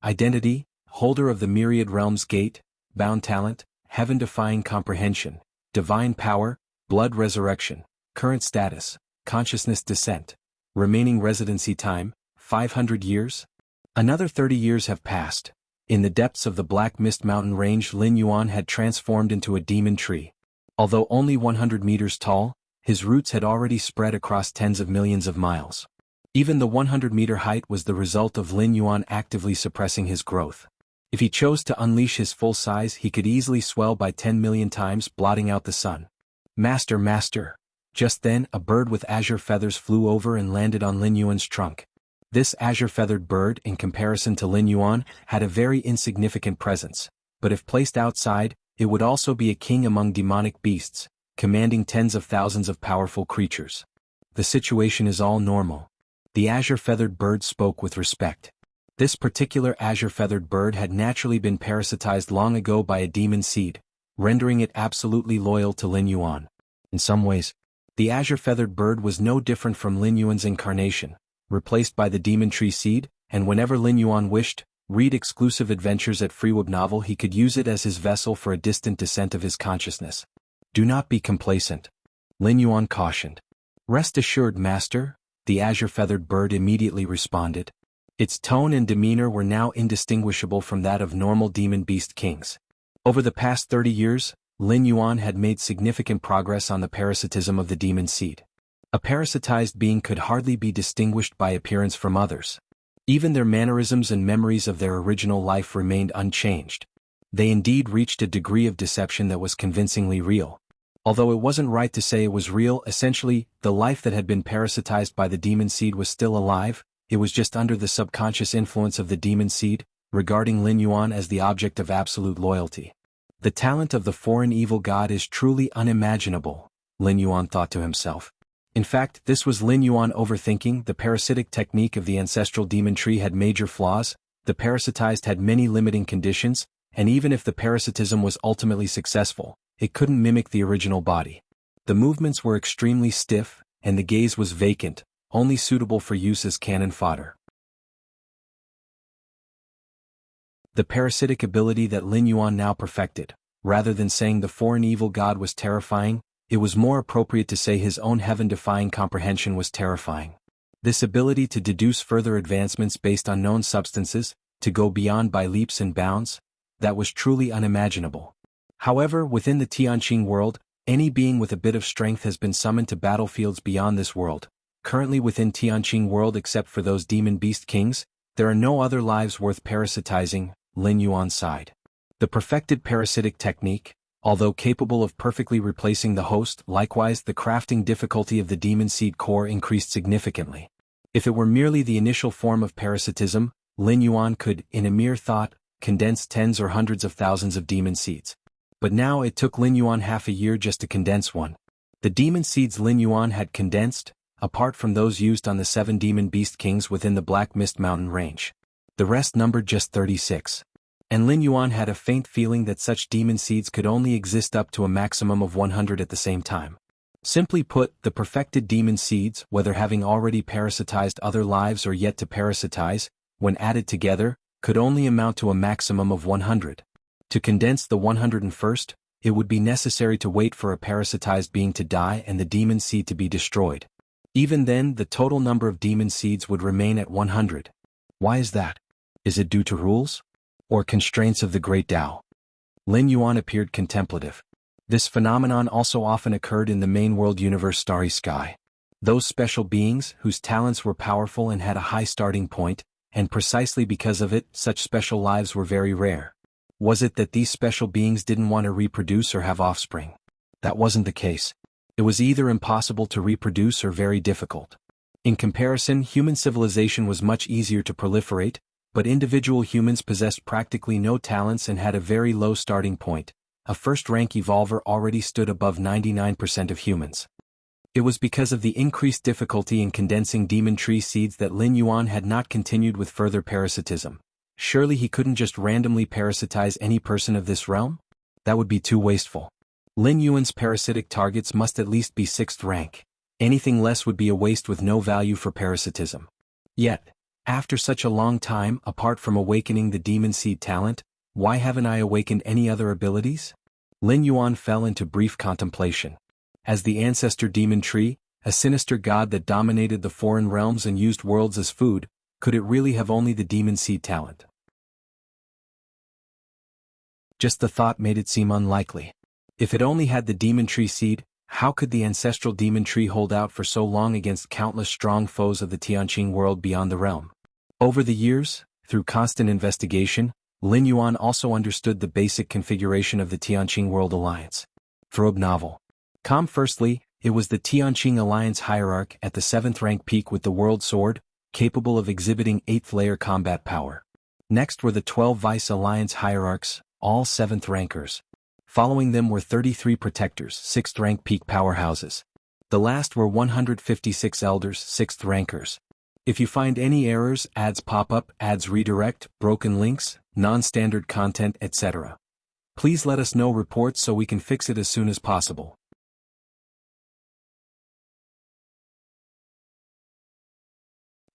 Speaker 1: Identity, Holder of the Myriad Realms Gate, Bound Talent, Heaven-Defying Comprehension, Divine Power, Blood Resurrection, Current Status, Consciousness Descent. Remaining Residency Time, 500 years? Another 30 years have passed. In the depths of the Black Mist Mountain Range, Lin Yuan had transformed into a demon tree. Although only 100 meters tall, his roots had already spread across tens of millions of miles. Even the 100-meter height was the result of Lin Yuan actively suppressing his growth. If he chose to unleash his full size, he could easily swell by 10 million times, blotting out the sun. Master. Just then, a bird with azure feathers flew over and landed on Lin Yuan's trunk. This azure-feathered bird, in comparison to Lin Yuan, had a very insignificant presence, but if placed outside, it would also be a king among demonic beasts, commanding tens of thousands of powerful creatures. The situation is all normal. The azure-feathered bird spoke with respect. This particular azure-feathered bird had naturally been parasitized long ago by a demon seed, rendering it absolutely loyal to Lin Yuan. In some ways, the azure-feathered bird was no different from Lin Yuan's incarnation, replaced by the demon tree seed, and whenever Lin Yuan wished, read exclusive adventures at FreeWeb Novel, he could use it as his vessel for a distant descent of his consciousness. Do not be complacent. Lin Yuan cautioned. Rest assured, Master, the azure-feathered bird immediately responded. Its tone and demeanor were now indistinguishable from that of normal demon beast kings. Over the past 30 years, Lin Yuan had made significant progress on the parasitism of the demon seed. A parasitized being could hardly be distinguished by appearance from others. Even their mannerisms and memories of their original life remained unchanged. They indeed reached a degree of deception that was convincingly real. Although it wasn't right to say it was real, essentially, the life that had been parasitized by the demon seed was still alive, it was just under the subconscious influence of the demon seed, regarding Lin Yuan as the object of absolute loyalty. The talent of the foreign evil god is truly unimaginable, Lin Yuan thought to himself. In fact, this was Lin Yuan overthinking. The parasitic technique of the ancestral demon tree had major flaws, the parasitized had many limiting conditions, and even if the parasitism was ultimately successful, it couldn't mimic the original body. The movements were extremely stiff, and the gaze was vacant, only suitable for use as cannon fodder. The parasitic ability that Lin Yuan now perfected, rather than saying the foreign evil god was terrifying, it was more appropriate to say his own heaven-defying comprehension was terrifying. This ability to deduce further advancements based on known substances, to go beyond by leaps and bounds, that was truly unimaginable. However, within the Tianqing world, any being with a bit of strength has been summoned to battlefields beyond this world. Currently within Tianqing world, except for those demon beast kings, there are no other lives worth parasitizing, Lin Yuan sighed. The perfected parasitic technique, although capable of perfectly replacing the host, likewise the crafting difficulty of the demon seed core increased significantly. If it were merely the initial form of parasitism, Lin Yuan could, in a mere thought, condense tens or hundreds of thousands of demon seeds. But now it took Lin Yuan half a year just to condense one. The demon seeds Lin Yuan had condensed, apart from those used on the 7 demon beast kings within the Black Mist Mountain range. The rest numbered just 36. And Lin Yuan had a faint feeling that such demon seeds could only exist up to a maximum of 100 at the same time. Simply put, the perfected demon seeds, whether having already parasitized other lives or yet to parasitize, when added together, could only amount to a maximum of 100. To condense the 101st, it would be necessary to wait for a parasitized being to die and the demon seed to be destroyed. Even then, the total number of demon seeds would remain at 100. Why is that? Is it due to rules? Or constraints of the Great Tao? Lin Yuan appeared contemplative. This phenomenon also often occurred in the main world universe Starry Sky. Those special beings, whose talents were powerful and had a high starting point, and precisely because of it, such special lives were very rare. Was it that these special beings didn't want to reproduce or have offspring? That wasn't the case. It was either impossible to reproduce or very difficult. In comparison, human civilization was much easier to proliferate, but individual humans possessed practically no talents and had a very low starting point. A first-rank evolver already stood above 99% of humans. It was because of the increased difficulty in condensing demon tree seeds that Lin Yuan had not continued with further parasitism. Surely he couldn't just randomly parasitize any person of this realm? That would be too wasteful. Lin Yuan's parasitic targets must at least be 6th rank. Anything less would be a waste with no value for parasitism. Yet, after such a long time, apart from awakening the demon seed talent, why haven't I awakened any other abilities? Lin Yuan fell into brief contemplation. As the ancestor demon tree, a sinister god that dominated the foreign realms and used worlds as food, could it really have only the demon seed talent? Just the thought made it seem unlikely. If it only had the demon tree seed, how could the ancestral demon tree hold out for so long against countless strong foes of the Tianqing world beyond the realm? Over the years, through constant investigation, Lin Yuan also understood the basic configuration of the Tianqing World Alliance. Throb novel. Firstly, it was the Tianqing Alliance hierarch at the 7th rank peak with the World Sword, capable of exhibiting 8th layer combat power. Next were the 12 Vice Alliance hierarchs, all 7th rankers. Following them were 33 protectors, 6th rank peak powerhouses. The last were 156 elders, 6th rankers. If you find any errors, ads pop up, ads redirect, broken links, non-standard content, etc., please let us know reports so we can fix it as soon as possible.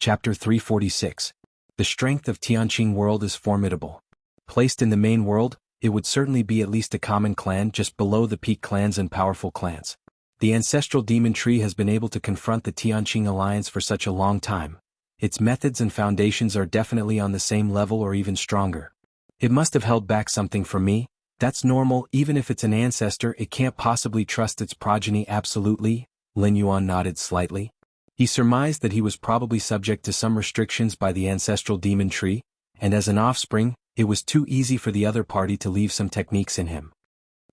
Speaker 1: Chapter 346. The strength of Tianqing world is formidable. Placed in the main world, it would certainly be at least a common clan just below the peak clans and powerful clans. The ancestral demon tree has been able to confront the Tianqing alliance for such a long time. Its methods and foundations are definitely on the same level or even stronger. It must have held back something from me. That's normal. Even if it's an ancestor, it can't possibly trust its progeny absolutely. Lin Yuan nodded slightly. He surmised that he was probably subject to some restrictions by the ancestral demon tree, and as an offspring, it was too easy for the other party to leave some techniques in him.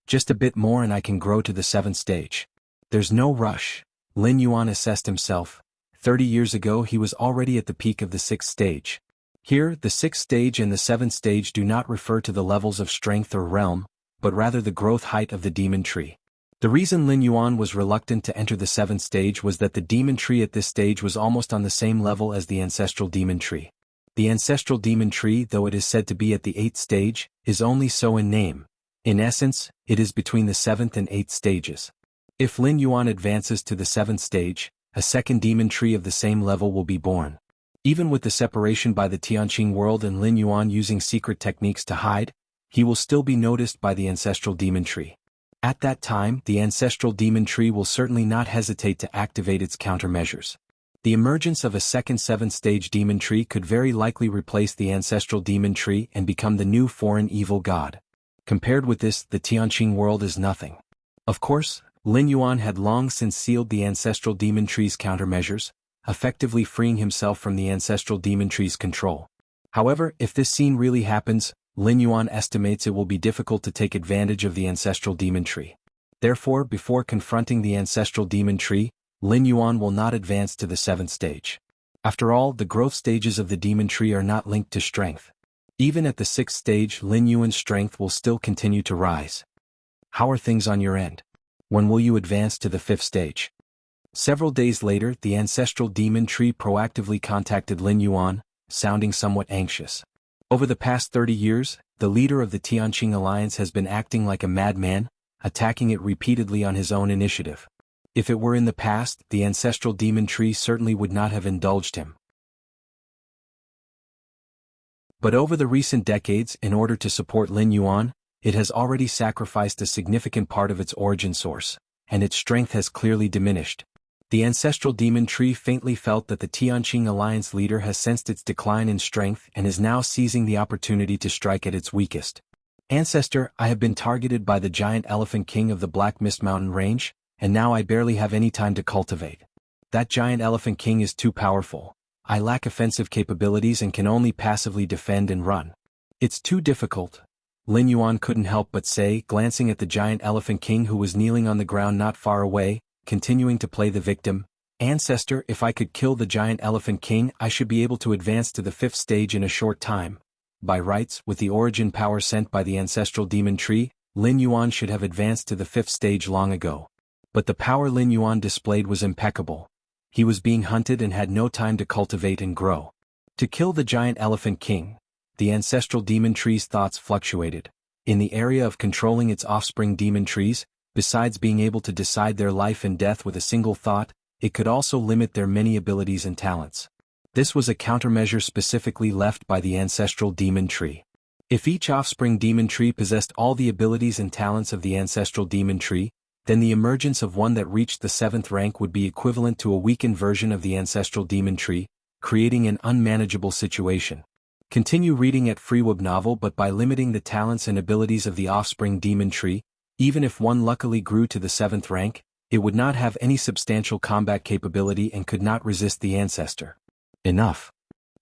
Speaker 1: Just a bit more and I can grow to the 7th stage. There's no rush, Lin Yuan assessed himself. 30 years ago he was already at the peak of the 6th stage. Here, the 6th stage and the 7th stage do not refer to the levels of strength or realm, but rather the growth height of the demon tree. The reason Lin Yuan was reluctant to enter the 7th stage was that the demon tree at this stage was almost on the same level as the ancestral demon tree. The ancestral demon tree, though it is said to be at the 8th stage, is only so in name. In essence, it is between the 7th and 8th stages. If Lin Yuan advances to the 7th stage, a second demon tree of the same level will be born. Even with the separation by the Tianqing world and Lin Yuan using secret techniques to hide, he will still be noticed by the ancestral demon tree. At that time, the ancestral demon tree will certainly not hesitate to activate its countermeasures. The emergence of a second 7th stage demon tree could very likely replace the ancestral demon tree and become the new foreign evil god. Compared with this, the Tianqing world is nothing. Of course, Lin Yuan had long since sealed the ancestral demon tree's countermeasures, effectively freeing himself from the ancestral demon tree's control. However, if this scene really happens, Lin Yuan estimates it will be difficult to take advantage of the ancestral demon tree. Therefore, before confronting the ancestral demon tree, Lin Yuan will not advance to the 7th stage. After all, the growth stages of the demon tree are not linked to strength. Even at the 6th stage, Lin Yuan's strength will still continue to rise. How are things on your end? When will you advance to the 5th stage? Several days later, the ancestral demon tree proactively contacted Lin Yuan, sounding somewhat anxious. Over the past 30 years, the leader of the Tianqing alliance has been acting like a madman, attacking it repeatedly on his own initiative. If it were in the past, the ancestral demon tree certainly would not have indulged him. But over the recent decades, in order to support Lin Yuan, it has already sacrificed a significant part of its origin source, and its strength has clearly diminished. The ancestral demon tree faintly felt that the Tianqing alliance leader has sensed its decline in strength and is now seizing the opportunity to strike at its weakest. Ancestor, I have been targeted by the giant elephant king of the Black Mist Mountain range, and now I barely have any time to cultivate. That giant elephant king is too powerful. I lack offensive capabilities and can only passively defend and run. It's too difficult. Lin Yuan couldn't help but say, glancing at the giant elephant king who was kneeling on the ground not far away, continuing to play the victim. Ancestor, if I could kill the giant elephant king, I should be able to advance to the 5th stage in a short time. By rights, with the origin power sent by the ancestral demon tree, Lin Yuan should have advanced to the 5th stage long ago. But the power Lin Yuan displayed was impeccable. He was being hunted and had no time to cultivate and grow. To kill the giant elephant king, the ancestral demon tree's thoughts fluctuated. In the area of controlling its offspring demon trees, besides being able to decide their life and death with a single thought, it could also limit their many abilities and talents. This was a countermeasure specifically left by the ancestral demon tree. If each offspring demon tree possessed all the abilities and talents of the ancestral demon tree, then the emergence of one that reached the 7th rank would be equivalent to a weakened version of the ancestral demon tree, creating an unmanageable situation. Continue reading at Freeweb novel, but by limiting the talents and abilities of the offspring demon tree, even if one luckily grew to the 7th rank, it would not have any substantial combat capability and could not resist the ancestor. Enough.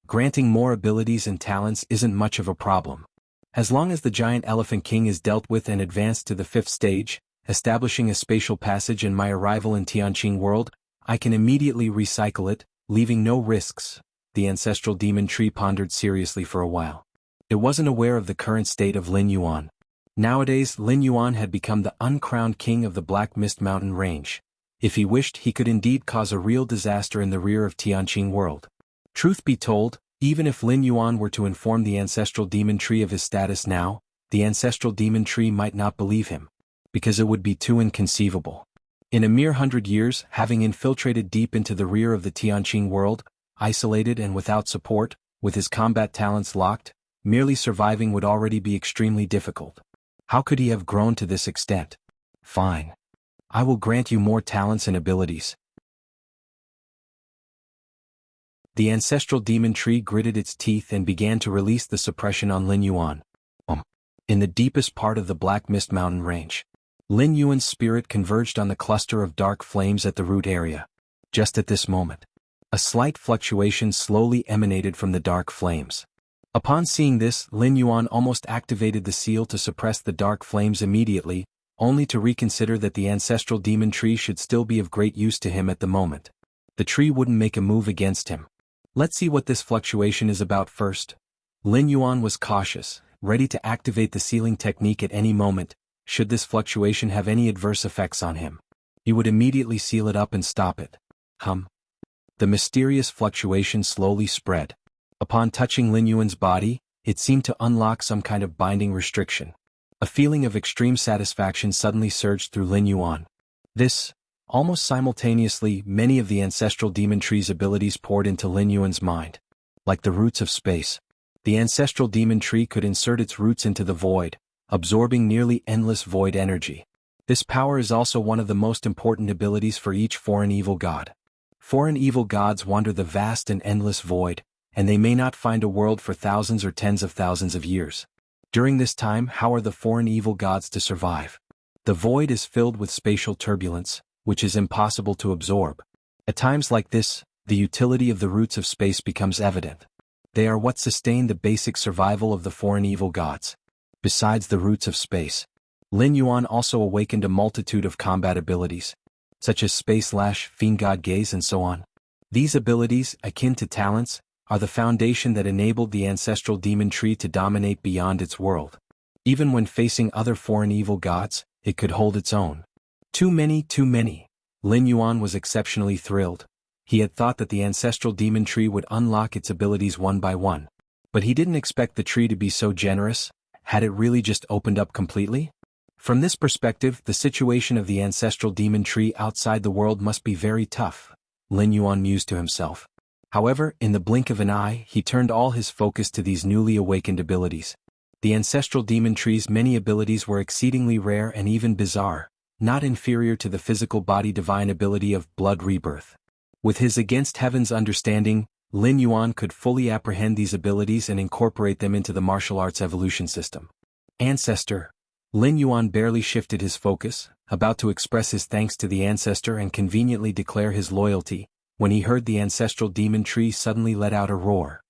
Speaker 1: Granting more abilities and talents isn't much of a problem. As long as the giant elephant king is dealt with and advanced to the 5th stage, establishing a spatial passage in my arrival in Tianqing world, I can immediately recycle it, leaving no risks. The ancestral demon tree pondered seriously for a while. It wasn't aware of the current state of Lin Yuan. Nowadays, Lin Yuan had become the uncrowned king of the Black Mist Mountain range. If he wished, he could indeed cause a real disaster in the rear of Tianqing world. Truth be told, even if Lin Yuan were to inform the ancestral demon tree of his status now, the ancestral demon tree might not believe him, because it would be too inconceivable. In a mere 100 years, having infiltrated deep into the rear of the Tianqing world, isolated and without support, with his combat talents locked, merely surviving would already be extremely difficult. How could he have grown to this extent? Fine. I will grant you more talents and abilities. The ancestral demon tree gritted its teeth and began to release the suppression on Lin Yuan. In the deepest part of the Black Mist Mountain range, Lin Yuan's spirit converged on the cluster of dark flames at the root area. Just at this moment, a slight fluctuation slowly emanated from the dark flames. Upon seeing this, Lin Yuan almost activated the seal to suppress the dark flames immediately, only to reconsider that the ancestral demon tree should still be of great use to him at the moment. The tree wouldn't make a move against him. Let's see what this fluctuation is about first. Lin Yuan was cautious, ready to activate the sealing technique at any moment, should this fluctuation have any adverse effects on him. He would immediately seal it up and stop it. The mysterious fluctuation slowly spread. Upon touching Lin Yuan's body, it seemed to unlock some kind of binding restriction. A feeling of extreme satisfaction suddenly surged through Lin Yuan. Almost simultaneously, many of the ancestral demon tree's abilities poured into Lin Yuan's mind. Like the roots of space, the ancestral demon tree could insert its roots into the void, absorbing nearly endless void energy. This power is also one of the most important abilities for each foreign evil god. Foreign evil gods wander the vast and endless void, and they may not find a world for thousands or tens of thousands of years. During this time, how are the foreign evil gods to survive? The void is filled with spatial turbulence, which is impossible to absorb. At times like this, the utility of the roots of space becomes evident. They are what sustain the basic survival of the foreign evil gods. Besides the roots of space, Lin Yuan also awakened a multitude of combat abilities, such as Space Lash, Fiend God Gaze and so on. These abilities, akin to talents, are the foundation that enabled the ancestral demon tree to dominate beyond its world. Even when facing other foreign evil gods, it could hold its own. Too many. Lin Yuan was exceptionally thrilled. He had thought that the ancestral demon tree would unlock its abilities one by one. But he didn't expect the tree to be so generous. Had it really just opened up completely? From this perspective, the situation of the ancestral demon tree outside the world must be very tough, Lin Yuan mused to himself. However, in the blink of an eye, he turned all his focus to these newly awakened abilities. The ancestral demon tree's many abilities were exceedingly rare and even bizarre, not inferior to the physical body divine ability of blood rebirth. With his against heaven's understanding, Lin Yuan could fully apprehend these abilities and incorporate them into the martial arts evolution system. Ancestor. Lin Yuan barely shifted his focus, about to express his thanks to the ancestor and conveniently declare his loyalty, when he heard the ancestral demon tree suddenly let out a roar.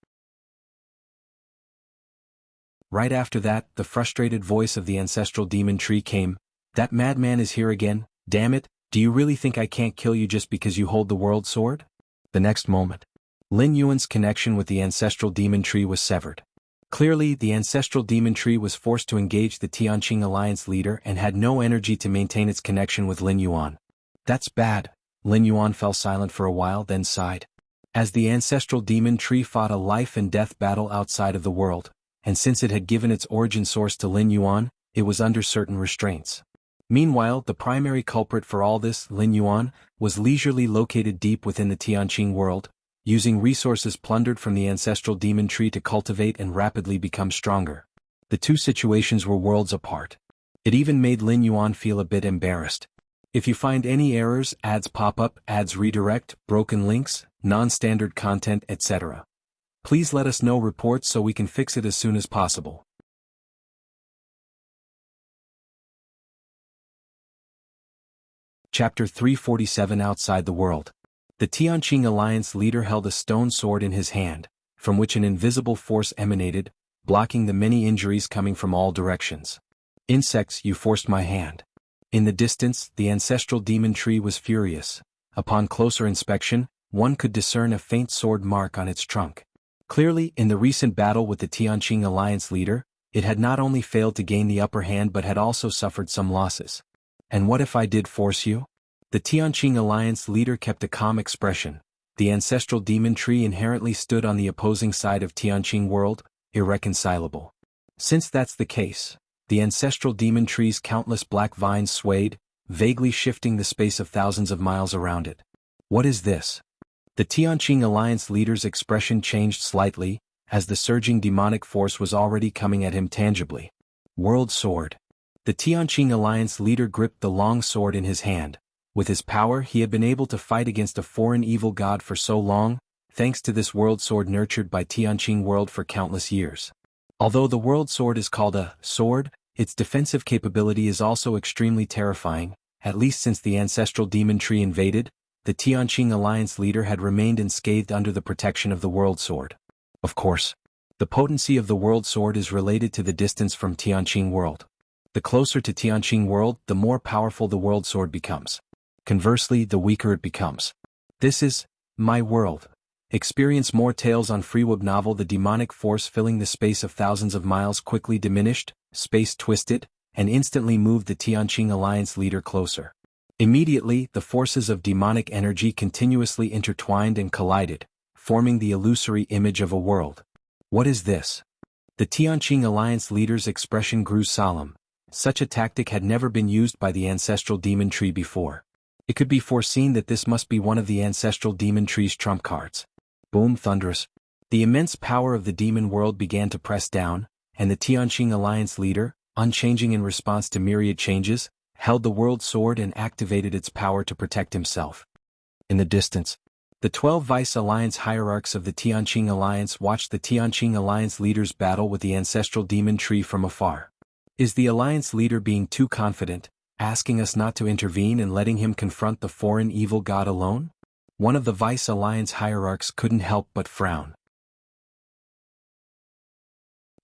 Speaker 1: Right after that, the frustrated voice of the ancestral demon tree came. That madman is here again, damn it, do you really think I can't kill you just because you hold the world sword? The next moment, Lin Yuan's connection with the ancestral demon tree was severed. Clearly, the ancestral demon tree was forced to engage the Tianqing alliance leader and had no energy to maintain its connection with Lin Yuan. That's bad. Lin Yuan fell silent for a while, then sighed. As the ancestral demon tree fought a life and death battle outside of the world, and since it had given its origin source to Lin Yuan, it was under certain restraints. Meanwhile, the primary culprit for all this, Lin Yuan, was leisurely located deep within the Tianqing world, using resources plundered from the ancestral demon tree to cultivate and rapidly become stronger. The two situations were worlds apart. It even made Lin Yuan feel a bit embarrassed. If you find any errors, ads pop up, ads redirect, broken links, non-standard content, etc., please let us know reports so we can fix it as soon as possible. Chapter 347 Outside the World. The Tianqing alliance leader held a stone sword in his hand, from which an invisible force emanated, blocking the many injuries coming from all directions. Insects, you forced my hand. In the distance, the ancestral demon tree was furious. Upon closer inspection, one could discern a faint sword mark on its trunk. Clearly, in the recent battle with the Tianqing alliance leader, it had not only failed to gain the upper hand but had also suffered some losses. And what if I did force you? The Tianqing alliance leader kept a calm expression. The ancestral demon tree inherently stood on the opposing side of Tianqing world, irreconcilable. Since that's the case, the ancestral demon tree's countless black vines swayed, vaguely shifting the space of thousands of miles around it. What is this? The Tianqing alliance leader's expression changed slightly, as the surging demonic force was already coming at him tangibly. World Sword. The Tianqing alliance leader gripped the long sword in his hand. With his power, he had been able to fight against a foreign evil god for so long, thanks to this world sword nurtured by Tianqing world for countless years. Although the world sword is called a sword, its defensive capability is also extremely terrifying. At least since the ancestral demon tree invaded, the Tianqing alliance leader had remained unscathed under the protection of the world sword. Of course, the potency of the world sword is related to the distance from Tianqing world. The closer to Tianqing world, the more powerful the world sword becomes. Conversely, the weaker it becomes. This is my world. Experience more tales on FreeWeb novel. The demonic force filling the space of thousands of miles quickly diminished, space twisted, and instantly moved the Tianqing alliance leader closer. Immediately, the forces of demonic energy continuously intertwined and collided, forming the illusory image of a world. What is this? The Tianqing alliance leader's expression grew solemn. Such a tactic had never been used by the ancestral demon tree before. It could be foreseen that this must be one of the ancestral demon tree's trump cards. Boom, thunderous. The immense power of the demon world began to press down, and the Tianqing alliance leader, unchanging in response to myriad changes, held the world sword and activated its power to protect himself. In the distance, the 12 Vice Alliance hierarchs of the Tianqing Alliance watched the Tianqing Alliance leaders battle with the ancestral demon tree from afar. Is the Alliance leader being too confident, asking us not to intervene and letting him confront the foreign evil god alone? One of the Vice Alliance hierarchs couldn't help but frown.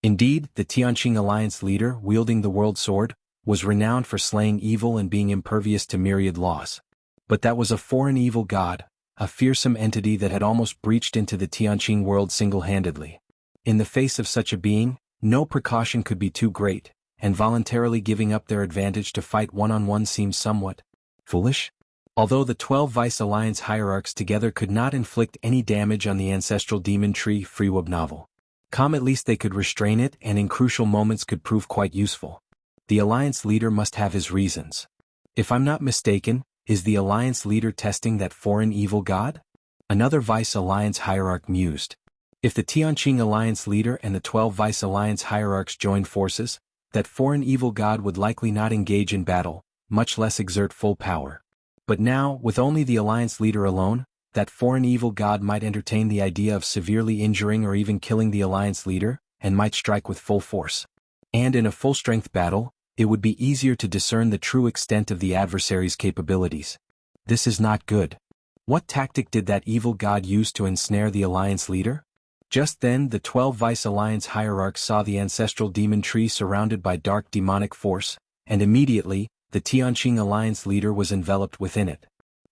Speaker 1: Indeed, the Tianqing Alliance leader, wielding the world sword, was renowned for slaying evil and being impervious to myriad laws. But that was a foreign evil god, a fearsome entity that had almost breached into the Tianqing world single-handedly. In the face of such a being, no precaution could be too great, and voluntarily giving up their advantage to fight one-on-one seemed somewhat foolish. Although the 12 Vice Alliance hierarchs together could not inflict any damage on the ancestral demon tree FreeWeb novel, at least they could restrain it and in crucial moments could prove quite useful. The Alliance leader must have his reasons. If I'm not mistaken, is the Alliance leader testing that foreign evil god? Another Vice Alliance hierarch mused. If the Tianqing Alliance leader and the 12 Vice Alliance hierarchs joined forces, that foreign evil god would likely not engage in battle, much less exert full power. But now, with only the Alliance leader alone, that foreign evil god might entertain the idea of severely injuring or even killing the Alliance leader, and might strike with full force. And in a full-strength battle, it would be easier to discern the true extent of the adversary's capabilities. This is not good. What tactic did that evil god use to ensnare the Alliance leader? Just then, the 12 Vice Alliance hierarchs saw the ancestral demon tree surrounded by dark demonic force, and immediately, the Tianqing Alliance leader was enveloped within it.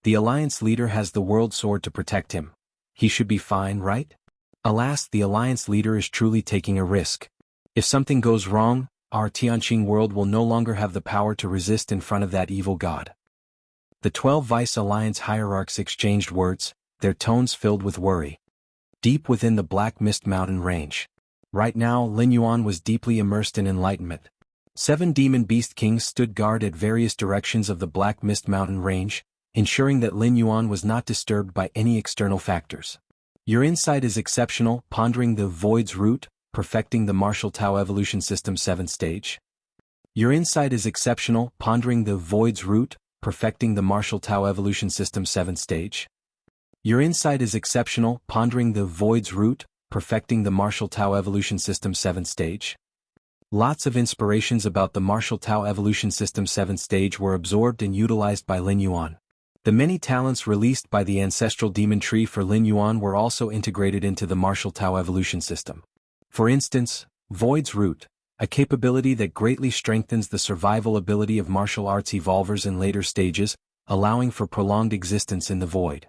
Speaker 1: The Alliance leader has the world sword to protect him. He should be fine, right? Alas, the Alliance leader is truly taking a risk. If something goes wrong, our Tianqing world will no longer have the power to resist in front of that evil god. The 12 Vice Alliance hierarchs exchanged words, their tones filled with worry. Deep within the Black Mist Mountain range. Right now, Lin Yuan was deeply immersed in enlightenment. 7 demon beast kings stood guard at various directions of the Black Mist Mountain range, ensuring that Lin Yuan was not disturbed by any external factors. Your insight is exceptional, pondering the void's root, perfecting the Martial Tao Evolution System 7th stage. Your insight is exceptional, pondering the void's root, perfecting the Martial Tao Evolution System 7th stage. Your insight is exceptional, pondering the void's root, perfecting the Martial Tao Evolution System 7th stage. Lots of inspirations about the Martial Tao Evolution System 7th stage were absorbed and utilized by Lin Yuan. The many talents released by the ancestral demon tree for Lin Yuan were also integrated into the Martial Tao Evolution System. For instance, Void's Root, a capability that greatly strengthens the survival ability of martial arts evolvers in later stages, allowing for prolonged existence in the void.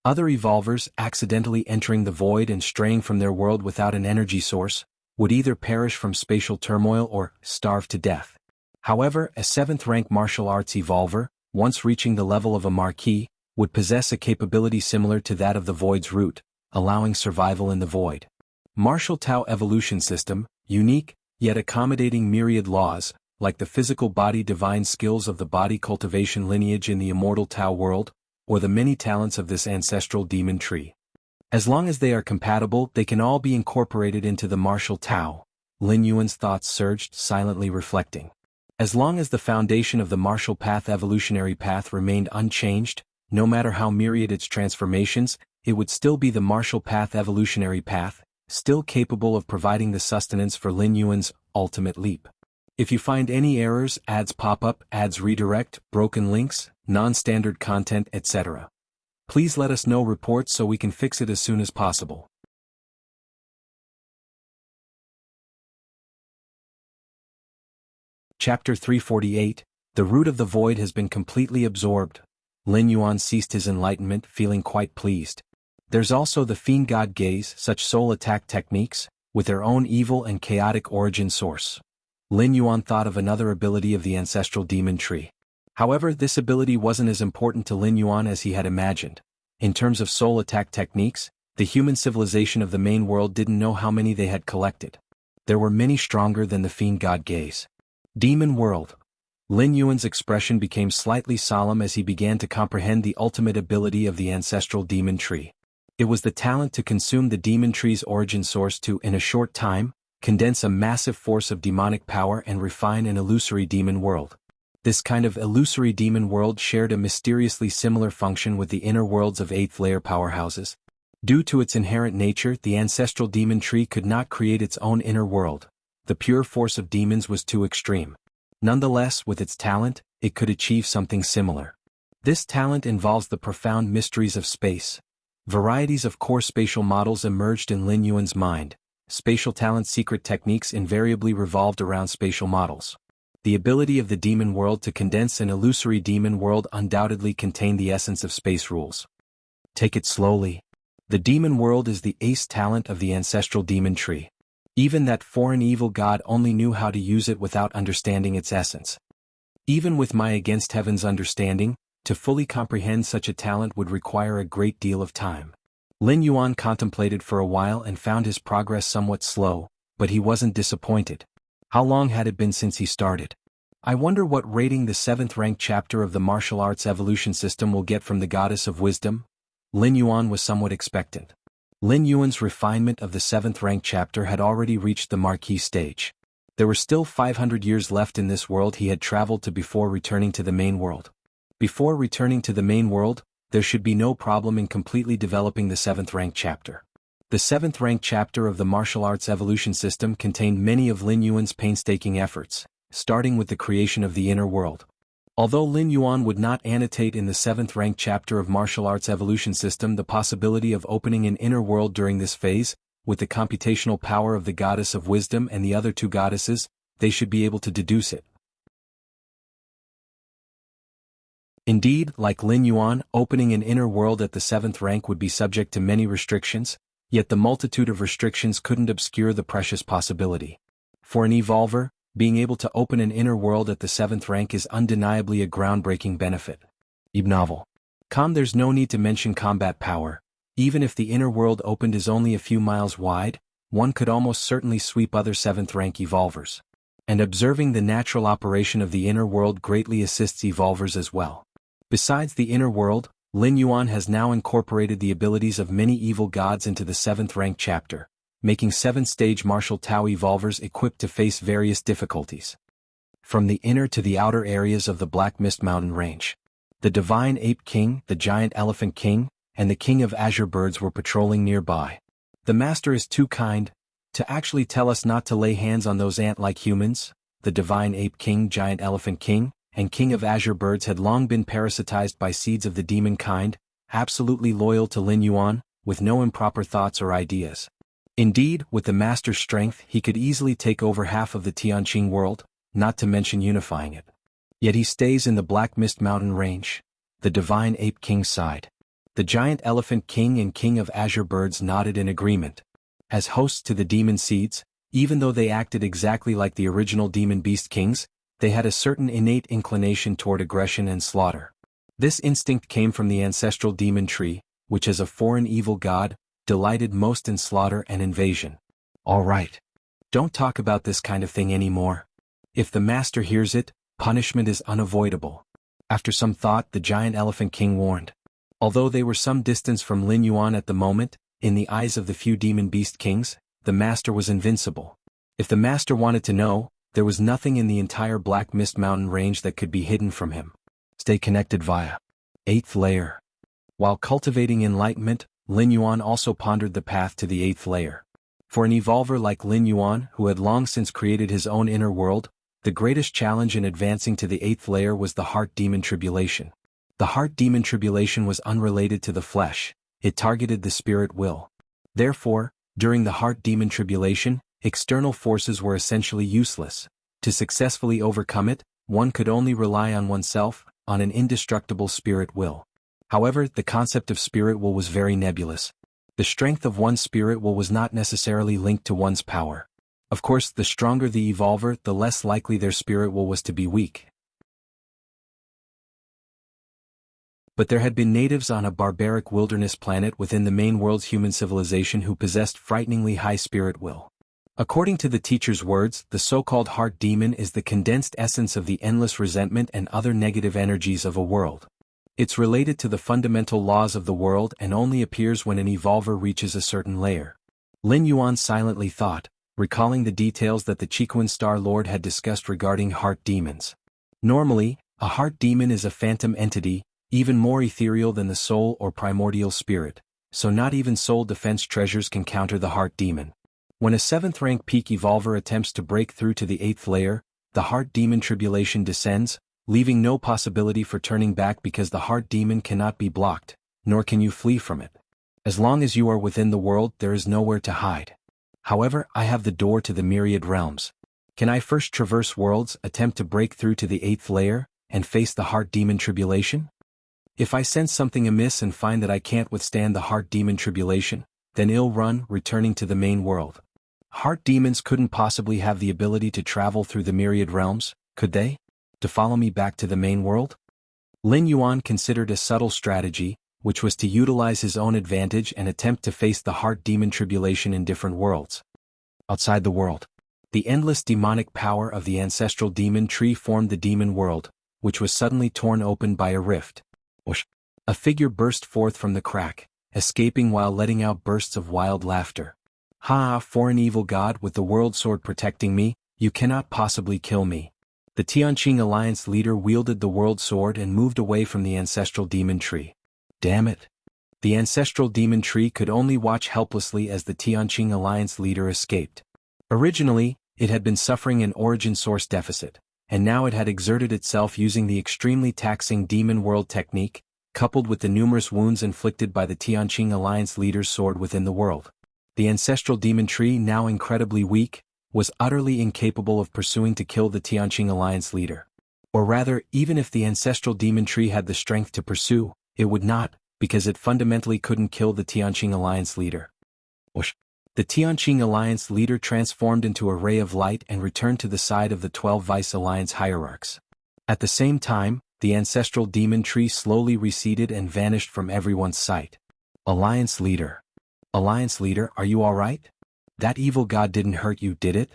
Speaker 1: Other evolvers accidentally entering the void and straying from their world without an energy source, would either perish from spatial turmoil or starve to death. However, a 7th-rank martial arts evolver, once reaching the level of a marquis, would possess a capability similar to that of the void's root, allowing survival in the void. Martial Tao Evolution System, unique, yet accommodating myriad laws, like the physical body divine skills of the body cultivation lineage in the Immortal Tao world, or the many talents of this ancestral demon tree. As long as they are compatible, they can all be incorporated into the Martial Tao. Lin Yuan's thoughts surged, silently reflecting. As long as the foundation of the martial path evolutionary path remained unchanged, no matter how myriad its transformations, it would still be the martial path evolutionary path, still capable of providing the sustenance for Lin Yuan's ultimate leap. If you find any errors, ads pop up, ads redirect, broken links, non-standard content, etc., please let us know reports so we can fix it as soon as possible. Chapter 348, The Root of the Void has been completely absorbed. Lin Yuan ceased his enlightenment, feeling quite pleased. There's also the Fiend God Gaze, such soul attack techniques, with their own evil and chaotic origin source. Lin Yuan thought of another ability of the ancestral demon tree. However, this ability wasn't as important to Lin Yuan as he had imagined. In terms of soul attack techniques, the human civilization of the main world didn't know how many they had collected. There were many stronger than the Fiend God Gaze. Demon World. Lin Yuan's expression became slightly solemn as he began to comprehend the ultimate ability of the ancestral demon tree. It was the talent to consume the demon tree's origin source to, in a short time, condense a massive force of demonic power and refine an illusory demon world. This kind of illusory demon world shared a mysteriously similar function with the inner worlds of 8th layer powerhouses. Due to its inherent nature, the ancestral demon tree could not create its own inner world. The pure force of demons was too extreme. Nonetheless, with its talent, it could achieve something similar. This talent involves the profound mysteries of space. Varieties of core spatial models emerged in Lin Yuan's mind. Spatial talent's secret techniques invariably revolved around spatial models. The ability of the demon world to condense an illusory demon world undoubtedly contained the essence of space rules. Take it slowly. The demon world is the ace talent of the ancestral demon tree. Even that foreign evil god only knew how to use it without understanding its essence. Even with my against heaven's understanding, to fully comprehend such a talent would require a great deal of time. Lin Yuan contemplated for a while and found his progress somewhat slow, but he wasn't disappointed. How long had it been since he started? I wonder what rating the 7th ranked chapter of the martial arts evolution system will get from the goddess of wisdom? Lin Yuan was somewhat expectant. Lin Yuan's refinement of the 7th ranked chapter had already reached the marquee stage. There were still 500 years left in this world he had traveled to before returning to the main world. Before returning to the main world, there should be no problem in completely developing the 7th ranked chapter. The 7th ranked chapter of the martial arts evolution system contained many of Lin Yuan's painstaking efforts, starting with the creation of the inner world. Although Lin Yuan would not annotate in the 7th ranked chapter of martial arts evolution system the possibility of opening an inner world during this phase, with the computational power of the goddess of wisdom and the other two goddesses, they should be able to deduce it. Indeed, like Lin Yuan, opening an inner world at the 7th rank would be subject to many restrictions, yet the multitude of restrictions couldn't obscure the precious possibility. For an evolver, being able to open an inner world at the 7th rank is undeniably a groundbreaking benefit. Novel. There's no need to mention combat power. Even if the inner world opened is only a few miles wide, one could almost certainly sweep other 7th rank evolvers. And observing the natural operation of the inner world greatly assists evolvers as well. Besides the inner world, Lin Yuan has now incorporated the abilities of many evil gods into the 7th ranked chapter, making 7th-stage martial Tao evolvers equipped to face various difficulties. From the inner to the outer areas of the Black Mist Mountain Range, the Divine Ape King, the Giant Elephant King, and the King of Azure Birds were patrolling nearby. The Master is too kind to actually tell us not to lay hands on those ant-like humans. The Divine Ape King, Giant Elephant King, and King of Azure Birds had long been parasitized by seeds of the demon kind, absolutely loyal to Lin Yuan, with no improper thoughts or ideas. Indeed, with the Master's strength he could easily take over half of the Tianqing world, not to mention unifying it. Yet he stays in the Black Mist Mountain Range. The Divine Ape King sighed. The Giant Elephant King and King of Azure Birds nodded in agreement. As hosts to the demon seeds, even though they acted exactly like the original demon beast kings, they had a certain innate inclination toward aggression and slaughter. This instinct came from the ancestral demon tree, which as a foreign evil god, delighted most in slaughter and invasion. All right. Don't talk about this kind of thing anymore. If the Master hears it, punishment is unavoidable. After some thought, the Giant Elephant King warned. Although they were some distance from Lin Yuan at the moment, in the eyes of the few demon beast kings, the Master was invincible. If the Master wanted to know, there was nothing in the entire Black Mist Mountain Range that could be hidden from him. Stay connected via 8th layer. While cultivating enlightenment, Lin Yuan also pondered the path to the 8th layer. For an evolver like Lin Yuan, who had long since created his own inner world, the greatest challenge in advancing to the 8th layer was the Heart Demon Tribulation. The Heart Demon Tribulation was unrelated to the flesh, it targeted the spirit will. Therefore, during the Heart Demon Tribulation, external forces were essentially useless. To successfully overcome it, one could only rely on oneself, on an indestructible spirit will. However, the concept of spirit will was very nebulous. The strength of one's spirit will was not necessarily linked to one's power. Of course, the stronger the evolver, the less likely their spirit will was to be weak. But there had been natives on a barbaric wilderness planet within the main world's human civilization who possessed frighteningly high spirit will. According to the teacher's words, the so-called heart demon is the condensed essence of the endless resentment and other negative energies of a world. It's related to the fundamental laws of the world and only appears when an evolver reaches a certain layer. Lin Yuan silently thought, recalling the details that the Chiquan Star Lord had discussed regarding heart demons. Normally, a heart demon is a phantom entity, even more ethereal than the soul or primordial spirit, so not even soul defense treasures can counter the heart demon. When a 7th rank peak evolver attempts to break through to the 8th layer, the heart demon tribulation descends, leaving no possibility for turning back because the heart demon cannot be blocked, nor can you flee from it. As long as you are within the world, there is nowhere to hide. However, I have the door to the myriad realms. Can I first traverse worlds, attempt to break through to the 8th layer, and face the heart demon tribulation? If I sense something amiss and find that I can't withstand the heart demon tribulation, then I'll run, returning to the main world. Heart demons couldn't possibly have the ability to travel through the myriad realms, could they? To follow me back to the main world? Lin Yuan considered a subtle strategy, which was to utilize his own advantage and attempt to face the heart demon tribulation in different worlds. Outside the world, the endless demonic power of the ancestral demon tree formed the demon world, which was suddenly torn open by a rift. Whoosh! A figure burst forth from the crack, escaping while letting out bursts of wild laughter. Ha! Foreign evil god with the world sword protecting me, you cannot possibly kill me. The Tianqing Alliance leader wielded the world sword and moved away from the ancestral demon tree. Damn it! The ancestral demon tree could only watch helplessly as the Tianqing Alliance leader escaped. Originally, it had been suffering an origin source deficit, and now it had exerted itself using the extremely taxing demon world technique, coupled with the numerous wounds inflicted by the Tianqing Alliance leader's sword within the world. The ancestral demon tree, now incredibly weak, was utterly incapable of pursuing to kill the Tianqing Alliance leader. Or rather, even if the ancestral demon tree had the strength to pursue, it would not, because it fundamentally couldn't kill the Tianqing Alliance leader. Whoosh! The Tianqing Alliance leader transformed into a ray of light and returned to the side of the 12 Vice Alliance hierarchs. At the same time, the ancestral demon tree slowly receded and vanished from everyone's sight. Alliance leader, are you alright? That evil god didn't hurt you, did it?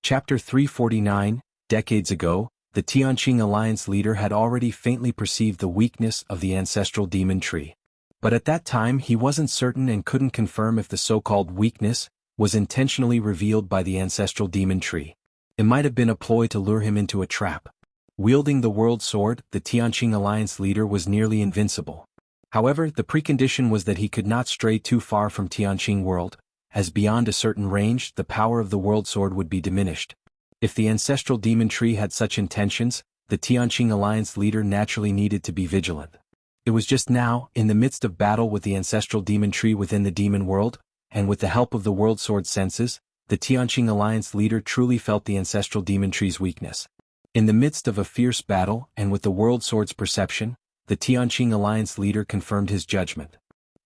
Speaker 1: Chapter 349, Decades ago, the Tianqing Alliance leader had already faintly perceived the weakness of the ancestral demon tree. But at that time he wasn't certain and couldn't confirm if the so-called weakness was intentionally revealed by the ancestral demon tree. It might have been a ploy to lure him into a trap. Wielding the world sword, the Tianqing Alliance leader was nearly invincible. However, the precondition was that he could not stray too far from Tianqing world, as beyond a certain range the power of the world sword would be diminished. If the ancestral demon tree had such intentions, the Tianqing Alliance leader naturally needed to be vigilant. It was just now, in the midst of battle with the ancestral demon tree within the demon world, and with the help of the world sword senses, the Tianqing Alliance leader truly felt the ancestral demon tree's weakness. In the midst of a fierce battle and with the world sword's perception, the Tianqing Alliance leader confirmed his judgment.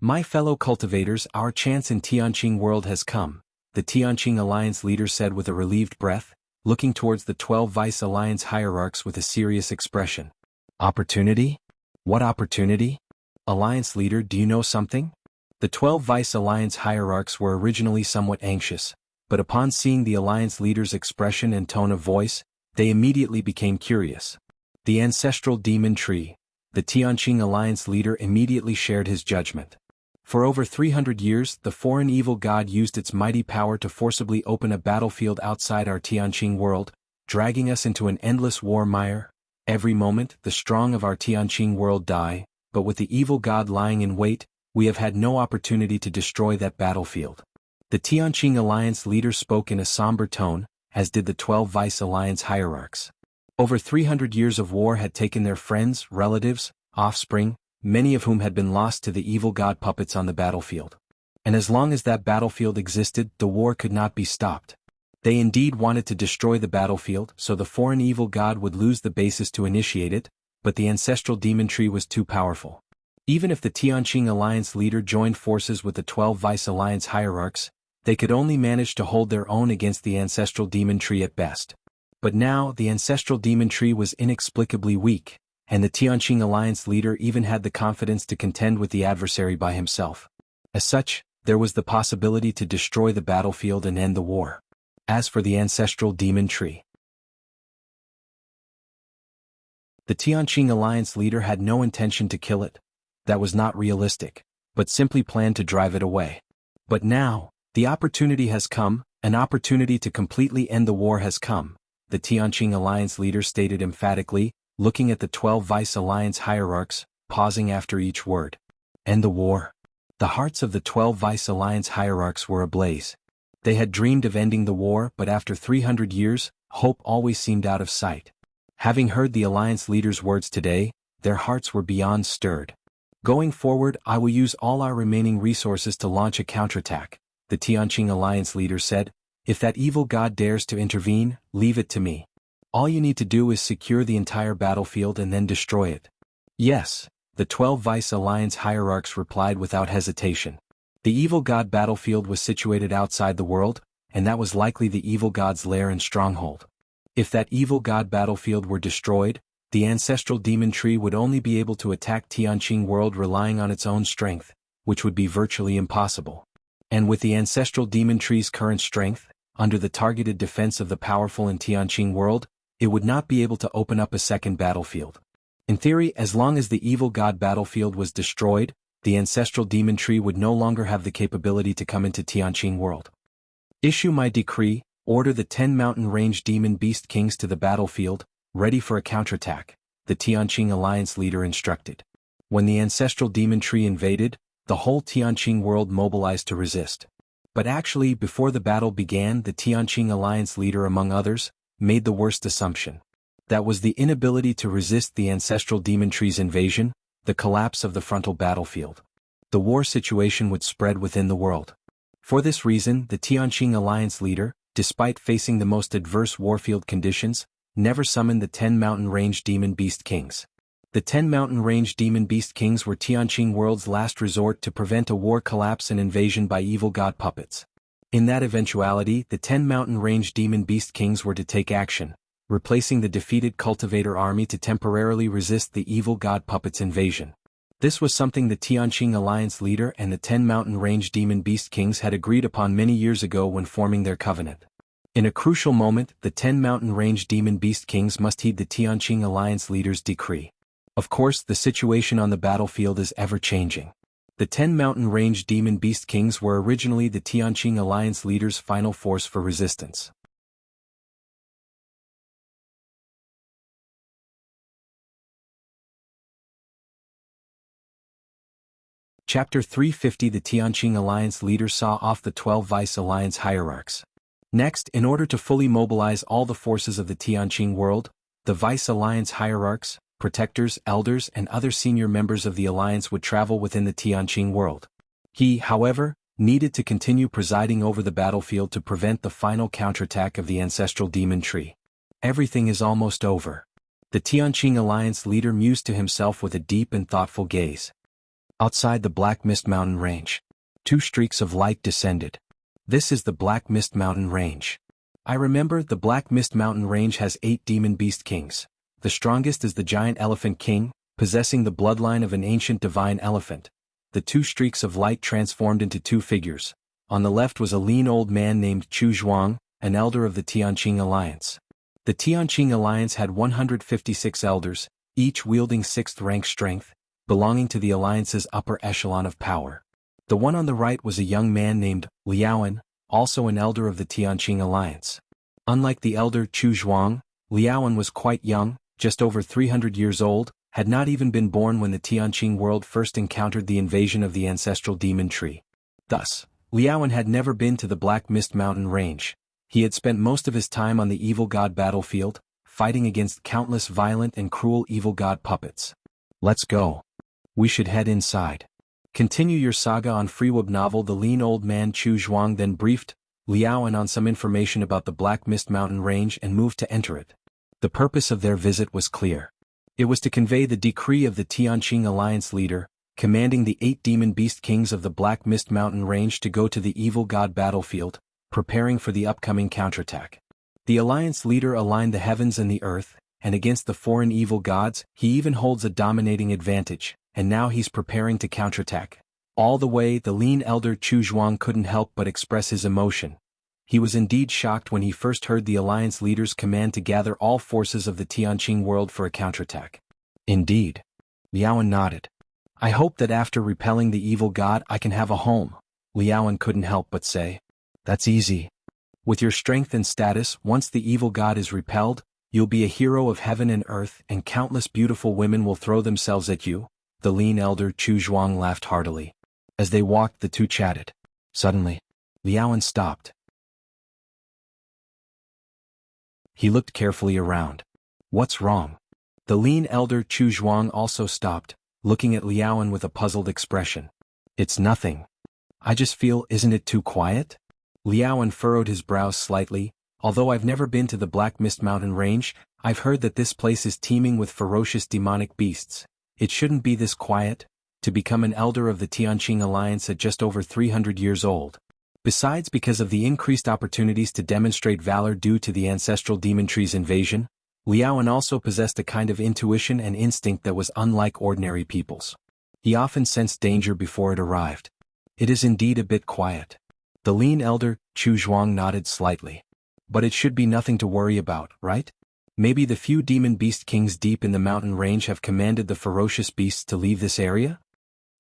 Speaker 1: My fellow cultivators, our chance in Tianqing world has come, the Tianqing Alliance leader said with a relieved breath, looking towards the 12 Vice Alliance hierarchs with a serious expression. Opportunity? What opportunity? Alliance leader, do you know something? The 12 Vice Alliance hierarchs were originally somewhat anxious, but upon seeing the Alliance leader's expression and tone of voice, they immediately became curious. The ancestral demon tree, the Tianqing Alliance leader immediately shared his judgment. For over 300 years, the foreign evil god used its mighty power to forcibly open a battlefield outside our Tianqing world, dragging us into an endless war mire. Every moment, the strong of our Tianqing world die, but with the evil god lying in wait, we have had no opportunity to destroy that battlefield. The Tianqing Alliance leader spoke in a somber tone, as did the 12 Vice Alliance hierarchs. Over 300 years of war had taken their friends, relatives, offspring, many of whom had been lost to the evil god puppets on the battlefield. And as long as that battlefield existed, the war could not be stopped. They indeed wanted to destroy the battlefield so the foreign evil god would lose the basis to initiate it, but the ancestral demon tree was too powerful. Even if the Tianqing Alliance leader joined forces with the 12 Vice Alliance hierarchs, they could only manage to hold their own against the ancestral demon tree at best. But now the ancestral demon tree was inexplicably weak, and the Tianqing Alliance leader even had the confidence to contend with the adversary by himself. As such, there was the possibility to destroy the battlefield and end the war. As for the ancestral demon tree, the Tianqing Alliance leader had no intention to kill it. That was not realistic, but simply planned to drive it away. But now, the opportunity has come, an opportunity to completely end the war has come, the Tianqing Alliance leader stated emphatically, looking at the 12 Vice Alliance hierarchs, pausing after each word. End the war. The hearts of the 12 Vice Alliance hierarchs were ablaze. They had dreamed of ending the war, but after 300 years, hope always seemed out of sight. Having heard the Alliance leader's words today, their hearts were beyond stirred. Going forward, I will use all our remaining resources to launch a counterattack, the Tianqing Alliance leader said. If that evil god dares to intervene, leave it to me. All you need to do is secure the entire battlefield and then destroy it. Yes, the 12 Vice Alliance hierarchs replied without hesitation. The evil god battlefield was situated outside the world, and that was likely the evil god's lair and stronghold. If that evil god battlefield were destroyed, the ancestral demon tree would only be able to attack Tianqing world relying on its own strength, which would be virtually impossible. And with the ancestral demon tree's current strength, under the targeted defense of the powerful in Tianqing world, it would not be able to open up a second battlefield. In theory, as long as the evil god battlefield was destroyed, the ancestral demon tree would no longer have the capability to come into Tianqing world. Issue my decree, order the 10 mountain range demon beast kings to the battlefield, ready for a counterattack, the Tianqing Alliance leader instructed. When the ancestral demon tree invaded, the whole Tianqing world mobilized to resist. But actually, before the battle began, the Tianqing Alliance leader, among others, made the worst assumption. That was the inability to resist the ancestral demon tree's invasion, the collapse of the frontal battlefield. The war situation would spread within the world. For this reason, the Tianqing Alliance leader, despite facing the most adverse warfield conditions, never summoned the 10 mountain range demon beast kings. The 10 mountain range demon beast kings were Tianqing world's last resort to prevent a war collapse and invasion by evil god puppets. In that eventuality, the 10 mountain range demon beast kings were to take action, replacing the defeated cultivator army to temporarily resist the evil god puppets' invasion. This was something the Tianqing Alliance leader and the 10 mountain range demon beast kings had agreed upon many years ago when forming their covenant. In a crucial moment, the 10 mountain range demon beast kings must heed the Tianqing Alliance leader's decree. Of course, the situation on the battlefield is ever-changing. The 10 mountain range demon beast kings were originally the Tianqing Alliance leader's final force for resistance. Chapter 350 The Tianqing Alliance leader saw off the 12 Vice Alliance hierarchs. Next, in order to fully mobilize all the forces of the Tianqing world, the Vice Alliance hierarchs, protectors, elders, and other senior members of the alliance would travel within the Tianqing world. He, however, needed to continue presiding over the battlefield to prevent the final counterattack of the ancestral demon tree. Everything is almost over. The Tianqing Alliance leader mused to himself with a deep and thoughtful gaze. Outside the Black Mist Mountain Range, 2 streaks of light descended. This is the Black Mist Mountain Range. I remember the Black Mist Mountain Range has 8 demon beast kings. The strongest is the giant elephant king, possessing the bloodline of an ancient divine elephant. The 2 streaks of light transformed into 2 figures. On the left was a lean old man named Chu Zhuang, an elder of the Tianqing Alliance. The Tianqing Alliance had 156 elders, each wielding 6th rank strength, belonging to the alliance's upper echelon of power. The one on the right was a young man named Liaoan, also an elder of the Tianqing Alliance. Unlike the elder Chu Zhuang, Liaoan was quite young, just over 300 years old, had not even been born when the Tianqing world first encountered the invasion of the ancestral demon tree. Thus, Liaoan had never been to the Black Mist Mountain Range. He had spent most of his time on the evil god battlefield, fighting against countless violent and cruel evil god puppets. Let's go. We should head inside. Continue your saga on Freeweb novel. The lean old man Chu Zhuang then briefed Liaoan on some information about the Black Mist Mountain range and moved to enter it. The purpose of their visit was clear. It was to convey the decree of the Tianqing Alliance leader, commanding the 8 demon beast kings of the Black Mist Mountain range to go to the evil god battlefield, preparing for the upcoming counterattack. The alliance leader aligned the heavens and the earth, and against the foreign evil gods, he even holds a dominating advantage, and now he's preparing to counterattack. All the way, the lean elder Chu Zhuang couldn't help but express his emotion. He was indeed shocked when he first heard the alliance leader's command to gather all forces of the Tianqing world for a counterattack. Indeed. Liaoan nodded. I hope that after repelling the evil god I can have a home. Liaoan couldn't help but say. That's easy. With your strength and status, once the evil god is repelled, you'll be a hero of heaven and earth, and countless beautiful women will throw themselves at you. The lean elder Chu Zhuang laughed heartily. As they walked, the two chatted. Suddenly, Liaoan stopped. He looked carefully around. What's wrong? The lean elder Chu Zhuang also stopped, looking at Liaoan with a puzzled expression. It's nothing. I just feel, isn't it too quiet? Liaoan furrowed his brows slightly. Although I've never been to the Black Mist Mountain range, I've heard that this place is teeming with ferocious demonic beasts. It shouldn't be this quiet. To become an elder of the Tianqing Alliance at just over 300 years old. Besides, because of the increased opportunities to demonstrate valor due to the ancestral demon tree's invasion, Liaoan also possessed a kind of intuition and instinct that was unlike ordinary people's. He often sensed danger before it arrived. It is indeed a bit quiet. The lean elder, Chu Zhuang, nodded slightly. But it should be nothing to worry about, right? Maybe the few demon beast kings deep in the mountain range have commanded the ferocious beasts to leave this area?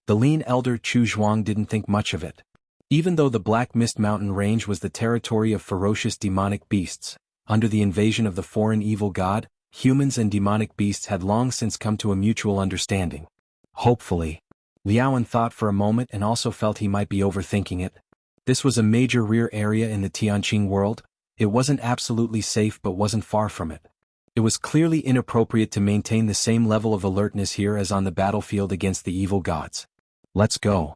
Speaker 1: The lean elder Chu Zhuang didn't think much of it. Even though the Black Mist Mountain range was the territory of ferocious demonic beasts, under the invasion of the foreign evil god, humans and demonic beasts had long since come to a mutual understanding. Hopefully. Liaoan thought for a moment and also felt he might be overthinking it. This was a major rear area in the Tianqing world. It wasn't absolutely safe but wasn't far from it. It was clearly inappropriate to maintain the same level of alertness here as on the battlefield against the evil gods. Let's go.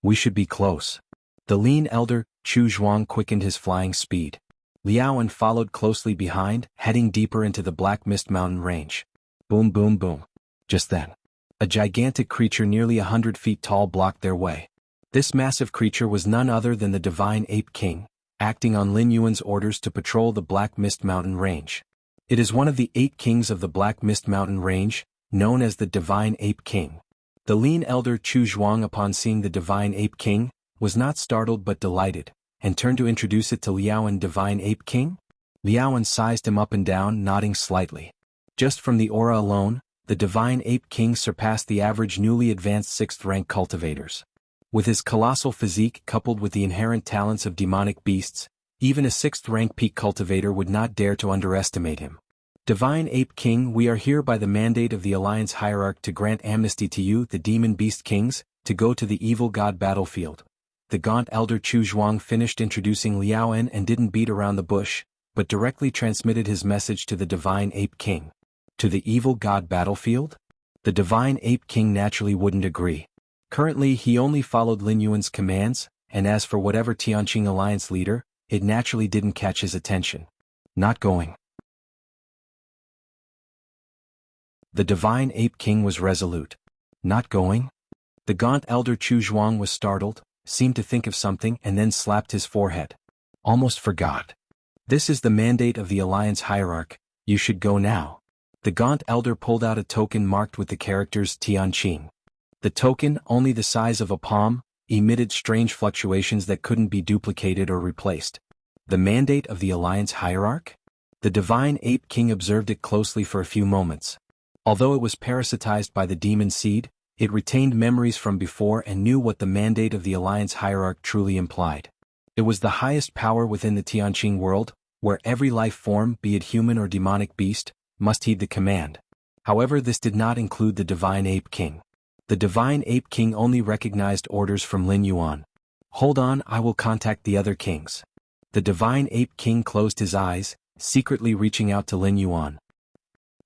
Speaker 1: We should be close. The lean elder, Chu Zhuang, quickened his flying speed. Liaoan followed closely behind, heading deeper into the Black Mist Mountain range. Boom, boom, boom. Just then, a gigantic creature nearly 100 feet tall blocked their way. This massive creature was none other than the Divine Ape King, acting on Lin Yuan's orders to patrol the Black Mist Mountain range. It is one of the 8 kings of the Black Mist Mountain range, known as the Divine Ape King. The lean elder Chu Zhuang, upon seeing the Divine Ape King, was not startled but delighted, and turned to introduce it to Liaoan. Divine Ape King? Liaoan sized him up and down, nodding slightly. Just from the aura alone, the Divine Ape King surpassed the average newly advanced 6th-rank cultivators. With his colossal physique coupled with the inherent talents of demonic beasts, even a 6th-rank peak cultivator would not dare to underestimate him. Divine Ape King, we are here by the mandate of the Alliance Hierarch to grant amnesty to you, the Demon Beast Kings, to go to the evil god battlefield. The gaunt elder Chu Zhuang finished introducing Liaoan and didn't beat around the bush, but directly transmitted his message to the Divine Ape King. To the evil god battlefield? The Divine Ape King naturally wouldn't agree. Currently he only followed Lin Yuan's commands, and as for whatever Tianqing Alliance leader, it naturally didn't catch his attention. Not going. The Divine Ape King was resolute. Not going? The gaunt elder Chu Zhuang was startled, seemed to think of something and then slapped his forehead. Almost forgot. This is the mandate of the Alliance Hierarch, you should go now. The gaunt elder pulled out a token marked with the characters Tianqing. The token, only the size of a palm, emitted strange fluctuations that couldn't be duplicated or replaced. The mandate of the Alliance Hierarch? The Divine Ape King observed it closely for a few moments. Although it was parasitized by the demon seed, it retained memories from before and knew what the mandate of the Alliance Hierarch truly implied. It was the highest power within the Tianqing world, where every life form, be it human or demonic beast, must heed the command. However, this did not include the Divine Ape King. The Divine Ape King only recognized orders from Lin Yuan. Hold on, I will contact the other kings. The Divine Ape King closed his eyes, secretly reaching out to Lin Yuan.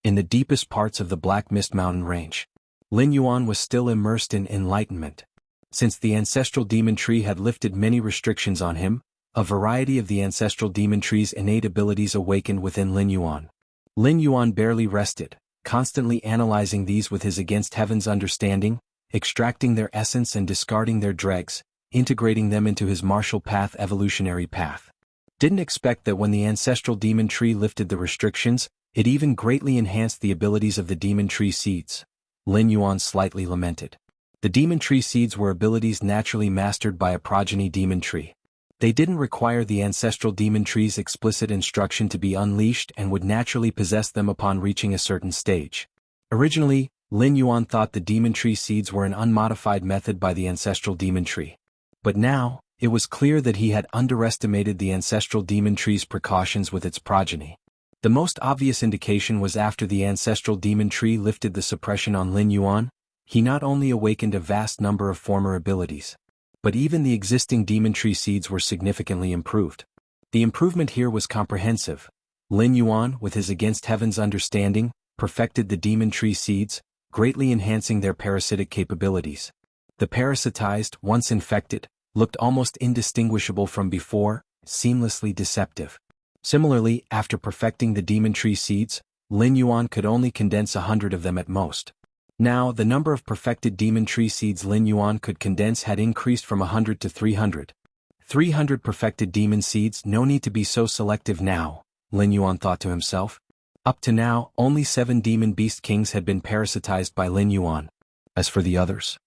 Speaker 1: In the deepest parts of the Black Mist Mountain range, Lin Yuan was still immersed in enlightenment. Since the ancestral demon tree had lifted many restrictions on him, a variety of the ancestral demon tree's innate abilities awakened within Lin Yuan. Lin Yuan barely rested, constantly analyzing these with his against heaven's understanding, extracting their essence and discarding their dregs, integrating them into his martial path evolutionary path. Didn't expect that when the ancestral demon tree lifted the restrictions, it even greatly enhanced the abilities of the demon tree seeds. Lin Yuan slightly lamented. The demon tree seeds were abilities naturally mastered by a progeny demon tree. They didn't require the ancestral demon tree's explicit instruction to be unleashed and would naturally possess them upon reaching a certain stage. Originally, Lin Yuan thought the demon tree seeds were an unmodified method by the ancestral demon tree. But now, it was clear that he had underestimated the ancestral demon tree's precautions with its progeny. The most obvious indication was after the ancestral demon tree lifted the suppression on Lin Yuan, he not only awakened a vast number of former abilities, but even the existing demon tree seeds were significantly improved. The improvement here was comprehensive. Lin Yuan, with his against heaven's understanding, perfected the demon tree seeds, greatly enhancing their parasitic capabilities. The parasitized, once infected, looked almost indistinguishable from before, seamlessly deceptive. Similarly, after perfecting the demon tree seeds, Lin Yuan could only condense 100 of them at most. Now, the number of perfected demon tree seeds Lin Yuan could condense had increased from 100 to 300. 300 perfected demon seeds, no need to be so selective now, Lin Yuan thought to himself. Up to now, only 7 demon beast kings had been parasitized by Lin Yuan. As for the others,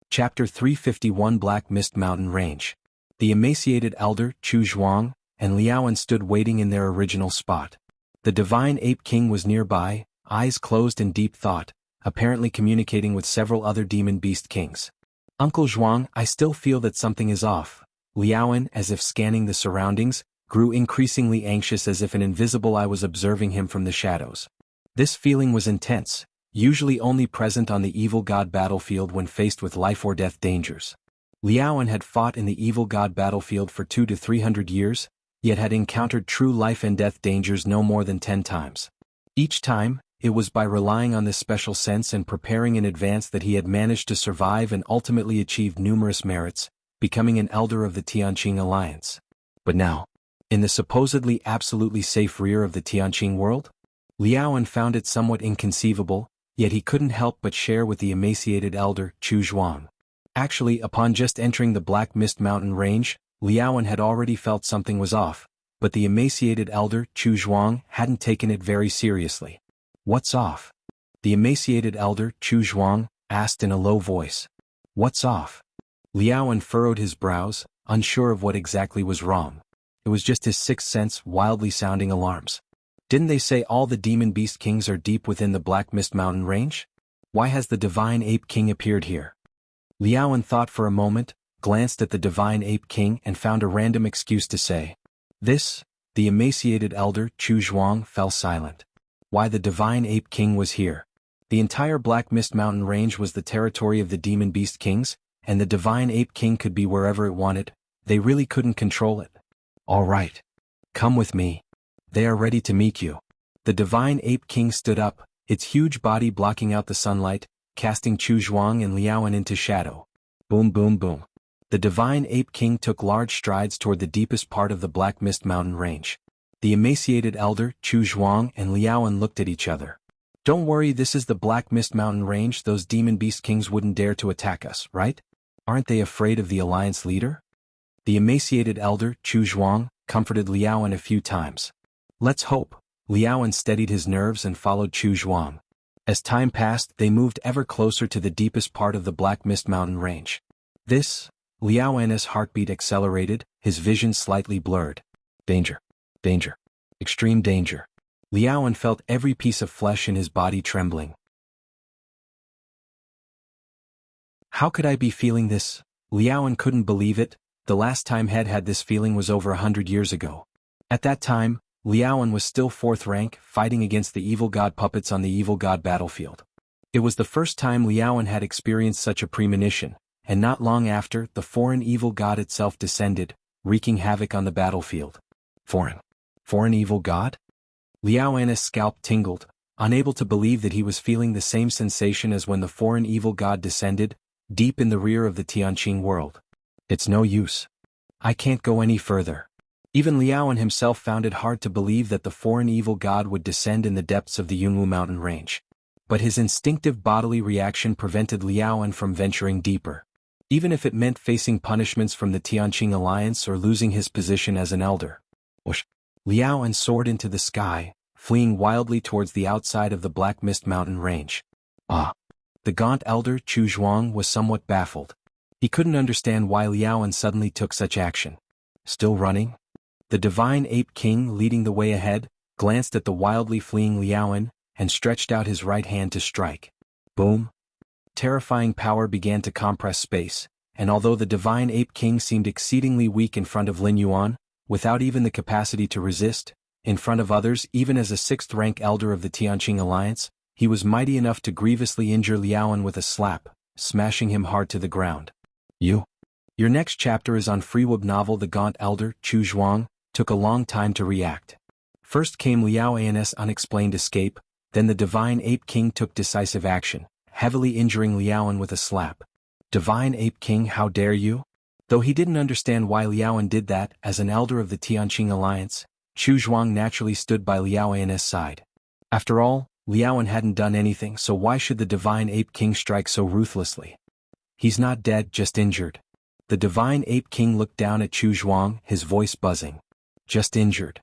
Speaker 1: Chapter 351 Black Mist Mountain Range. The emaciated elder, Chu Zhuang, and Liaoan stood waiting in their original spot. The divine ape king was nearby, eyes closed in deep thought, apparently communicating with several other demon beast kings. Uncle Zhuang, I still feel that something is off. Liaoan, as if scanning the surroundings, grew increasingly anxious as if an invisible eye was observing him from the shadows. This feeling was intense, usually only present on the evil god battlefield when faced with life or death dangers. Liaoan had fought in the evil god battlefield for 200 to 300 years, yet had encountered true life and death dangers no more than 10 times. Each time, it was by relying on this special sense and preparing in advance that he had managed to survive and ultimately achieved numerous merits, becoming an elder of the Tianqing alliance. But now, in the supposedly absolutely safe rear of the Tianqing world, Liaoan found it somewhat inconceivable, yet he couldn't help but share with the emaciated elder, Chu Zhuang. Actually, upon just entering the Black Mist Mountain range, Liaoan had already felt something was off, but the emaciated elder, Chu Zhuang, hadn't taken it very seriously. What's off? The emaciated elder, Chu Zhuang, asked in a low voice. What's off? Liaoan furrowed his brows, unsure of what exactly was wrong. It was just his sixth sense wildly sounding alarms. Didn't they say all the demon beast kings are deep within the Black Mist Mountain range? Why has the divine ape king appeared here? Liaoan thought for a moment, glanced at the divine ape king and found a random excuse to say. This, the emaciated elder, Chu Zhuang, fell silent. Why the divine ape king was here. The entire Black Mist Mountain range was the territory of the demon beast kings, and the divine ape king could be wherever it wanted. They really couldn't control it. All right. Come with me. They are ready to meet you. The divine ape king stood up, its huge body blocking out the sunlight, casting Chu Zhuang and Liaoan into shadow. Boom boom boom. The divine ape king took large strides toward the deepest part of the Black Mist Mountain range. The emaciated elder, Chu Zhuang and Liaoan looked at each other. Don't worry, this is the Black Mist Mountain range. Those demon beast kings wouldn't dare to attack us, right? Aren't they afraid of the alliance leader? The emaciated elder, Chu Zhuang, comforted Liaoan a few times. Let's hope. Liaoan steadied his nerves and followed Chu Zhuang. As time passed, they moved ever closer to the deepest part of the Black Mist Mountain range. Liaoan's heartbeat accelerated, his vision slightly blurred. Danger. Danger. Extreme danger. Liaoan felt every piece of flesh in his body trembling. How could I be feeling this? Liaoan couldn't believe it. The last time Head had this feeling was over 100 years ago. At that time, Liaoan was still 4th rank, fighting against the evil god puppets on the evil god battlefield. It was the first time Liaoan had experienced such a premonition, and not long after, the foreign evil god itself descended, wreaking havoc on the battlefield. Foreign evil god? Liao An's scalp tingled, unable to believe that he was feeling the same sensation as when the foreign evil god descended, deep in the rear of the Tianqing world. It's no use. I can't go any further. Even Liao An himself found it hard to believe that the foreign evil god would descend in the depths of the Yunwu mountain range. But his instinctive bodily reaction prevented Liao An from venturing deeper. Even if it meant facing punishments from the Tianqing alliance or losing his position as an elder. Liao An soared into the sky, fleeing wildly towards the outside of the Black Mist mountain range. The gaunt elder Chu Zhuang was somewhat baffled. He couldn't understand why Liao An suddenly took such action. Still running? The Divine Ape King leading the way ahead, glanced at the wildly fleeing Liao An, and stretched out his right hand to strike. Boom! Terrifying power began to compress space, and although the Divine Ape King seemed exceedingly weak in front of Lin Yuan, without even the capacity to resist, in front of others even as a 6th-rank elder of the Tianqing alliance, he was mighty enough to grievously injure Liao An with a slap, smashing him hard to the ground. Your next chapter is on Freewub novel. The gaunt elder, Chu Zhuang, took a long time to react. First came Liao An's unexplained escape, then the Divine Ape King took decisive action, heavily injuring Liao An with a slap. Divine Ape King, how dare you? Though he didn't understand why Liao An did that, as an elder of the Tianqing alliance, Chu Zhuang naturally stood by Liao An's side. After all, Liao An hadn't done anything, so why should the Divine Ape King strike so ruthlessly? He's not dead, just injured. The Divine Ape King looked down at Chu Zhuang, his voice buzzing. Just injured.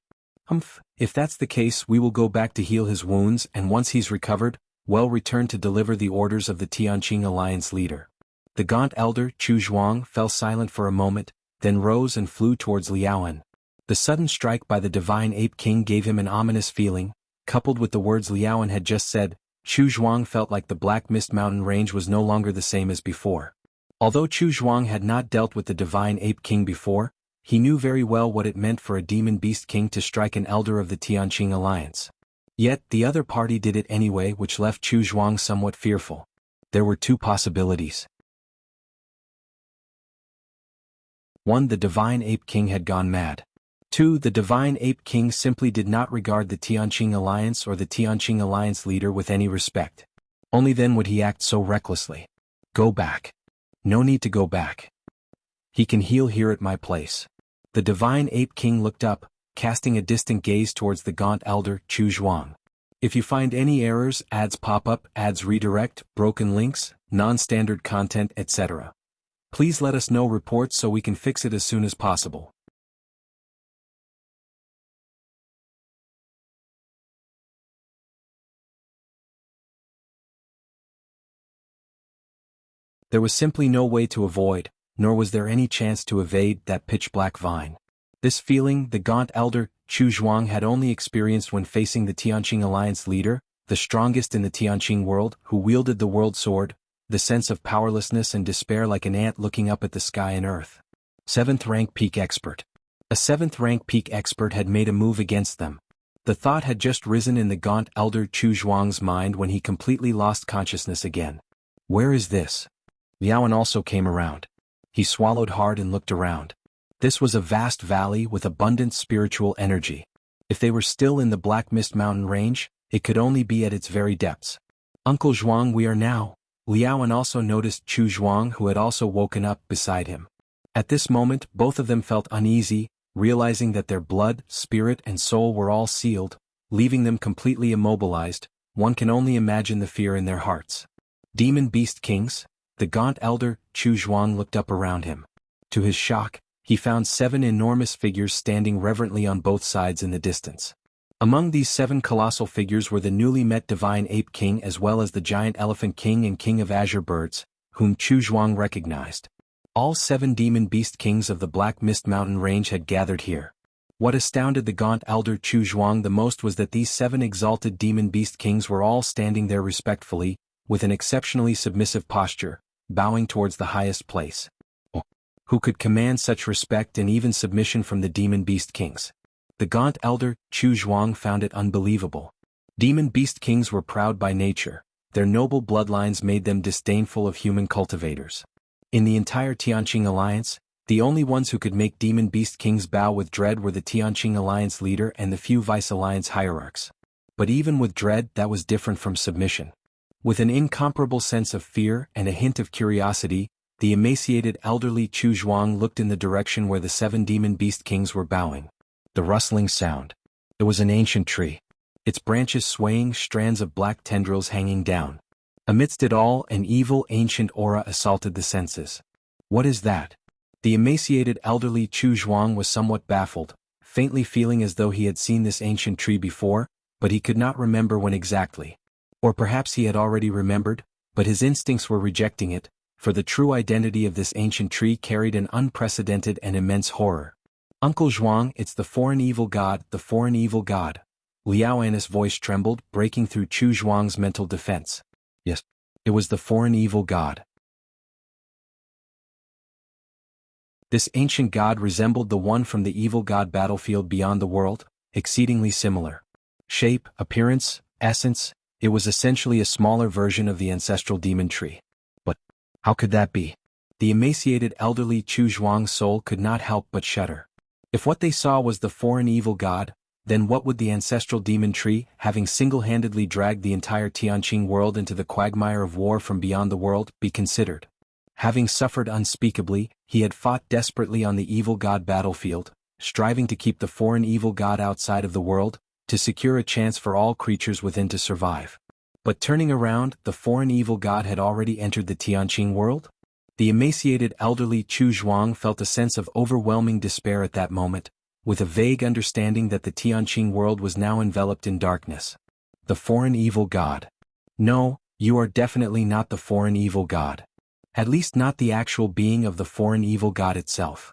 Speaker 1: If that's the case, we will go back to heal his wounds, and once he's recovered, we'll return to deliver the orders of the Tianqing alliance leader. The gaunt elder, Chu Zhuang, fell silent for a moment, then rose and flew towards Liao An. The sudden strike by the Divine Ape King gave him an ominous feeling. Coupled with the words Liao An had just said, Chu Zhuang felt like the Black Mist mountain range was no longer the same as before. Although Chu Zhuang had not dealt with the Divine Ape King before, he knew very well what it meant for a Demon Beast King to strike an elder of the Tianqing alliance. Yet, the other party did it anyway, which left Chu Zhuang somewhat fearful. There were two possibilities. 1. The Divine Ape King had gone mad. 2. The Divine Ape King simply did not regard the Tianqing alliance or the Tianqing alliance leader with any respect. Only then would he act so recklessly. Go back. No need to go back. He can heal here at my place. The Divine Ape King looked up, casting a distant gaze towards the gaunt elder, Chu Zhuang. If you find any errors, ads pop up, ads redirect, broken links, non-standard content, etc., please let us know reports so we can fix it as soon as possible. There was simply no way to avoid, nor was there any chance to evade, that pitch-black vine. This feeling the gaunt elder, Chu Zhuang, had only experienced when facing the Tianqing alliance leader, the strongest in the Tianqing world, who wielded the world sword, the sense of powerlessness and despair like an ant looking up at the sky and earth. 7th rank peak expert. A 7th rank peak expert had made a move against them. The thought had just risen in the gaunt elder Chu Zhuang's mind when he completely lost consciousness again. Where is this? Liao An also came around. He swallowed hard and looked around. This was a vast valley with abundant spiritual energy. If they were still in the Black Mist mountain range, it could only be at its very depths. Uncle Zhuang, we are now. Liao An also noticed Chu Zhuang, who had also woken up beside him. At this moment, both of them felt uneasy, realizing that their blood, spirit, and soul were all sealed, leaving them completely immobilized. One can only imagine the fear in their hearts. Demon Beast Kings? The gaunt elder, Chu Zhuang, looked up around him. To his shock, he found 7 enormous figures standing reverently on both sides in the distance. Among these 7 colossal figures were the newly met Divine Ape King as well as the Giant Elephant King and King of Azure Birds, whom Chu Zhuang recognized. All 7 Demon Beast Kings of the Black Mist Mountain Range had gathered here. What astounded the gaunt elder Chu Zhuang the most was that these 7 exalted Demon Beast Kings were all standing there respectfully, with an exceptionally submissive posture, bowing towards the highest place. Who could command such respect and even submission from the Demon Beast Kings? The gaunt elder, Chu Zhuang, found it unbelievable. Demon Beast Kings were proud by nature. Their noble bloodlines made them disdainful of human cultivators. In the entire Tianqing alliance, The only ones who could make Demon Beast Kings bow with dread were the Tianqing Alliance leader and the few Vice Alliance hierarchs. But even with dread, that was different from submission. With an incomparable sense of fear and a hint of curiosity, the emaciated elderly Chu Zhuang looked in the direction where the 7 Demon Beast Kings were bowing. The rustling sound. It was an ancient tree. Its branches swaying, strands of black tendrils hanging down. Amidst it all, an evil ancient aura assaulted the senses. What is that? The emaciated elderly Chu Zhuang was somewhat baffled, faintly feeling as though he had seen this ancient tree before, but he could not remember when exactly. Or perhaps he had already remembered, but his instincts were rejecting it, for the true identity of this ancient tree carried an unprecedented and immense horror. Uncle Zhuang, it's the foreign evil god, the foreign evil god. Liao An's voice trembled, breaking through Chu Zhuang's mental defense. Yes, it was the foreign evil god. This ancient god resembled the one from the evil god battlefield beyond the world, exceedingly similar. Shape, appearance, essence, it was essentially a smaller version of the ancestral demon tree. But how could that be? The emaciated elderly Chu Zhuang's soul could not help but shudder. If what they saw was the foreign evil god, then what would the ancestral demon tree, having single-handedly dragged the entire Tianqing world into the quagmire of war from beyond the world, be considered? Having suffered unspeakably, he had fought desperately on the evil god battlefield, striving to keep the foreign evil god outside of the world, to secure a chance for all creatures within to survive. But turning around, the foreign evil god had already entered the Tianqing world? The emaciated elderly Chu Zhuang felt a sense of overwhelming despair at that moment, with a vague understanding that the Tianqing world was now enveloped in darkness. The foreign evil god. No, you are definitely not the foreign evil god. At least not the actual being of the foreign evil god itself.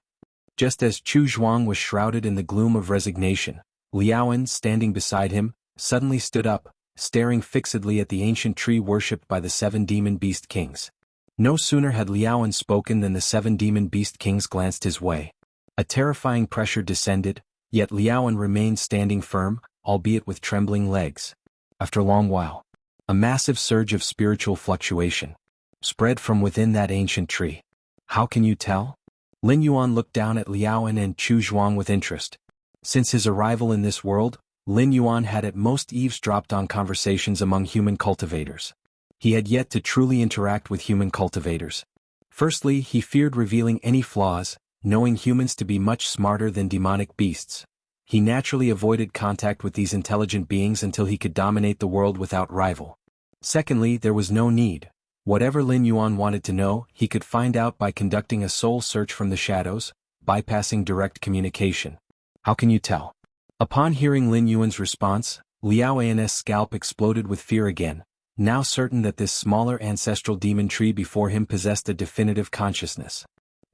Speaker 1: Just as Chu Zhuang was shrouded in the gloom of resignation, Liao, standing beside him, suddenly stood up, staring fixedly at the ancient tree worshipped by the 7 Demon Beast Kings. No sooner had Liao spoken than the 7 Demon Beast Kings glanced his way. A terrifying pressure descended, yet Liao remained standing firm, albeit with trembling legs. After a long while, a massive surge of spiritual fluctuation spread from within that ancient tree. How can you tell? Lin Yuan looked down at Liao and Chu Zhuang with interest. Since his arrival in this world, Lin Yuan had at most eavesdropped on conversations among human cultivators. He had yet to truly interact with human cultivators. Firstly, he feared revealing any flaws, knowing humans to be much smarter than demonic beasts. He naturally avoided contact with these intelligent beings until he could dominate the world without rival. Secondly, there was no need. Whatever Lin Yuan wanted to know, he could find out by conducting a soul search from the shadows, bypassing direct communication. How can you tell? Upon hearing Lin Yuan's response, Liao An's scalp exploded with fear again, now certain that this smaller ancestral demon tree before him possessed a definitive consciousness.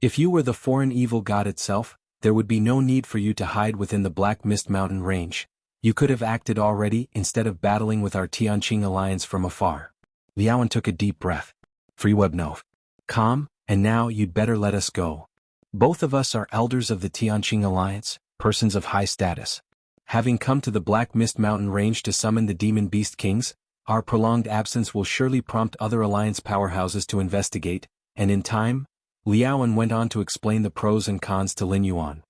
Speaker 1: If you were the foreign evil god itself, there would be no need for you to hide within the Black Mist Mountain range. You could have acted already instead of battling with our Tianqing alliance from afar. Liao took a deep breath. Free Webnov. Calm, and now you'd better let us go. Both of us are elders of the Tianqing alliance, persons of high status. Having come to the Black Mist Mountain range to summon the Demon Beast Kings, our prolonged absence will surely prompt other alliance powerhouses to investigate, and in time, Liao went on to explain the pros and cons to Lin Yuan.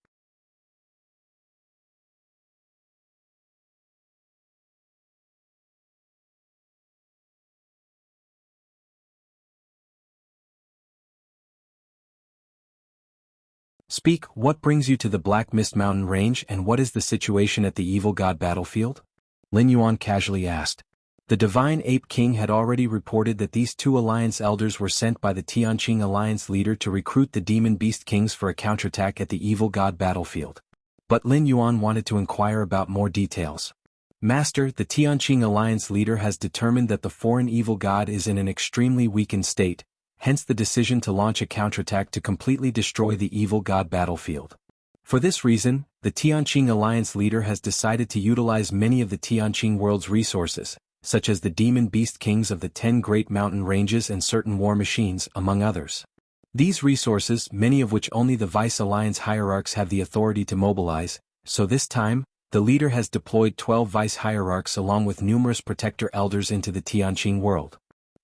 Speaker 1: Speak, what brings you to the Black Mist Mountain range and what is the situation at the evil god battlefield? Lin Yuan casually asked. The Divine Ape King had already reported that these 2 alliance elders were sent by the Tianqing alliance leader to recruit the Demon Beast Kings for a counterattack at the evil god battlefield. But Lin Yuan wanted to inquire about more details. Master, the Tianqing alliance leader has determined that the foreign evil god is in an extremely weakened state, hence the decision to launch a counterattack to completely destroy the evil god battlefield. For this reason, the Tianqing alliance leader has decided to utilize many of the Tianqing world's resources, such as the Demon Beast Kings of the 10 Great Mountain Ranges and certain war machines, among others. These resources, many of which only the Vice Alliance hierarchs have the authority to mobilize, so this time, the leader has deployed 12 Vice hierarchs along with numerous protector elders into the Tianqing world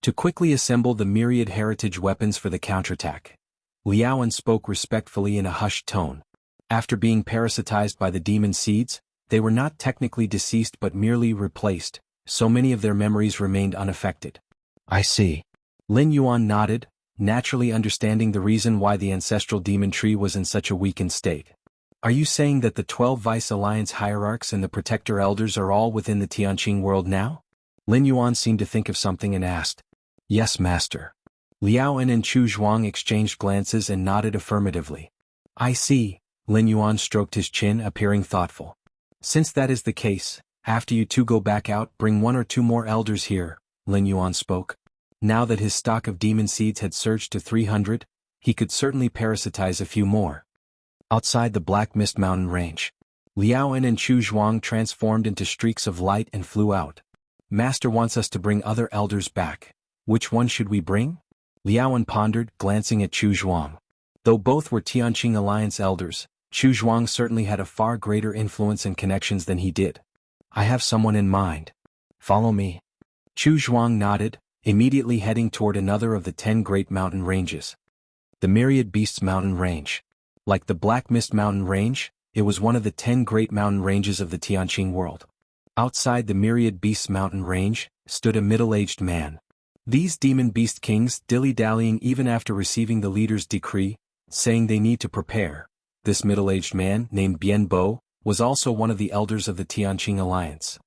Speaker 1: to quickly assemble the myriad heritage weapons for the counterattack. Liaoan spoke respectfully in a hushed tone. After being parasitized by the demon seeds, they were not technically deceased but merely replaced, so many of their memories remained unaffected. I see. Lin Yuan nodded, naturally understanding the reason why the ancestral demon tree was in such a weakened state. Are you saying that the 12 Vice Alliance hierarchs and the Protector Elders are all within the Tianqing world now? Lin Yuan seemed to think of something and asked. Yes, Master. Liaoan and Chu Zhuang exchanged glances and nodded affirmatively. I see. Lin Yuan stroked his chin, appearing thoughtful. Since that is the case, after you two go back out, bring 1 or 2 more elders here, Lin Yuan spoke. Now that his stock of demon seeds had surged to 300, he could certainly parasitize a few more. Outside the Black Mist Mountain range, Liaoan and Chu Zhuang transformed into streaks of light and flew out. Master wants us to bring other elders back. Which one should we bring? Liaoan pondered, glancing at Chu Zhuang. Though both were Tianqing Alliance elders, Chu Zhuang certainly had a far greater influence and connections than he did. I have someone in mind. Follow me. Chu Zhuang nodded, immediately heading toward another of the 10 great mountain ranges. The Myriad Beasts Mountain Range. Like the Black Mist Mountain Range, it was one of the 10 great mountain ranges of the Tianqing world. Outside the Myriad Beasts Mountain Range, stood a middle-aged man. These demon beast kings dilly-dallying even after receiving the leader's decree, saying they need to prepare. This middle-aged man, named Bian Bo, was also one of the elders of the Tianqing Alliance.